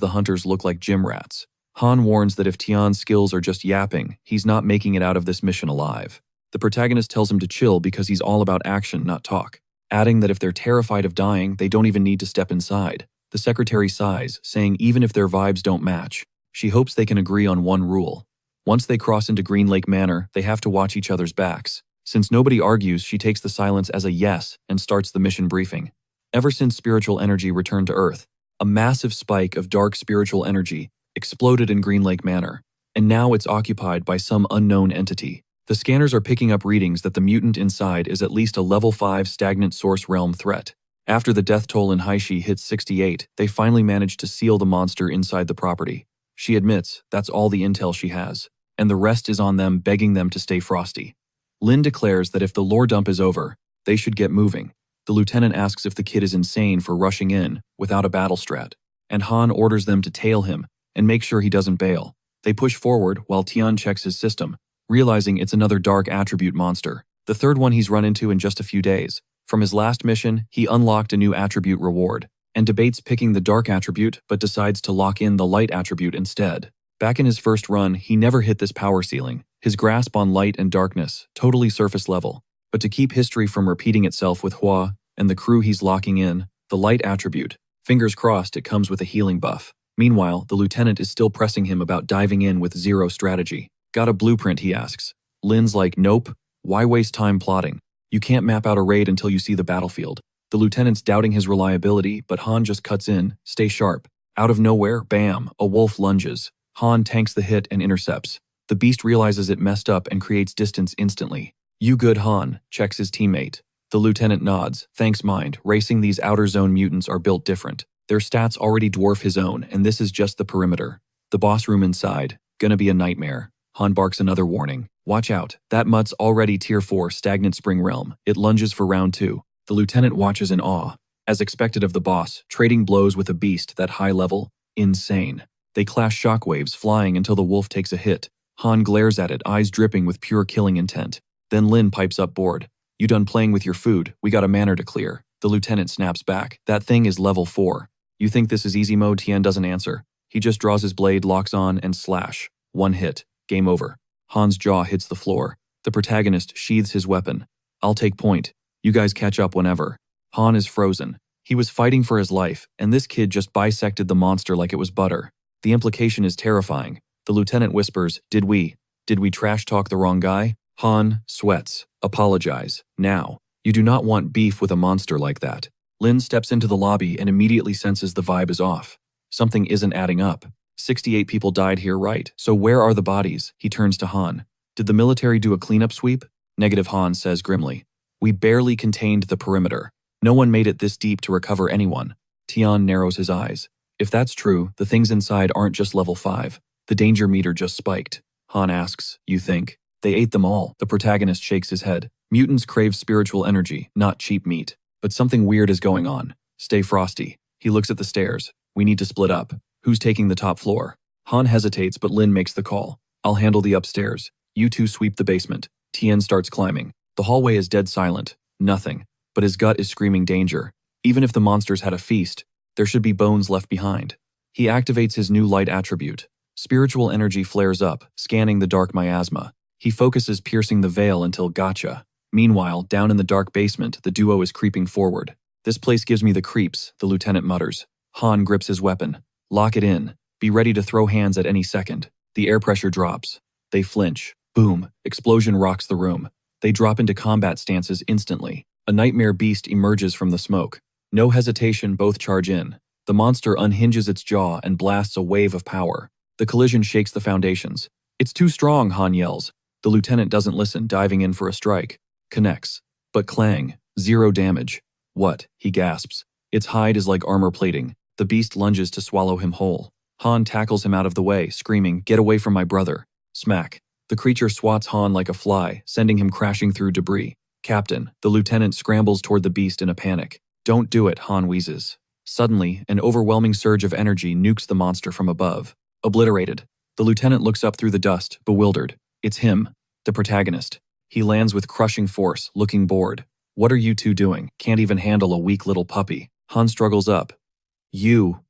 the hunters look like gym rats. Han warns that if Tian's skills are just yapping, he's not making it out of this mission alive. The protagonist tells him to chill because he's all about action, not talk, adding that if they're terrified of dying, they don't even need to step inside. The secretary sighs, saying even if their vibes don't match, she hopes they can agree on one rule. Once they cross into Green Lake Manor, they have to watch each other's backs. Since nobody argues, she takes the silence as a yes and starts the mission briefing. Ever since spiritual energy returned to Earth, a massive spike of dark spiritual energy exploded in Green Lake Manor, and now it's occupied by some unknown entity. The scanners are picking up readings that the mutant inside is at least a level 5 stagnant source realm threat. After the death toll in Haishi hits 68, they finally manage to seal the monster inside the property. She admits that's all the intel she has, and the rest is on them, begging them to stay frosty. Lin declares that if the lore dump is over, they should get moving. The lieutenant asks if the kid is insane for rushing in without a battle strat, and Han orders them to tail him and make sure he doesn't bail. They push forward while Tian checks his system, realizing it's another dark attribute monster, the third one he's run into in just a few days. From his last mission, he unlocked a new attribute reward, and debates picking the dark attribute but decides to lock in the light attribute instead. Back in his first run, he never hit this power ceiling, his grasp on light and darkness, totally surface level. But to keep history from repeating itself with Hua and the crew he's locking in, the light attribute, fingers crossed it comes with a healing buff. Meanwhile, the lieutenant is still pressing him about diving in with zero strategy. Got a blueprint, he asks. Lin's like, nope, why waste time plotting? You can't map out a raid until you see the battlefield. The lieutenant's doubting his reliability, but Han just cuts in, stay sharp. Out of nowhere, bam, a wolf lunges. Han tanks the hit and intercepts. The beast realizes it messed up and creates distance instantly. You good, Han? Checks his teammate. The lieutenant nods, thanks mind, racing these outer zone mutants are built different. Their stats already dwarf his own, and this is just the perimeter. The boss room inside, gonna be a nightmare. Han barks another warning. Watch out, that mutt's already tier 4 stagnant spring realm. It lunges for round 2. The lieutenant watches in awe. As expected of the boss, trading blows with a beast that high level, insane. They clash shockwaves, flying until the wolf takes a hit. Han glares at it, eyes dripping with pure killing intent. Then Lin pipes up, bored. You done playing with your food? We got a manor to clear. The lieutenant snaps back. That thing is level 4. You think this is easy mode? Tian doesn't answer. He just draws his blade, locks on, and slash. One hit. Game over. Han's jaw hits the floor. The protagonist sheathes his weapon. I'll take point. You guys catch up whenever. Han is frozen. He was fighting for his life, and this kid just bisected the monster like it was butter. The implication is terrifying. The lieutenant whispers, Did we trash talk the wrong guy? Han sweats. Apologize. Now. You do not want beef with a monster like that. Lin steps into the lobby and immediately senses the vibe is off. Something isn't adding up. 68 people died here, right? So where are the bodies? He turns to Han. Did the military do a cleanup sweep? Negative, Han says grimly. We barely contained the perimeter. No one made it this deep to recover anyone. Tian narrows his eyes. If that's true, the things inside aren't just level 5. The danger meter just spiked. Han asks, you think? They ate them all. The protagonist shakes his head. Mutants crave spiritual energy, not cheap meat. But something weird is going on. Stay frosty. He looks at the stairs. We need to split up. Who's taking the top floor? Han hesitates, but Lin makes the call. I'll handle the upstairs. You two sweep the basement. Tian starts climbing. The hallway is dead silent. Nothing. But his gut is screaming danger. Even if the monsters had a feast, there should be bones left behind. He activates his new light attribute. Spiritual energy flares up, scanning the dark miasma. He focuses, piercing the veil until gotcha. Meanwhile, down in the dark basement, the duo is creeping forward. This place gives me the creeps, the lieutenant mutters. Han grips his weapon. Lock it in. Be ready to throw hands at any second. The air pressure drops. They flinch. Boom. Explosion rocks the room. They drop into combat stances instantly. A nightmare beast emerges from the smoke. No hesitation, both charge in. The monster unhinges its jaw and blasts a wave of power. The collision shakes the foundations. It's too strong, Han yells. The lieutenant doesn't listen, diving in for a strike. Connects. But clang. 0 damage. What? He gasps. Its hide is like armor plating. The beast lunges to swallow him whole. Han tackles him out of the way, screaming, Get away from my brother. Smack. The creature swats Han like a fly, sending him crashing through debris. Captain, the lieutenant scrambles toward the beast in a panic. Don't do it, Han wheezes. Suddenly, an overwhelming surge of energy nukes the monster from above. Obliterated. The lieutenant looks up through the dust, bewildered. It's him, the protagonist. He lands with crushing force, looking bored. What are you two doing? Can't even handle a weak little puppy. Han struggles up. You.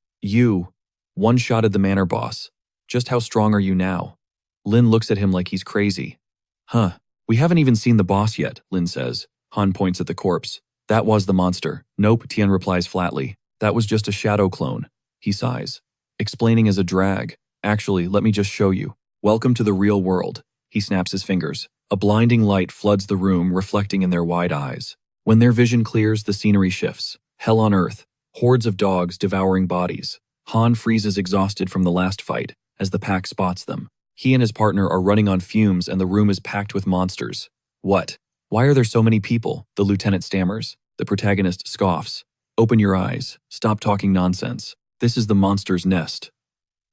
One-shotted the manor boss. Just how strong are you now? Lin looks at him like he's crazy. Huh. We haven't even seen the boss yet, Lin says. Han points at the corpse. That was the monster. Nope, Tian replies flatly. That was just a shadow clone. He sighs. Explaining as a drag. Actually, let me just show you. Welcome to the real world. He snaps his fingers. A blinding light floods the room, reflecting in their wide eyes. When their vision clears, the scenery shifts. Hell on earth. Hordes of dogs devouring bodies. Han freezes exhausted from the last fight, as the pack spots them. He and his partner are running on fumes and the room is packed with monsters. What? Why are there so many people? The lieutenant stammers. The protagonist scoffs. Open your eyes. Stop talking nonsense. This is the monster's nest.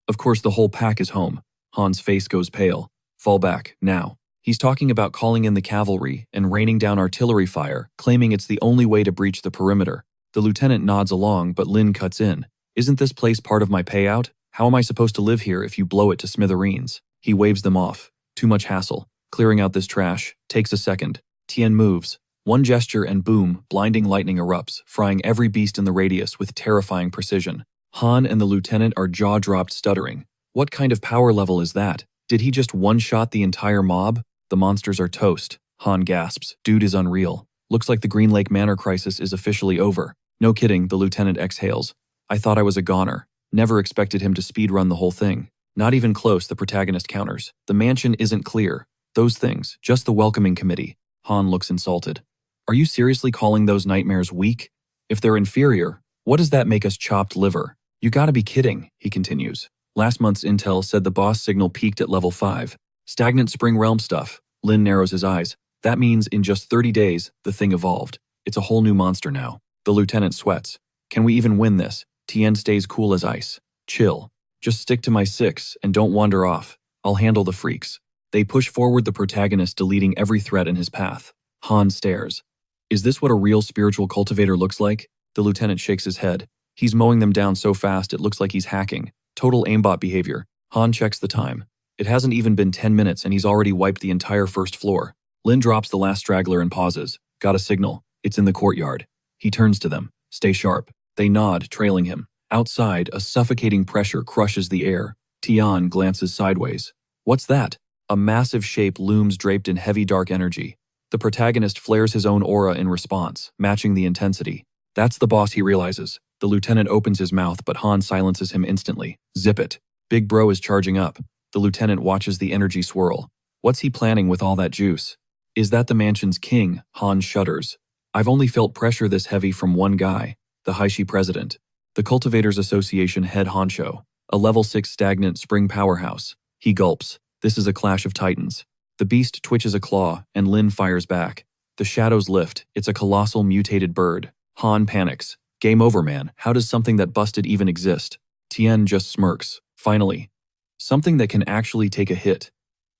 Of course, the whole pack is home. Han's face goes pale. Fall back, now. He's talking about calling in the cavalry and raining down artillery fire, claiming it's the only way to breach the perimeter. The lieutenant nods along, but Lin cuts in. Isn't this place part of my payout? How am I supposed to live here if you blow it to smithereens? He waves them off. Too much hassle. Clearing out this trash. Takes a second. Tian moves. One gesture and boom, blinding lightning erupts, frying every beast in the radius with terrifying precision. Han and the lieutenant are jaw-dropped stuttering. What kind of power level is that? Did he just one-shot the entire mob? The monsters are toast. Han gasps. Dude is unreal. Looks like the Green Lake Manor crisis is officially over. No kidding, the lieutenant exhales. I thought I was a goner. Never expected him to speedrun the whole thing. Not even close, the protagonist counters. The mansion isn't clear. Those things, just the welcoming committee. Han looks insulted. Are you seriously calling those nightmares weak? If they're inferior, what does that make us chopped liver? You gotta be kidding, he continues. Last month's intel said the boss signal peaked at level 5. Stagnant Spring Realm stuff. Lin narrows his eyes. That means in just 30 days, the thing evolved. It's a whole new monster now. The lieutenant sweats. Can we even win this? Tien stays cool as ice. Chill. Just stick to my 6 and don't wander off. I'll handle the freaks. They push forward the protagonist, deleting every threat in his path. Han stares. Is this what a real spiritual cultivator looks like? The lieutenant shakes his head. He's mowing them down so fast it looks like he's hacking. Total aimbot behavior. Han checks the time. It hasn't even been 10 minutes and he's already wiped the entire first floor. Lin drops the last straggler and pauses. Got a signal. It's in the courtyard. He turns to them. Stay sharp. They nod, trailing him. Outside, a suffocating pressure crushes the air. Tian glances sideways. What's that? A massive shape looms draped in heavy dark energy. The protagonist flares his own aura in response, matching the intensity. That's the boss, he realizes. The lieutenant opens his mouth, but Han silences him instantly. Zip it. Big bro is charging up. The lieutenant watches the energy swirl. What's he planning with all that juice? Is that the mansion's king? Han shudders. I've only felt pressure this heavy from one guy, the Haishi president. The Cultivators Association head honcho. A level 6 stagnant spring powerhouse. He gulps. This is a clash of titans. The beast twitches a claw, and Lin fires back. The shadows lift. It's a colossal mutated bird. Han panics. Game over, man. How does something that busted even exist? Tien just smirks. Finally. Something that can actually take a hit.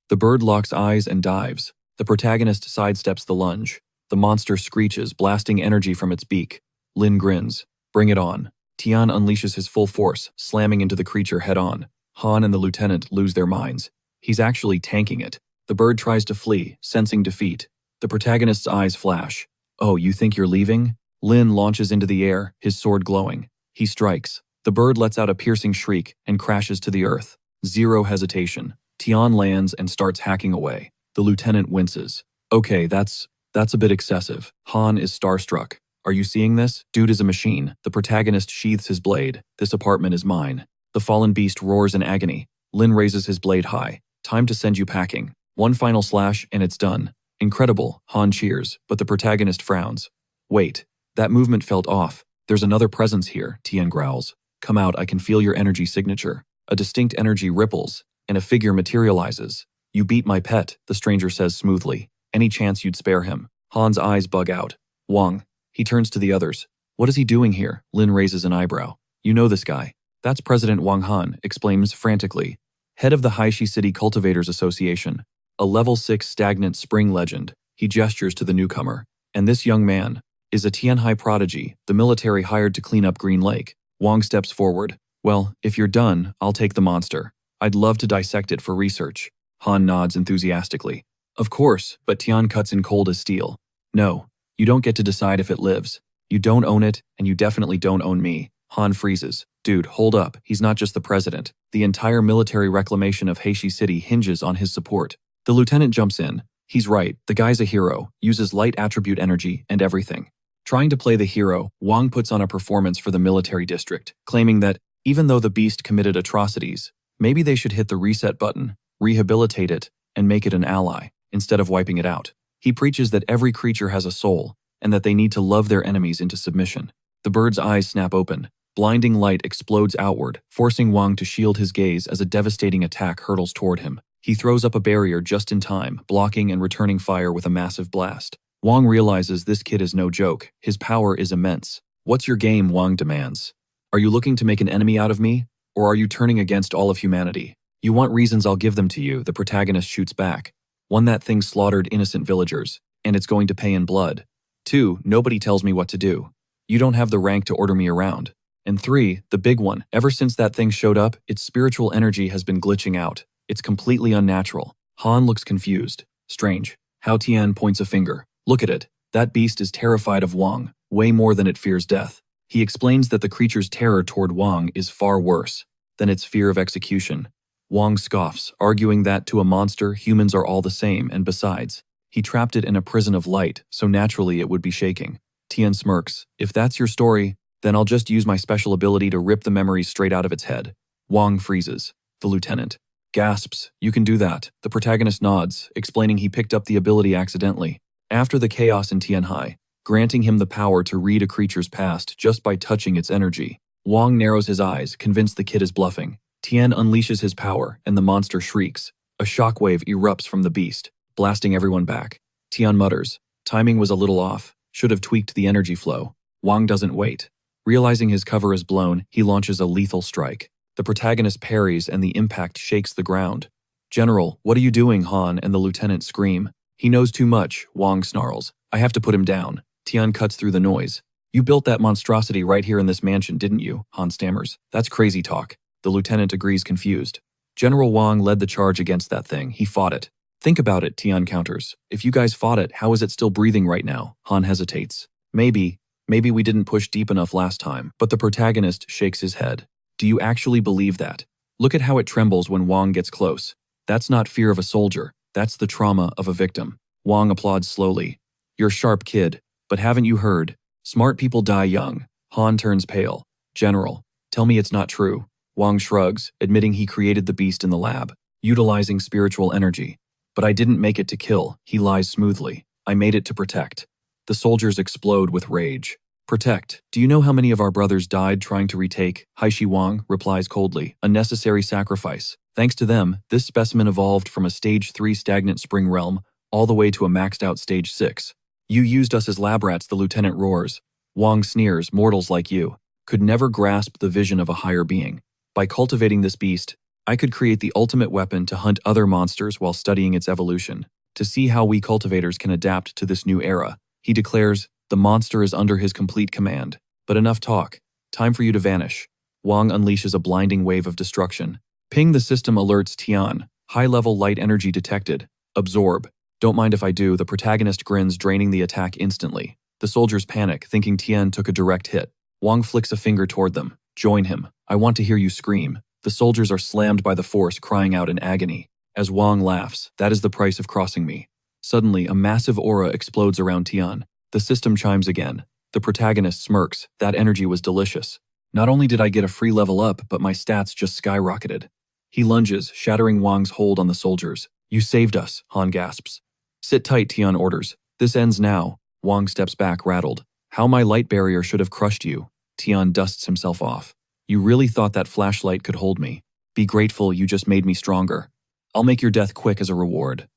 The bird locks eyes and dives. The protagonist sidesteps the lunge. The monster screeches, blasting energy from its beak. Lin grins. Bring it on. Tian unleashes his full force, slamming into the creature head-on. Han and the lieutenant lose their minds. He's actually tanking it. The bird tries to flee, sensing defeat. The protagonist's eyes flash. Oh, you think you're leaving? Lin launches into the air, his sword glowing. He strikes. The bird lets out a piercing shriek and crashes to the earth. Zero hesitation. Tian lands and starts hacking away. The lieutenant winces. Okay, that's a bit excessive. Han is starstruck. Are you seeing this? Dude is a machine. The protagonist sheathes his blade. This apartment is mine. The fallen beast roars in agony. Lin raises his blade high. Time to send you packing. One final slash and it's done. Incredible, Han cheers, but the protagonist frowns. Wait, that movement felt off. There's another presence here, Tien growls. Come out, I can feel your energy signature. A distinct energy ripples, and a figure materializes. You beat my pet, the stranger says smoothly. Any chance you'd spare him? Han's eyes bug out. Wang. He turns to the others. What is he doing here? Lin raises an eyebrow. You know this guy. That's President Wang Han, explains frantically. Head of the Haishi City Cultivators Association. a level 6 stagnant spring legend. He gestures to the newcomer. And this young man is a Tianhai prodigy, the military hired to clean up Green Lake. Wang steps forward. Well, if you're done, I'll take the monster. I'd love to dissect it for research. Han nods enthusiastically. Of course, but Tian cuts in cold as steel. No, you don't get to decide if it lives. You don't own it, and you definitely don't own me. Han freezes. Dude, hold up, he's not just the president. The entire military reclamation of Heishi City hinges on his support. The lieutenant jumps in. He's right, the guy's a hero, uses light attribute energy and everything. Trying to play the hero, Wang puts on a performance for the military district, claiming that, even though the beast committed atrocities, maybe they should hit the reset button, rehabilitate it, and make it an ally, instead of wiping it out. He preaches that every creature has a soul, and that they need to love their enemies into submission. The bird's eyes snap open. Blinding light explodes outward, forcing Wang to shield his gaze as a devastating attack hurtles toward him. He throws up a barrier just in time, blocking and returning fire with a massive blast. Wang realizes this kid is no joke. His power is immense. What's your game? Wang demands. Are you looking to make an enemy out of me? Or are you turning against all of humanity? You want reasons, I'll give them to you, the protagonist shoots back. 1, that thing slaughtered innocent villagers, and it's going to pay in blood. 2, nobody tells me what to do. You don't have the rank to order me around. And 3, the big one, ever since that thing showed up, its spiritual energy has been glitching out. It's completely unnatural. Han looks confused. Strange. Hao Tian points a finger. Look at it. That beast is terrified of Wang, way more than it fears death. He explains that the creature's terror toward Wang is far worse than its fear of execution. Wang scoffs, arguing that to a monster, humans are all the same, and besides, he trapped it in a prison of light, so naturally it would be shaking. Tian smirks. If that's your story, then I'll just use my special ability to rip the memories straight out of its head. Wang freezes. The lieutenant gasps. You can do that. The protagonist nods, explaining he picked up the ability accidentally, after the chaos in Tianhai, granting him the power to read a creature's past just by touching its energy. Wang narrows his eyes, convinced the kid is bluffing. Tian unleashes his power, and the monster shrieks. A shockwave erupts from the beast, blasting everyone back. Tian mutters. Timing was a little off. Should have tweaked the energy flow. Wang doesn't wait. Realizing his cover is blown, he launches a lethal strike. The protagonist parries and the impact shakes the ground. General, what are you doing? Han and the lieutenant scream. He knows too much, Wang snarls. I have to put him down. Tian cuts through the noise. You built that monstrosity right here in this mansion, didn't you? Han stammers. That's crazy talk. The lieutenant agrees, confused. General Wang led the charge against that thing. He fought it. Think about it, Tian counters. If you guys fought it, how is it still breathing right now? Han hesitates. Maybe we didn't push deep enough last time. But the protagonist shakes his head. Do you actually believe that? Look at how it trembles when Wang gets close. That's not fear of a soldier. That's the trauma of a victim. Wang applauds slowly. You're a sharp kid, but haven't you heard? Smart people die young. Han turns pale. General, tell me it's not true. Wang shrugs, admitting he created the beast in the lab, utilizing spiritual energy. But I didn't make it to kill, he lies smoothly. I made it to protect. The soldiers explode with rage. Protect. Do you know how many of our brothers died trying to retake? Haishi Wang replies coldly. A necessary sacrifice. Thanks to them, this specimen evolved from a stage 3 stagnant spring realm all the way to a maxed out stage 6. You used us as lab rats, the lieutenant roars. Wang sneers, mortals like you could never grasp the vision of a higher being. By cultivating this beast, I could create the ultimate weapon to hunt other monsters while studying its evolution, to see how we cultivators can adapt to this new era. He declares, the monster is under his complete command. But enough talk. Time for you to vanish. Wang unleashes a blinding wave of destruction. Ping, the system alerts Tian. High-level light energy detected. Absorb. Don't mind if I do, the protagonist grins, draining the attack instantly. The soldiers panic, thinking Tian took a direct hit. Wang flicks a finger toward them. Join him. I want to hear you scream. The soldiers are slammed by the force, crying out in agony. As Wang laughs, that is the price of crossing me. Suddenly, a massive aura explodes around Tian. The system chimes again. The protagonist smirks. That energy was delicious. Not only did I get a free level up, but my stats just skyrocketed. He lunges, shattering Wang's hold on the soldiers. You saved us, Han gasps. Sit tight, Tian orders. This ends now. Wang steps back, rattled. How my light barrier should have crushed you. Tian dusts himself off. You really thought that flashlight could hold me. Be grateful, you just made me stronger. I'll make your death quick as a reward.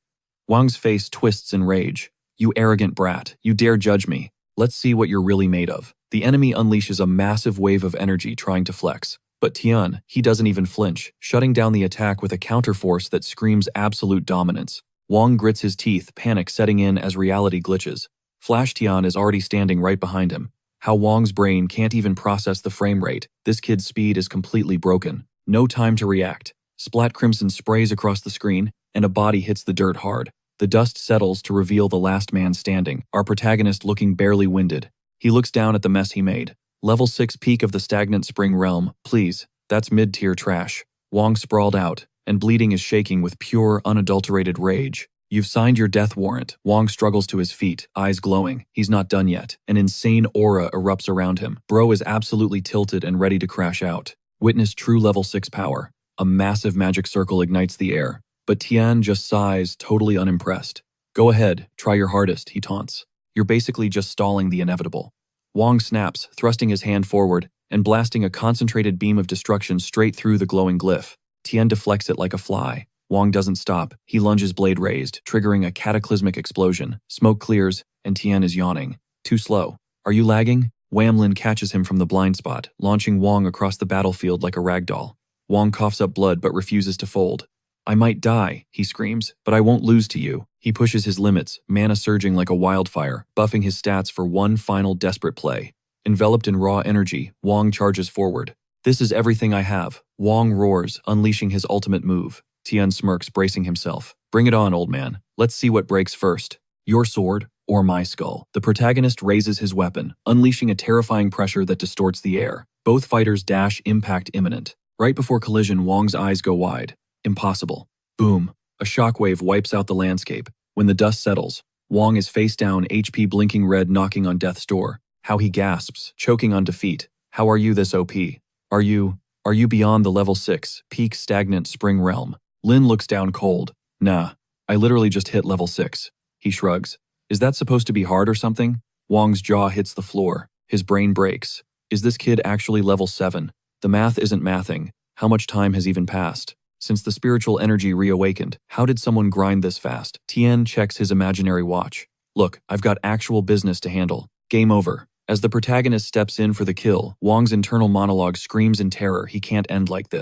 Wang's face twists in rage. You arrogant brat, you dare judge me. Let's see what you're really made of. The enemy unleashes a massive wave of energy trying to flex. But Tian, he doesn't even flinch, shutting down the attack with a counterforce that screams absolute dominance. Wong grits his teeth, panic setting in as reality glitches. Flash Tian is already standing right behind him. How Wong's brain can't even process the frame rate. This kid's speed is completely broken. No time to react. Splat crimson sprays across the screen, and a body hits the dirt hard. The dust settles to reveal the last man standing, our protagonist looking barely winded. He looks down at the mess he made. Level 6 peak of the stagnant spring realm, please. That's mid-tier trash. Wong sprawled out, and bleeding is shaking with pure, unadulterated rage. You've signed your death warrant. Wong struggles to his feet, eyes glowing. He's not done yet. An insane aura erupts around him. Bro is absolutely tilted and ready to crash out. Witness true level 6 power. A massive magic circle ignites the air. But Tian just sighs, totally unimpressed. Go ahead, try your hardest, he taunts. You're basically just stalling the inevitable. Wong snaps, thrusting his hand forward and blasting a concentrated beam of destruction straight through the glowing glyph. Tian deflects it like a fly. Wong doesn't stop. He lunges blade raised, triggering a cataclysmic explosion. Smoke clears, and Tian is yawning. Too slow. Are you lagging? Whamlin catches him from the blind spot, launching Wong across the battlefield like a ragdoll. Wong coughs up blood but refuses to fold. I might die, he screams, but I won't lose to you. He pushes his limits, mana surging like a wildfire, buffing his stats for one final desperate play. Enveloped in raw energy, Wong charges forward. This is everything I have. Wong roars, unleashing his ultimate move. Tian smirks, bracing himself. Bring it on, old man. Let's see what breaks first. Your sword or my skull. The protagonist raises his weapon, unleashing a terrifying pressure that distorts the air. Both fighters dash, impact imminent. Right before collision, Wong's eyes go wide. Impossible. Boom. A shockwave wipes out the landscape. When the dust settles, Wong is face down, HP blinking red, knocking on death's door. How he gasps, choking on defeat. How are you this OP? Are you beyond the level 6, peak stagnant spring realm? Lin looks down cold. Nah, I literally just hit level 6. He shrugs. Is that supposed to be hard or something? Wong's jaw hits the floor. His brain breaks. Is this kid actually level 7? The math isn't mathing. How much time has even passed? Since the spiritual energy reawakened, how did someone grind this fast? Tian checks his imaginary watch. Look, I've got actual business to handle. Game over. As the protagonist steps in for the kill, Wong's internal monologue screams in terror. He can't end like this.